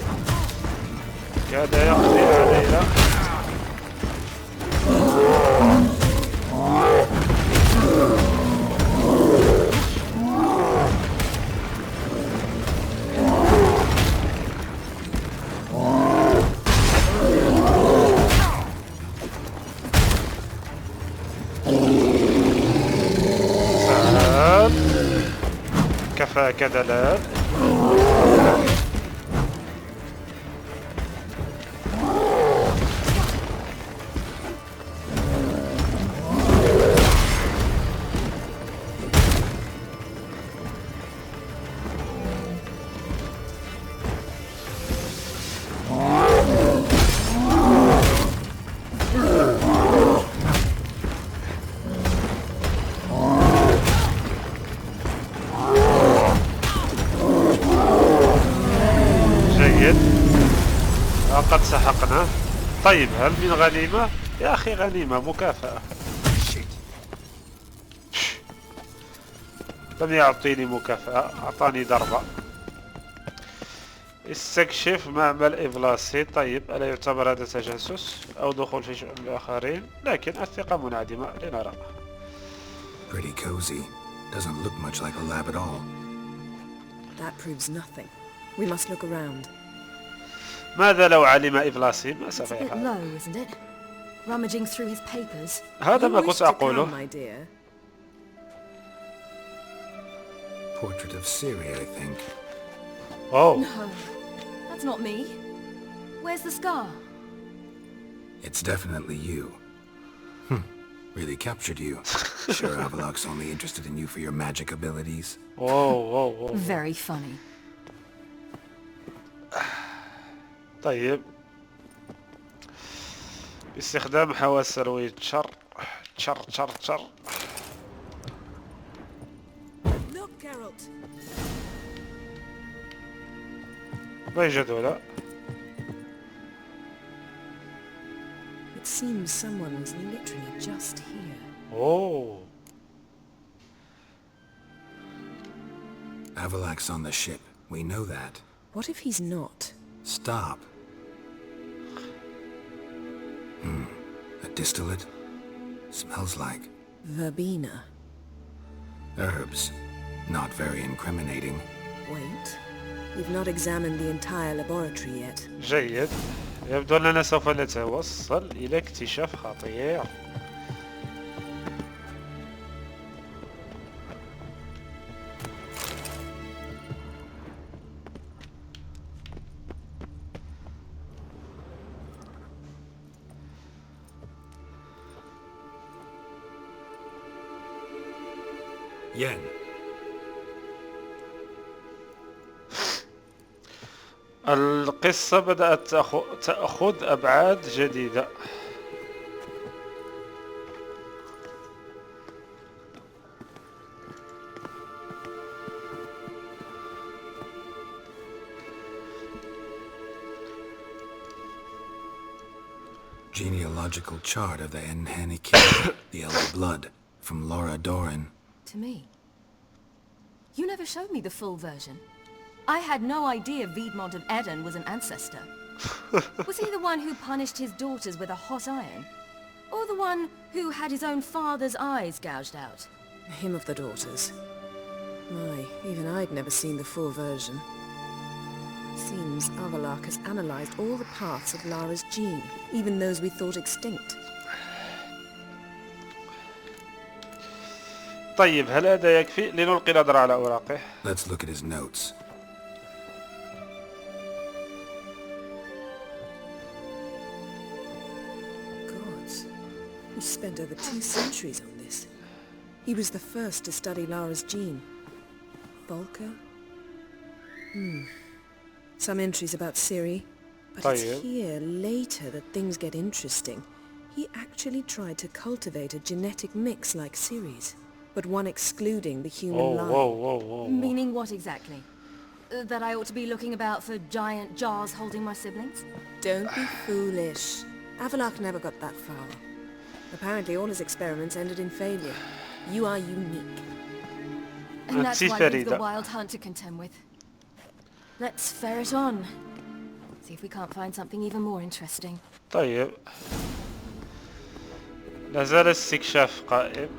كاد يقضي علينا. كفاك دلال. قد سحقنا. طيب هل من غنيمة؟ يا أخي غنيمة مكافأة. لم يعطيني مكافأة، أعطاني ضربة. استكشف معمل إفلاسي. طيب ألا يعتبر هذا تجسس أو دخول في شؤون الآخرين؟ لكن الثقة منعدمة. لنرى. Pretty cozy. Doesn't look much like a lab at all. That proves nothing. We must look around. ماذا لو علم إفلاسي ما It's a سوف bit يفعل؟ low, isn't it? Rummaging through his papers. هذا ما كنت أقوله. My dear. Portrait of Siri, I think. Oh. No, that's not me. Where's the scar? It's definitely you. Really captured you. Sure Avalok's only interested in you for your magic abilities. Whoa. Very funny. طيب باستخدام حواس الويتشر. تشر. ما يوجد ولا. It seems someone was literally just here. Oh. Avalok's on the ship. We know that. What if he's not? Stop. A distillate? Smells like... Verbena. herbs. Not very incriminating. Wait. We've not examined the entire laboratory yet. جيد. يبدو أننا سوف نتوصل إلى اكتشاف خطير. Yen. القصة بدأت تأخذ أبعاد جديدة. Genealogical chart of the Enhani king, the Elder Blood, from Laura Doran. To me? You never showed me the full version. I had no idea Viedmont of Eden was an ancestor. Was he the one who punished his daughters with a hot iron? Or the one who had his own father's eyes gouged out? Him of the daughters. My, even I'd never seen the full version. Seems Avallac'h has analyzed all the parts of Lara's gene, even those we thought extinct. طيب هل هذا يكفي؟ لنلقي نظرة على أوراقه. Let's look at his notes. Gods, he spent over 2 centuries on this. He was the first to study Lara's gene. Volker? Some entries about Siri, but it's here later that things get interesting. He actually tried to cultivate a genetic mix like Siri's, but one excluding the human line. Whoa. Meaning what exactly? That I ought to be looking about for giant jars holding my siblings? Don't be foolish. Avallac'h never got that far. Apparently all his experiments ended in failure. You are unique. And that's why we've the wild hunt to contend with. Let's ferret on. See if we can't find something even more interesting. طيب. لا زال استكشاف قائم.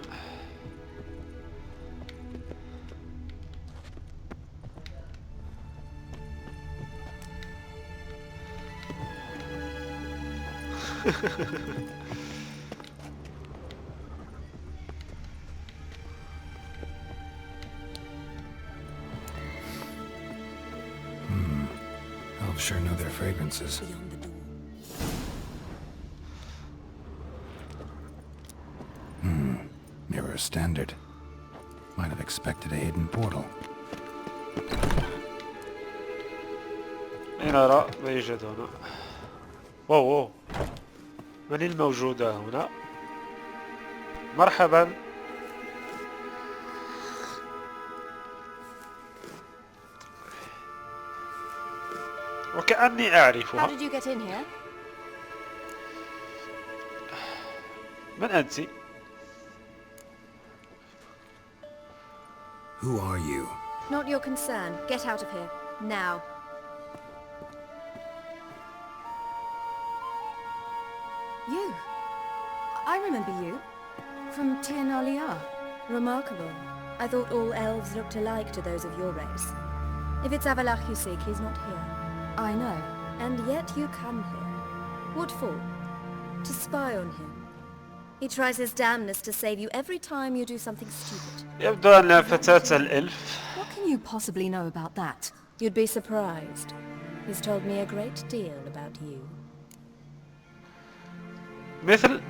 Elves sure know their fragrances. Mirror standard. Might have expected a hidden portal. لنرى ما يوجد هنا. واو من الموجودة هنا؟ مرحبا. وكأني أعرفها. How did you get in here? من أنت؟ Who are you? Not your concern. Get out of here. Now. You. I remember you. From Tir Nalia. Remarkable. I thought all elves looked alike to those of your race. If it's Avallac'h you seek, he's not here. I know. And yet you come here. What for? To spy on him. He tries his damnedest to save you every time you do something stupid. يبدو أنها فتاة الإلف. What can you possibly know about that? You'd be surprised. He's told me a great deal about you. مثل.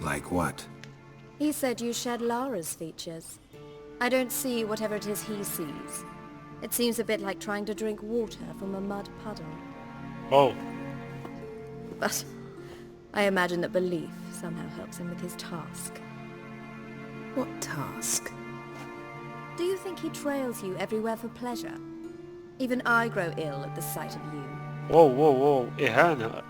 Like what? He said you shared Lara's features. I don't see whatever it is he sees. It seems a bit like trying to drink water from a mud puddle. Oh. But I imagine that belief somehow helps him with his task. What task? Do you think he trails you everywhere for pleasure? Even I grow ill at the sight of you. Whoa. إهانة.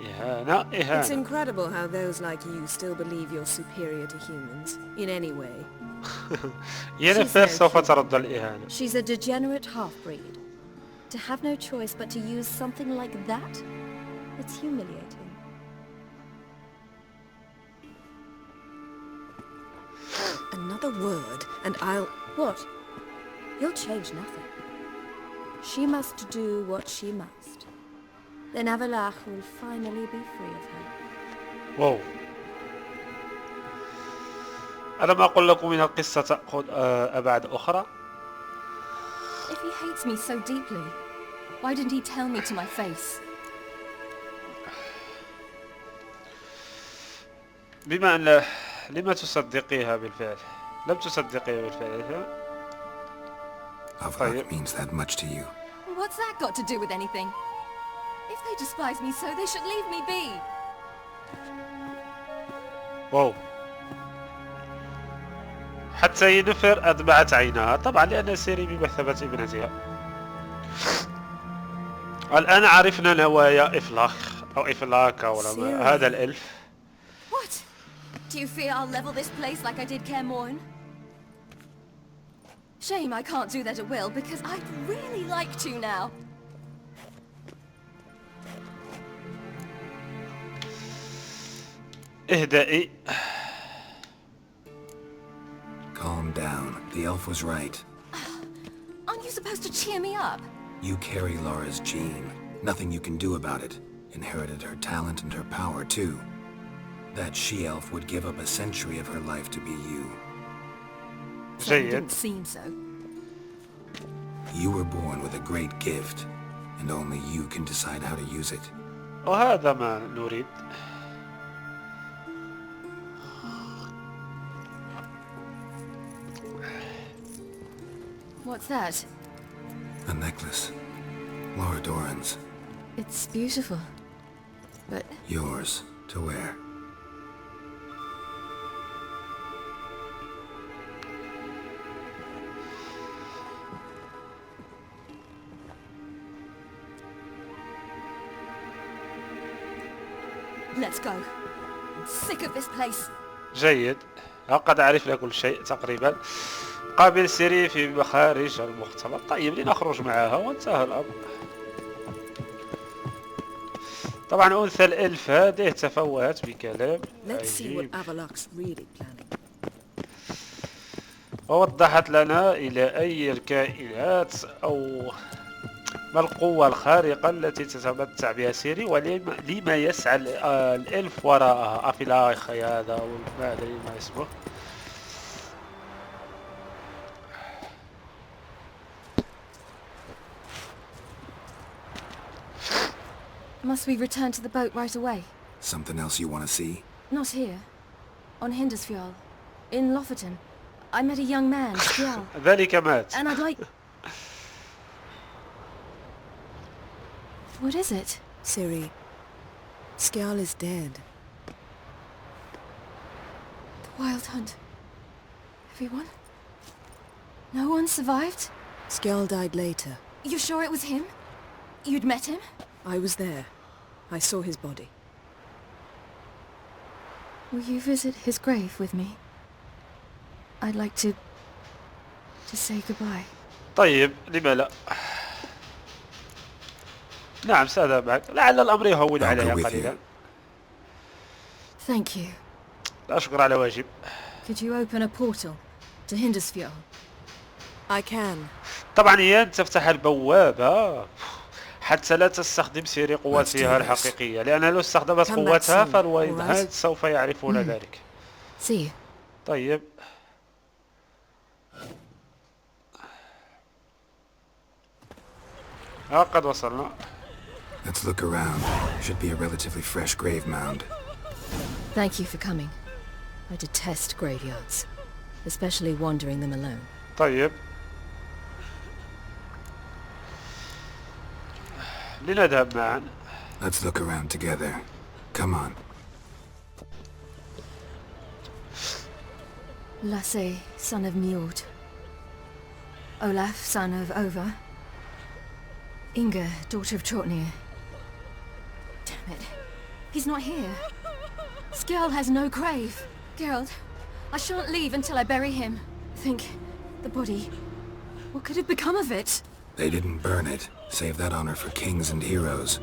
It's incredible how those like you still believe you're superior to humans, in any way. ينفر سوف ترد الإهانة. She's a degenerate half-breed. To have no choice but to use something like that? It's humiliating. Another word, and I'll... What? You'll change nothing. She must do what she must. Then Avallac'h will finally be free of her. واو. ألم أقل لكم إن القصة تأخذ أبعاد أخرى؟ If he hates me so deeply, why didn't he tell me to my face? بما أن لما تصدقيها بالفعل؟ لم تصدقي بالفعل. Avlok means that much to you. What's that got to do with anything? If they despise me so, they should leave me be. واو. حتى ينفر أدمعت عينها، طبعا لأن سيري بمثابة ابنتها. الآن عرفنا نوايا إفلاخ أو إفلاك أو هذا الإلف. What? Do you fear I'll level this place like I did Kaer Morhen? Shame I can't do that at will, because I'd really like to now. اهدئي. Calm down. The elf was right. Aren't you supposed to cheer me up? You carry Laura's gene. Nothing you can do about it. Inherited her talent and her power, too. That she-elf would give up a century of her life to be you. It didn't seem so. You were born with a great gift, and only you can decide how to use it. وهذا ما نريد. What's that? A necklace. Laura Doran's. It's beautiful, but... Yours, to wear. Let's go. I'm sick of this place. جيد. قد عرفنا كل شيء تقريبا. قابل سيري في مخارج المختبر. طيب لنخرج معها وانتهى الأمر. طبعا أنثى الإلف هذه تفوهت بكلام عجيب. ووضحت لنا إلى أي الكائنات أو ما القوة الخارقة التي تتمتع بها سيري ولما يسعى الإلف وراءها. أفلاخ هذا وما أدري ما اسمه. Must we return to the boat right away? Something else you want to see? Not here. On Hindersfjall. In Lofoten. I met a young man, Skjall. ذلك مات. And I'd like... What is it? Siri, Skjall is dead. The Wild Hunt. Everyone? No one survived? Skjall died later. You sure it was him? You'd met him? I was there. I saw his body. Will you visit his grave with me? I'd like to say goodbye. طيب لما لا. نعم سأذهب معك. لعل الأمر يهون عليها قليلا. Thank you. لا شكر على واجب. Could you open a portal to Hindersfjall? I can. طبعا هي تفتح البوابة حتى لا تستخدم سيري قوتها الحقيقية، لأنها لو استخدمت قوتها فالويلد سوف يعرفون ذلك. See. طيب. قد وصلنا. Let's look around. Should be a relatively fresh grave mound. Thank you for coming. I detest graveyards, especially wandering them alone. طيب. لنذهب معا. Let's look around together. Come on. Lasse, son of Njord. Olaf, son of Ova. Inga, daughter of Trotnir. Damn it. He's not here. Skjall has no grave. Geralt, I shan't leave until I bury him. Think, the body. What could have become of it? They didn't burn it. Save that honor for kings and heroes.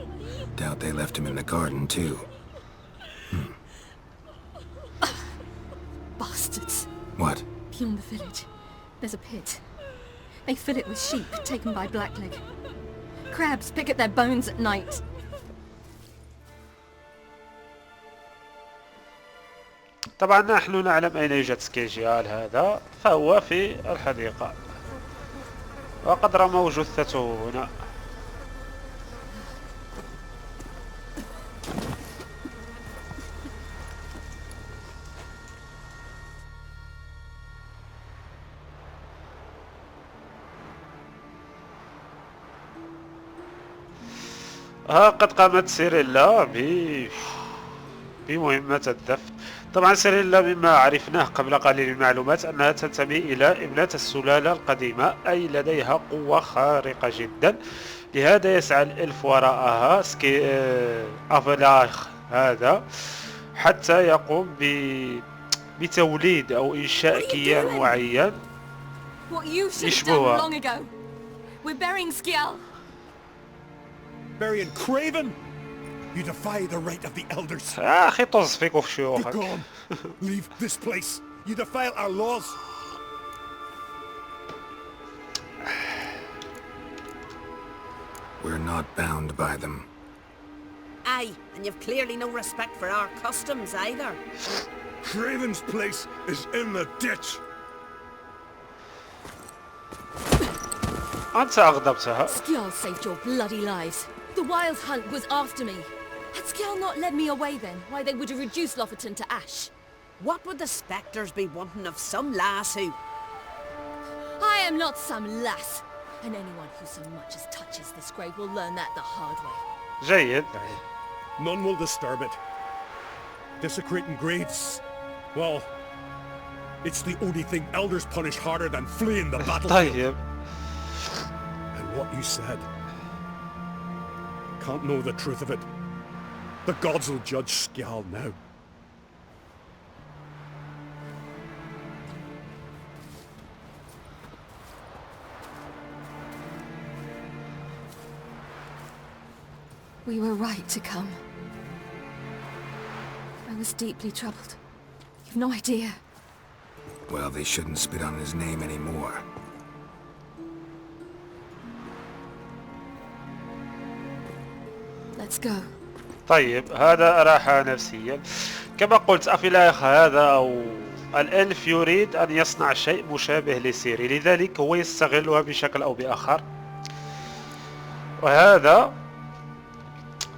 Doubt they left him in the garden, too. Bastards. What? Beyond the village, there's a pit. They fill it with sheep taken by Blackleg. Crabs pick at their bones at night. طبعا نحن نعلم أين يوجد سكيجيال هذا، فهو في الحديقة وقد رموا جثته هنا. قد قامت سيريلا بمهمة الدفن. طبعا سيريلا مما عرفناه قبل قليل من المعلومات أنها تنتمي إلى ابنة السلالة القديمة، أي لديها قوة خارقة جدا. لهذا يسعى الإلف وراءها أفلاخ هذا حتى يقوم بتوليد أو إنشاء كيان معين يشبهها. We're burying Skial. Burying Craven? You defy the right of the elders. أخي طز فيك وفي شيوخك. Begone. Leave this place. You defile our laws. We're not bound by them. Aye, and you've clearly no respect for our customs either. Craven's place is in the ditch. أنت أغضبتها. Skial saved your bloody lives. The wild hunt was after me. Had Skial not led me away then, why they would have reduced Lofferton to ash. What would the spectres be wanting of some lass who... I am not some lass. And anyone who so much as touches this grave will learn that the hard way. جيد. None will disturb it. Desecrating graves. Well, it's the only thing elders punish harder than fleeing the battlefield. طيب. And what you said. Can't know the truth of it. The gods will judge Skial now. We were right to come. I was deeply troubled. You've no idea. Well, they shouldn't spit on his name anymore. Let's go. طيب هذا راحة نفسيا. كما قلت أفلاخ هذا أو الألف يريد أن يصنع شيء مشابه لسيري، لذلك هو يستغلها بشكل أو بآخر، وهذا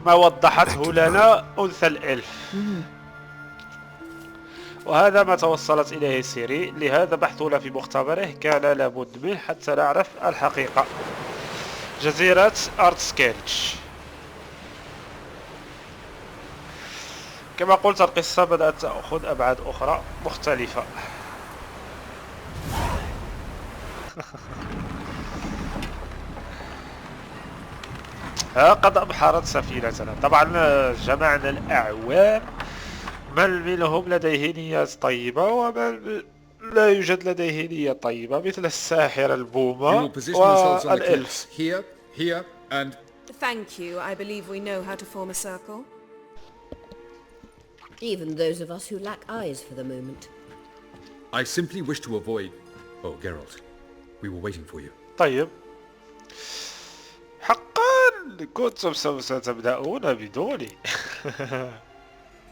ما وضحته لنا أنثى الألف، وهذا ما توصلت إليه سيري. لهذا بحثنا في مختبره كان لابد منه حتى نعرف الحقيقة. جزيرة أرتسكيلج. كما قلت القصة بدأت تأخذ أبعاد أخرى مختلفة. قد أبحرت سفينتنا. طبعا جمعنا الأعوان، من منهم لديه نيات طيبة ومن لا يوجد لديه نية طيبة، مثل الساحر البومة والإلف. Here, and... Thank you. I believe we know how to form a circle. Even those of us who lack eyes for the moment. I simply wish to avoid... Oh, Geralt. We were waiting for you. طيب. حقا كنتم سوف ستبدأون بدوني.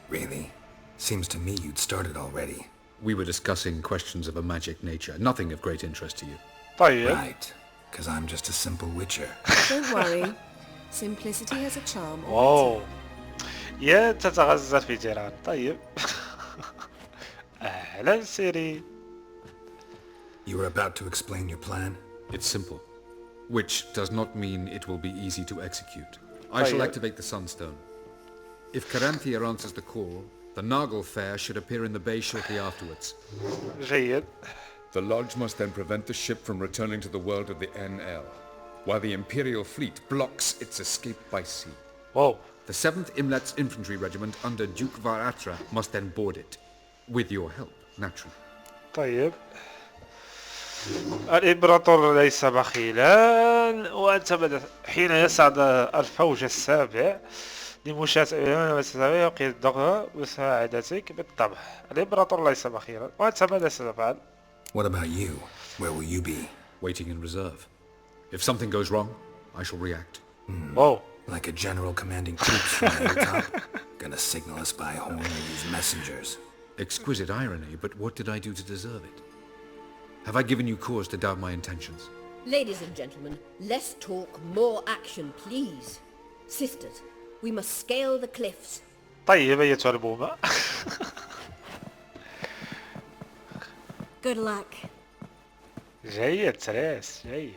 Really? Seems to me you'd started already. We were discussing questions of a magic nature, nothing of great interest to you. طيب. Right, because I'm just a simple witcher. Don't worry. Simplicity has a charm. واو. يا تتغزل في جيران. طيب. أهلا سيري. You were about to explain your plan? It's simple, which does not mean it will be easy to execute. I shall activate the Sunstone. If Caranthea answers the call, the Nargle Fair should appear in the bay shortly afterwards. جيد. The Lodge must then prevent the ship from returning to the world of the NL, while the Imperial fleet blocks its escape by sea. Whoa. The 7th Imlet's infantry regiment under Duke Varatra must then board it, with your help, naturally. طيب. الإمبراطور ليس بخيلا، وأنت حين يسعد الفوج السابع يقيد مساعدتك بالطبع. الإمبراطور ليس بخيلا، وأنت ماذا ستفعل؟ What about you? Where will you be? Waiting in reserve. If something goes wrong, I shall react. Oh. Like a general commanding troops from the hilltop? Gonna signal us by horn or use messengers? Exquisite irony, but what did I do to deserve it? Have I given you cause to doubt my intentions? Ladies and gentlemen, less talk, more action, please. Sisters, we must scale the cliffs. طيب أيتها البومة. Good luck. جيد تريس جيد.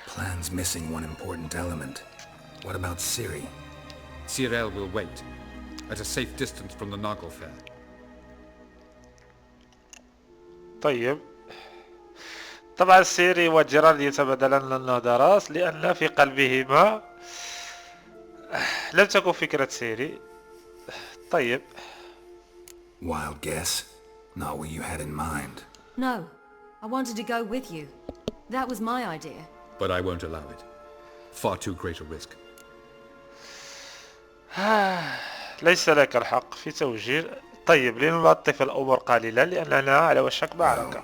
Plan plan's missing one important element. What about Siri? Siri will wait, at a safe distance from the Nagelfair. طيب طبعا سيري وجيران يتبادلان النظرات لأن في قلبهما لم تكن فكرة سيري. طيب. Wild guess? Not what you had in mind. No, I wanted to go with you. That was my idea. But I won't allow it. Far too great a risk. ليس لك الحق في توجيه. طيب لنلطف الأمور قليلا لأننا على وشك معركة.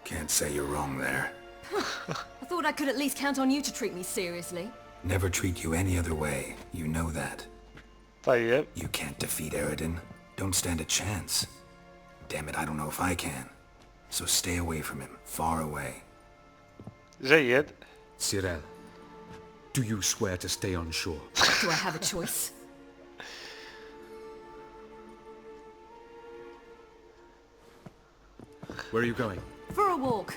Can't say you're wrong there. I thought I could at least count on you to treat me seriously. Never treat you any other way. You know that. طيب. You can't defeat Eredin. Don't stand a chance. Damn it, I don't know if I can. So stay away from him. Far away. جيد. Sirel, do you swear to stay on shore? Do I have a choice? Where are you going? For a walk.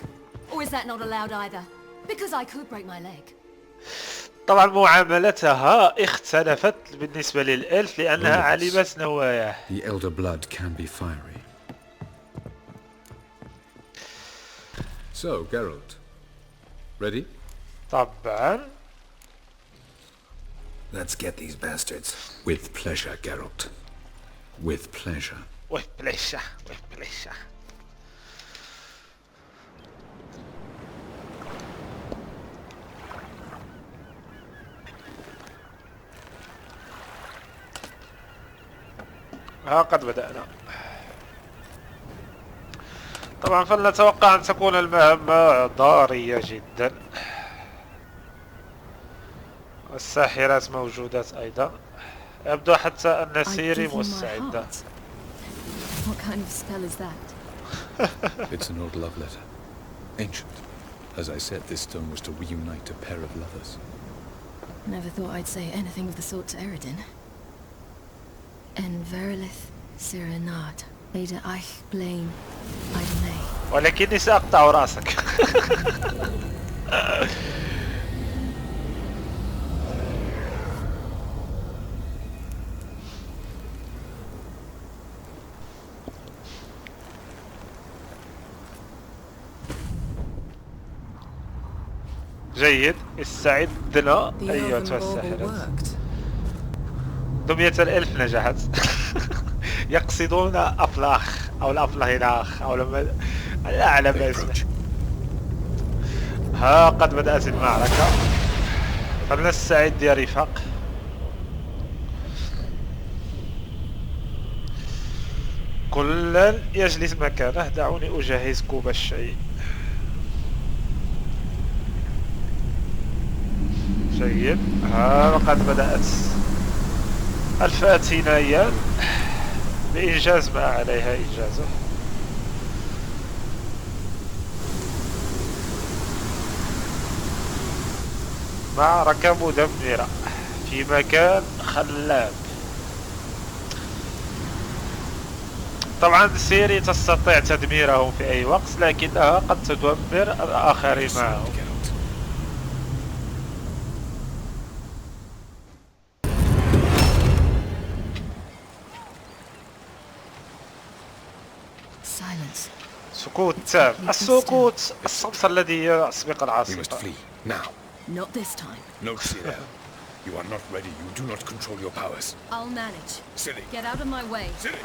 Or is that not allowed either? Because I could break my leg. طبعا معاملتها اختلفت بالنسبة للإلف لأنها علمت نواياه. The elder blood can be fiery. So, Geralt, ready? طبعا. Let's get these bastards. With pleasure, Geralt. With pleasure. With pleasure. With pleasure. ها قد بدأنا. طبعا فلنتوقع أن تكون المهمة ضارية جدا. الساحرات موجودات أيضا. يبدو حتى أن سيري مستعدة. What kind of spell is that? It's an old love letter. Ancient. As I said, this stone was to reunite a pair of lovers. Never thought I'd say anything of the sort to Eredin. En verilith Serenad, Ada Eich Blaine, Idonay. ولكني سأقطع رأسك. جيد، استعدنا أيها الساحرات. دمية الإلف نجحت. يقصدون أفلاخ أو الأفلاهناخ أو لا أعلم اسمه. ها قد بدأت المعركة فلنستعد يا رفاق. كل يجلس مكانه. دعوني أجهز كوب الشاي. جيد. ها قد بدأت الفاتنيان بإنجاز ما عليها إنجازه. معركة مدمرة في مكان خلاب. طبعا سيري تستطيع تدميرهم في أي وقت لكنها قد تدمر الآخرين معهم. سكوت تام. السكوت الصمت الذي يسبق العاصفة. Not this time. No, Sierra. You are not ready. You do not control your powers. I'll manage. Silly. Get out of my way. Silly.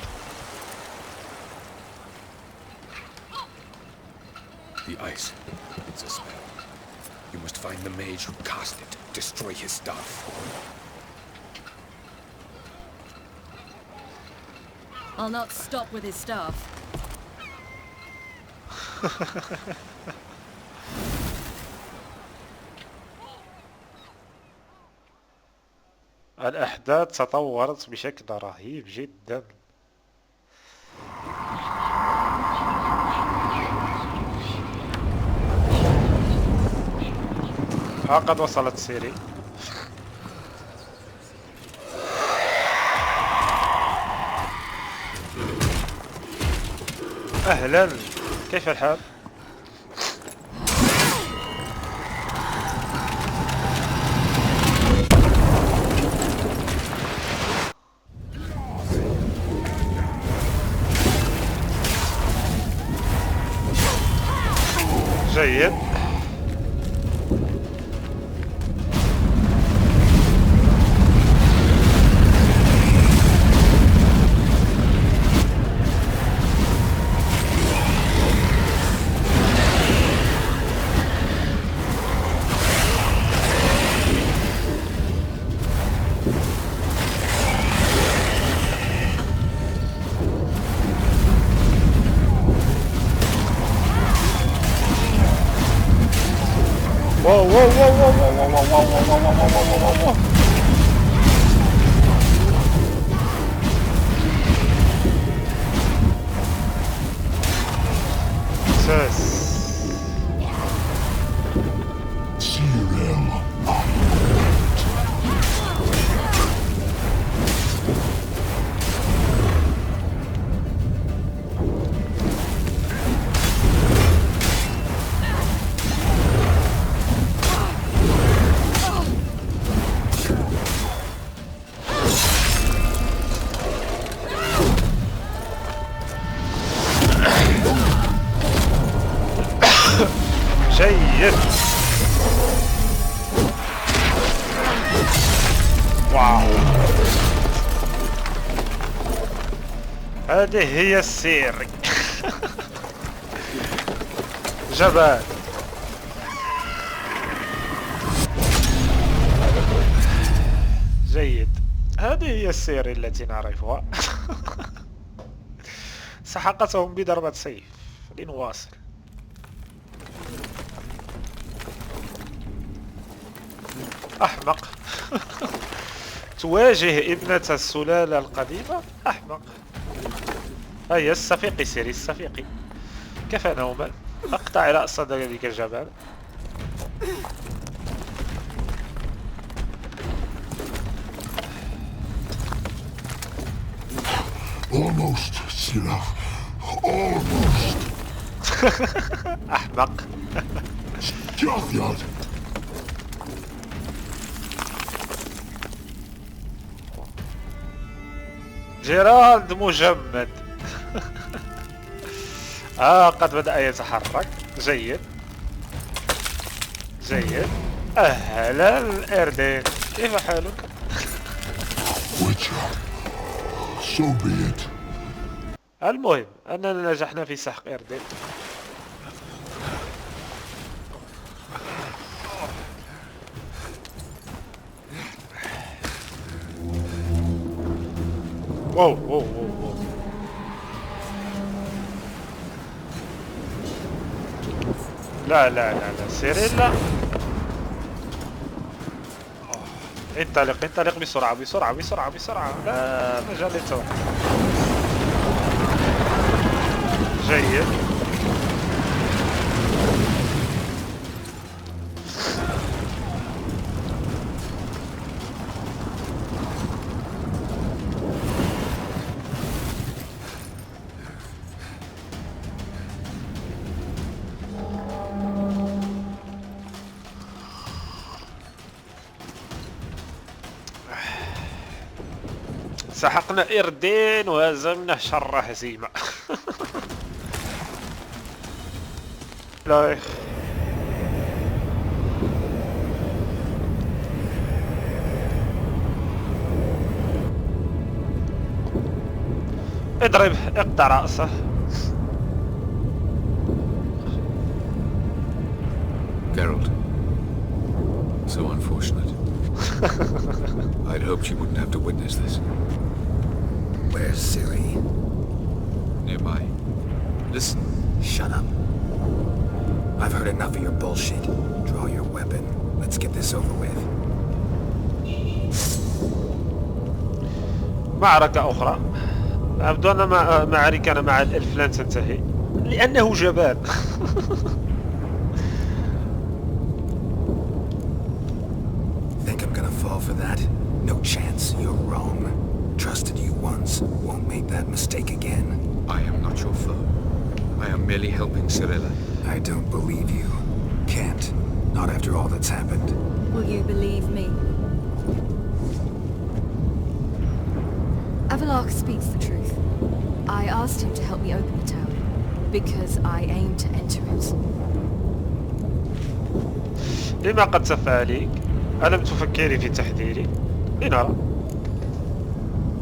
The ice. It's a spell. You must find the mage who cast it. Destroy his staff. I'll not stop with his staff. الأحداث تطورت بشكل رهيب جدا. ها قد وصلت سيري. أهلا، كيف الحال؟ جيد. واو واو واو واو واو واو واو واو واو. جيد. واو، هذه هي سيري. جبل. جيد، هذه هي سيري التي نعرفها. سحقتهم بضربة سيف. لنواصل. أحمق. تواجه ابنة السلالة القديمة. أحمق. هيا الصفيقي سيري الصفيقي، كفى نوما. اقطع رأس ذلك الجبل. Almost, Sirach. Almost. أحمق. جافياد. جيرالد مجمد. قد بدأ يتحرك. جيد جيد. أهلا إردين، كيف حالك؟ ويتشر. So be it. المهم أننا نجحنا في سحق إردين. واو واو واو واو. لا لا لا لا سيري لا. انطلق انطلق بسرعة بسرعة بسرعة بسرعة، لا مجال للتوحد. جيد. سحقنا إردين وهزمنا شر هزيمة. لا اضرب، اقطع رأسه. Geralt, so unfortunate. I'd hoped you wouldn't have to witness this. Where's Siri? Nearby. Listen. Shut up. I've heard enough of your bullshit. Draw your weapon. Let's get this over with. معركة أخرى. أبدو أن معاركنا مع الإلف لن تنتهي لأنه جبان. Think I'm gonna fall for that? No chance. You're wrong. Trusted you once. Won't make that mistake again. I am not your foe. I am merely helping Cirilla. I don't believe you. Can't. Not after all that's happened. Will you believe me? Avalark speaks the truth. I asked him to help me open the tower, because I aim to enter it. لما قد تفعلي؟ ألم تفكري في تحذيري؟ لنرى.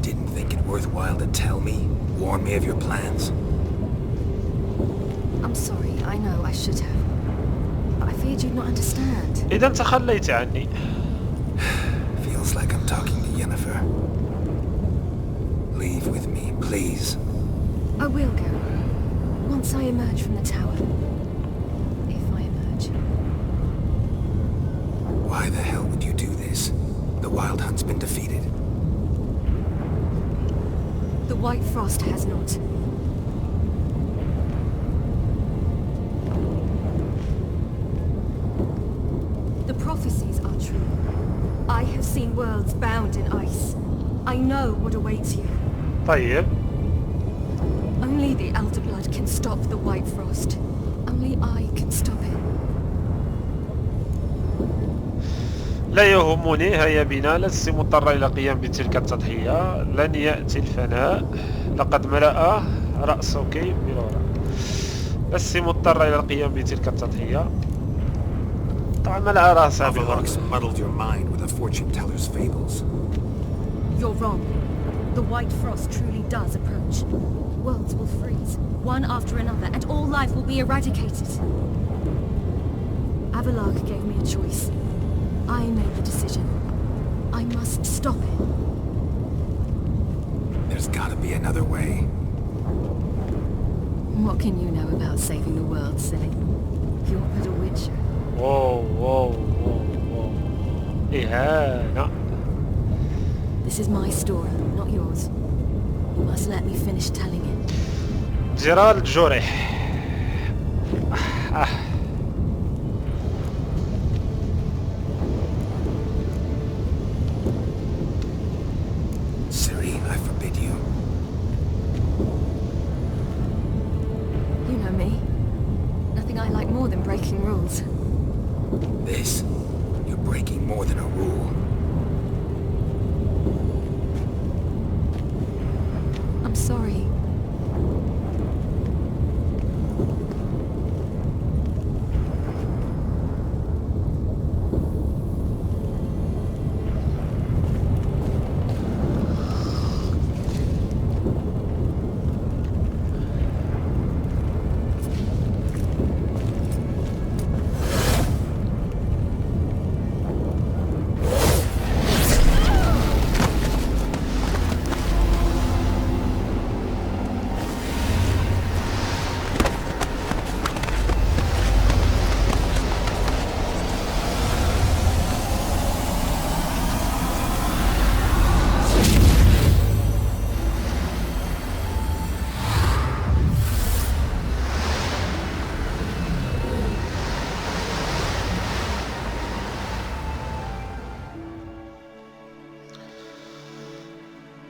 Didn't think it worthwhile to tell me? Warn me of your plans? I'm sorry, I know I should have. But I feared you'd not understand. إذا تخليت عني. Feels like I'm talking to Yennefer. Leave with me, please. I will go. Once I emerge from the tower. If I emerge. Why the hell would you do this? The Wild Hunt's been defeated. The White Frost has not. The prophecies are true. I have seen worlds bound in ice. I know what awaits you. طيب. Only the Elder Blood can stop the White Frost. Only I can stop it. لا يهمني، هيا بنا. لست مضطرة إلى القيام بتلك التضحية. لن يأتي الفناء. لقد ملأ رأسك بنورا. لست مضطرة إلى القيام بتلك التضحية. طبعا ملأ رأسها بنورا. muddled your mind with a fortune teller's fables. You're wrong. The White Frost truly does approach. Worlds will freeze, one after another, and all life will be eradicated. Avalark gave me a choice. I made the decision. I must stop it. There's gotta be another way. What can you know about saving the world, silly? You're but a witcher. Whoa, whoa, whoa, whoa. إهانة. This is my story, not yours. You must let me finish telling it. جيرالد جوريح. Siri, I forbid you. You know me. Nothing I like more than breaking rules. This? You're breaking more than a rule. I'm sorry.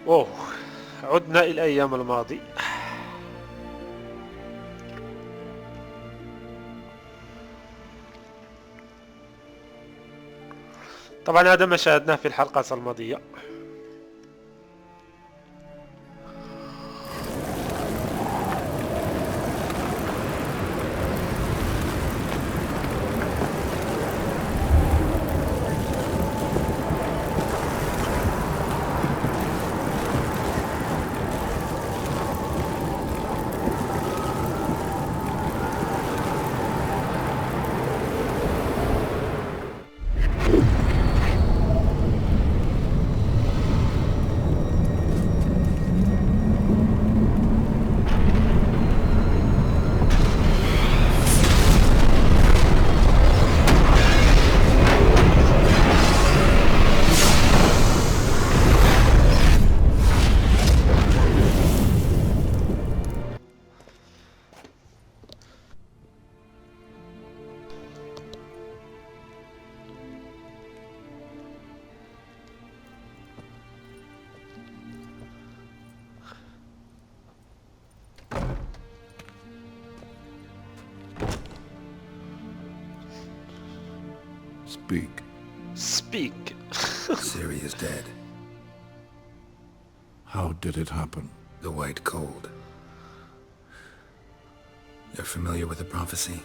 أوه، عدنا إلى أيام الماضي. طبعا هذا ما شاهدناه في الحلقة الماضية. Speak. Speak. Siri is dead. How did it happen? The White Cold. You're familiar with the prophecy?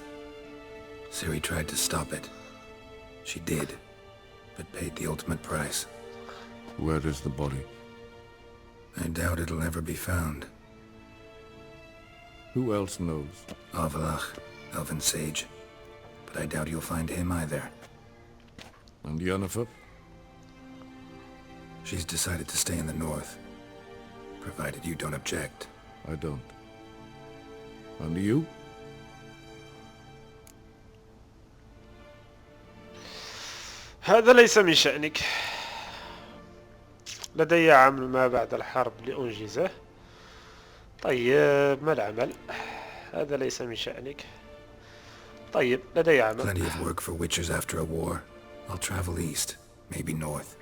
Siri tried to stop it. She did, but paid the ultimate price. Where is the body? I doubt it'll ever be found. Who else knows? Avalach, Elven Sage. But I doubt you'll find him either. And Yennefer? She's decided to stay in the north. Provided you don't object. I don't. And you? هذا ليس من شأنك. لدي عمل ما بعد الحرب لأنجزه. طيب ما العمل؟ هذا ليس من شأنك. طيب لدي عمل. Plenty of work for witchers after a war. I'll travel east, maybe north.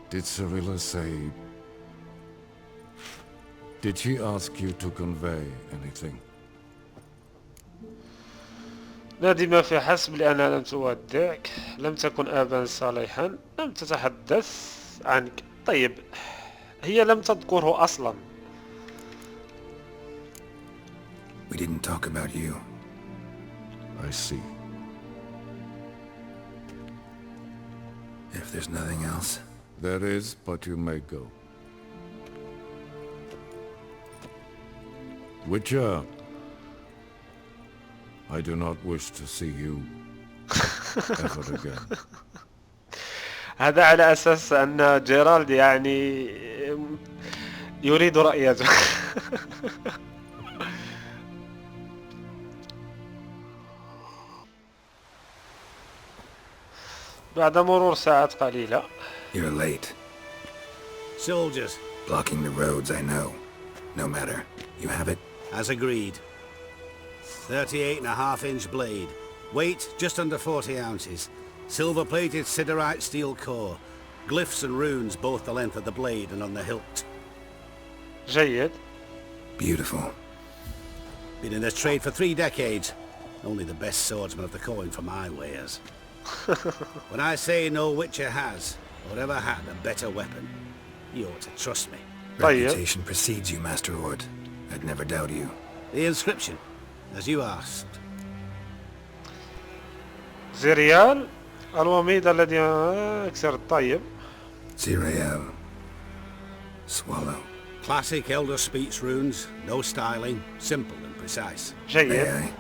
Did Cirilla say... Did she ask you to convey anything? نادمة في حسب لأنها لم تودعك، لم تكن أبا صالحا، لم تتحدث عنك. طيب هي لم تذكره أصلا. We didn't talk about you. I see. If there's nothing else. There is, but you may go. Witcher, I do not wish to see you ever again. هذا على أساس أن جيرالد يعني يريد رأيته. بعد مرور ساعات قليلة. You're late. Soldiers. Blocking the roads, I know. No matter. You have it? As agreed. 38.5-inch blade. Weight just under 40 ounces. Silver-plated siderite steel core. Glyphs and runes both the length of the blade and on the hilt. جيد. Beautiful. Been in this trade for 3 decades. Only the best swordsman of the coin for my wares. When I say no witcher has, or ever had, a better weapon, you ought to trust me. Reputation precedes you, Master Horde. I'd never doubt you. The inscription, as you asked. زريال الوميض الذي أكثر الطيب. Zirael. Swallow. Classic Elder Speech runes, no styling, simple and precise. جيد.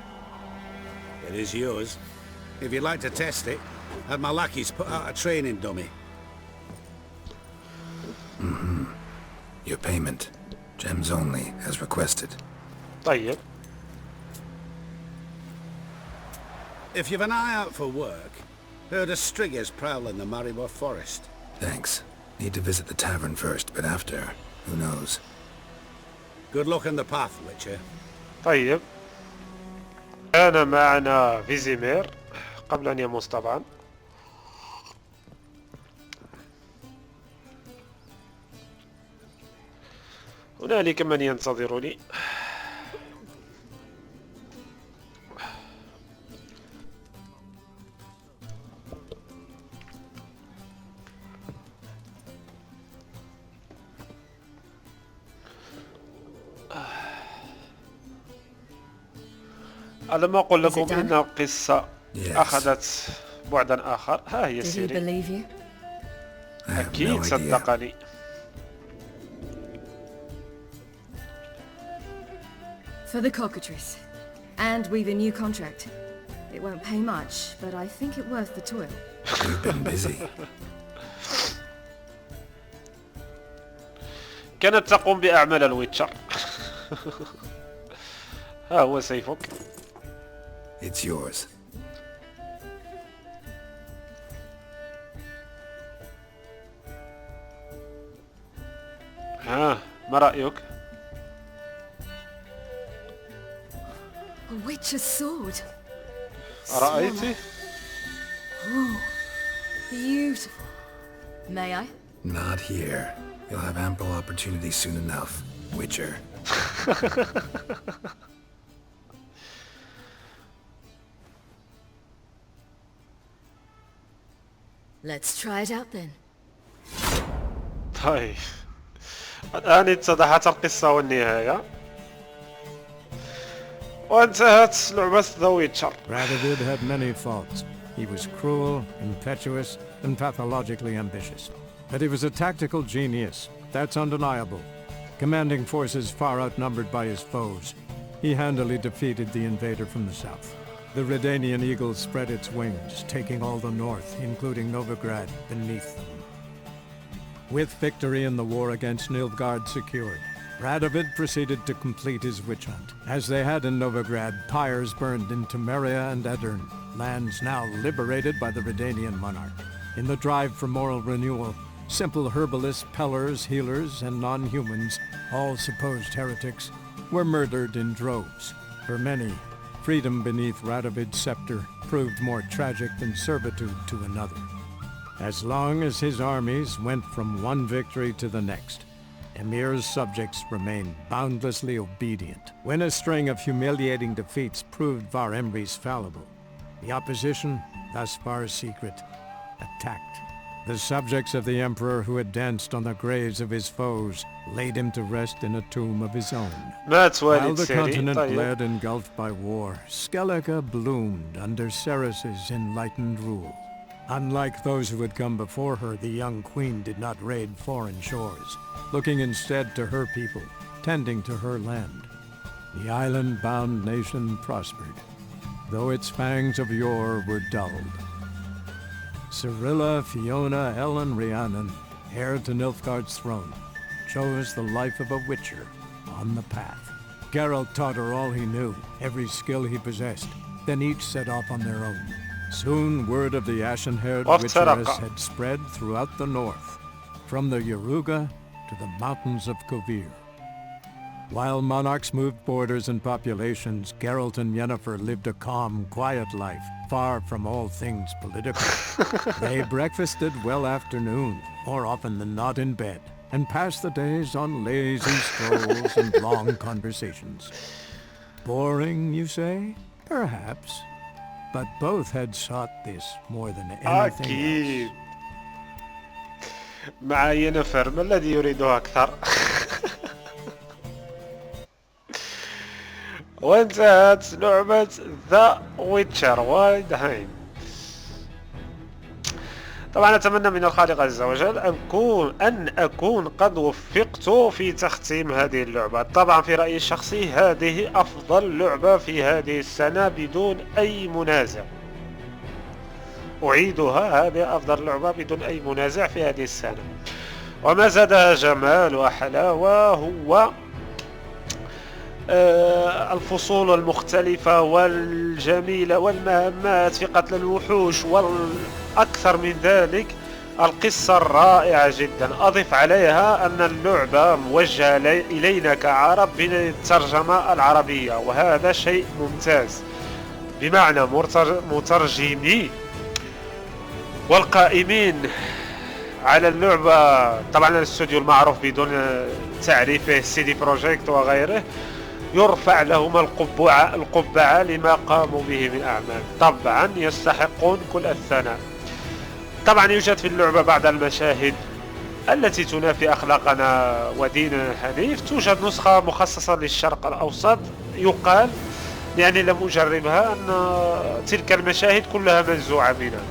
It is yours. If you'd like to test it, have my lackeys put out a training dummy. Mm-hmm. Your payment. Gems only, as requested. طيب. If you've an eye out for work, heard of striggers prowling the Maribor forest. Thanks. Need to visit the tavern first, but after, who knows? Good luck on the path, Witcher. طيب. كان معنا فيزيمير قبل أن يموت طبعا. هنالك من ينتظرني. ألم أقل لكم إن القصة أخذت بعدا آخر؟ ها هي سيري. أكيد صدقني. For the cockatrice. And we've a new contract. It won't pay much, but I think it worth the toil. You've been busy. كانت تقوم بأعمال الويتشر. ها هو سيفك. It's yours. ها ما رأيك؟ A witch's sword. رأيتي؟ Oh, beautiful. May I? Not here. You'll have ample opportunity soon enough, Witcher. Let's try it out then. طيب الآن اتضحت القصة والنهاية وانتهت لعبة ذا ويتشر. Radovid had many faults, He was cruel, impetuous, and pathologically ambitious. But he was a tactical genius, that's undeniable. Commanding forces far outnumbered by his foes, he handily defeated the invader from the south. The Redanian eagle spread its wings, taking all the north, including Novigrad, beneath them. With victory in the war against Nilfgaard secured, Radovid proceeded to complete his witch hunt. As they had in Novigrad, pyres burned in Temeria and Edirn, lands now liberated by the Redanian monarch. In the drive for moral renewal, simple herbalists, pellers, healers, and non-humans, all supposed heretics, were murdered in droves. For many, freedom beneath Radovid's scepter proved more tragic than servitude to another. As long as his armies went from one victory to the next, Emir's subjects remained boundlessly obedient. When a string of humiliating defeats proved Var Emreis fallible, the opposition, thus far secret, attacked. The subjects of the Emperor who had danced on the graves of his foes laid him to rest in a tomb of his own. While the continent bled engulfed by war, Skellige bloomed under Ceres's enlightened rule. Unlike those who had come before her, the young queen did not raid foreign shores, looking instead to her people, tending to her land. The island-bound nation prospered, though its fangs of yore were dulled. Cirilla, Fiona, Ellen, Rhiannon, heir to Nilfgaard's throne, chose the life of a witcher on the path. Geralt taught her all he knew, every skill he possessed, then each set off on their own. Soon word of the ashen-haired witcheress had spread throughout the north, from the Yaruga to the mountains of Kovir. While monarchs moved borders and populations, Geralt and Yennefer lived a calm, quiet life, far from all things political. They breakfasted well after noon, more often than not in bed, and passed the days on lazy strolls and long conversations. Boring, you say? Perhaps. But both had sought this more than anything else. مع ينفر ما الذي يريده أكثر؟ وانتهت لعبة ذا ويتشر وايلد. طبعا أتمنى من الخالق عز وجل أن أكون قد وفقت في تختيم هذه اللعبة. طبعا في رأيي الشخصي هذه أفضل لعبة في هذه السنة بدون أي منازع. أعيدها، هذه أفضل لعبة بدون أي منازع في هذه السنة. وما زادها جمال وحلاوة هو الفصول المختلفة والجميلة والمهمات في قتل الوحوش، والأكثر من ذلك القصة الرائعة جدا. أضف عليها أن اللعبة موجهة إلينا كعرب بالترجمة العربية، وهذا شيء ممتاز. بمعنى مترجمي والقائمين على اللعبة، طبعا الاستوديو المعروف بدون تعريفه سيدي بروجيكت وغيره، يرفع لهم القبعة لما قاموا به من أعمال. طبعا يستحقون كل الثناء. طبعا يوجد في اللعبة بعض المشاهد التي تنافي أخلاقنا وديننا الحنيف. توجد نسخة مخصصة للشرق الأوسط، يقال يعني لم أجربها أن تلك المشاهد كلها منزوعة منها.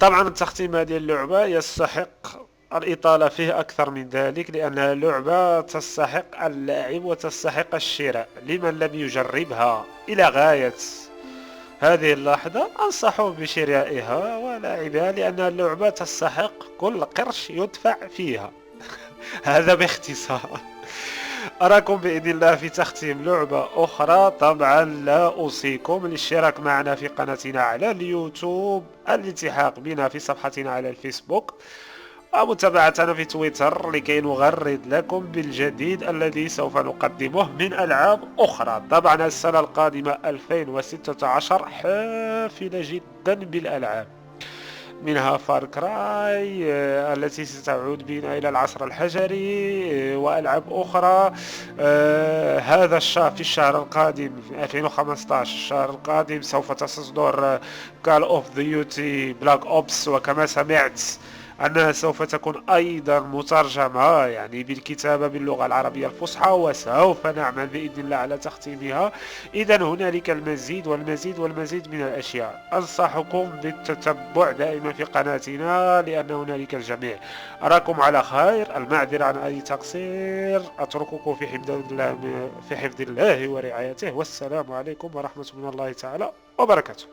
طبعا تختيم هذه اللعبة يستحق الإطالة فيه أكثر من ذلك، لأنها لعبة تستحق اللعب وتستحق الشراء. لمن لم يجربها إلى غاية هذه اللحظة أنصحه بشرائها ولعبها، لأن اللعبة تستحق كل قرش يدفع فيها. هذا باختصار. أراكم بإذن الله في تختيم لعبة أخرى. طبعا لا أوصيكم الاشتراك معنا في قناتنا على اليوتيوب، الالتحاق بنا في صفحتنا على الفيسبوك، ومتابعتنا في تويتر لكي نغرد لكم بالجديد الذي سوف نقدمه من ألعاب أخرى. طبعا السنة القادمة 2016 حافلة جدا بالألعاب، منها فار كراي التي ستعود بنا إلى العصر الحجري وألعاب أخرى. هذا الشهر في الشهر القادم 2015 الشهر القادم سوف تصدر كال اوف ديوتي بلاك اوبس، وكما سمعت أنها سوف تكون أيضا مترجمة يعني بالكتابة باللغة العربية الفصحى، وسوف نعمل بإذن الله على تختيمها. إذا هنالك المزيد والمزيد والمزيد من الأشياء. أنصحكم بالتتبع دائما في قناتنا لأن هنالك الجميع. أراكم على خير، المعذرة عن أي تقصير، أترككم في حفظ الله ورعايته، والسلام عليكم ورحمة الله تعالى وبركاته.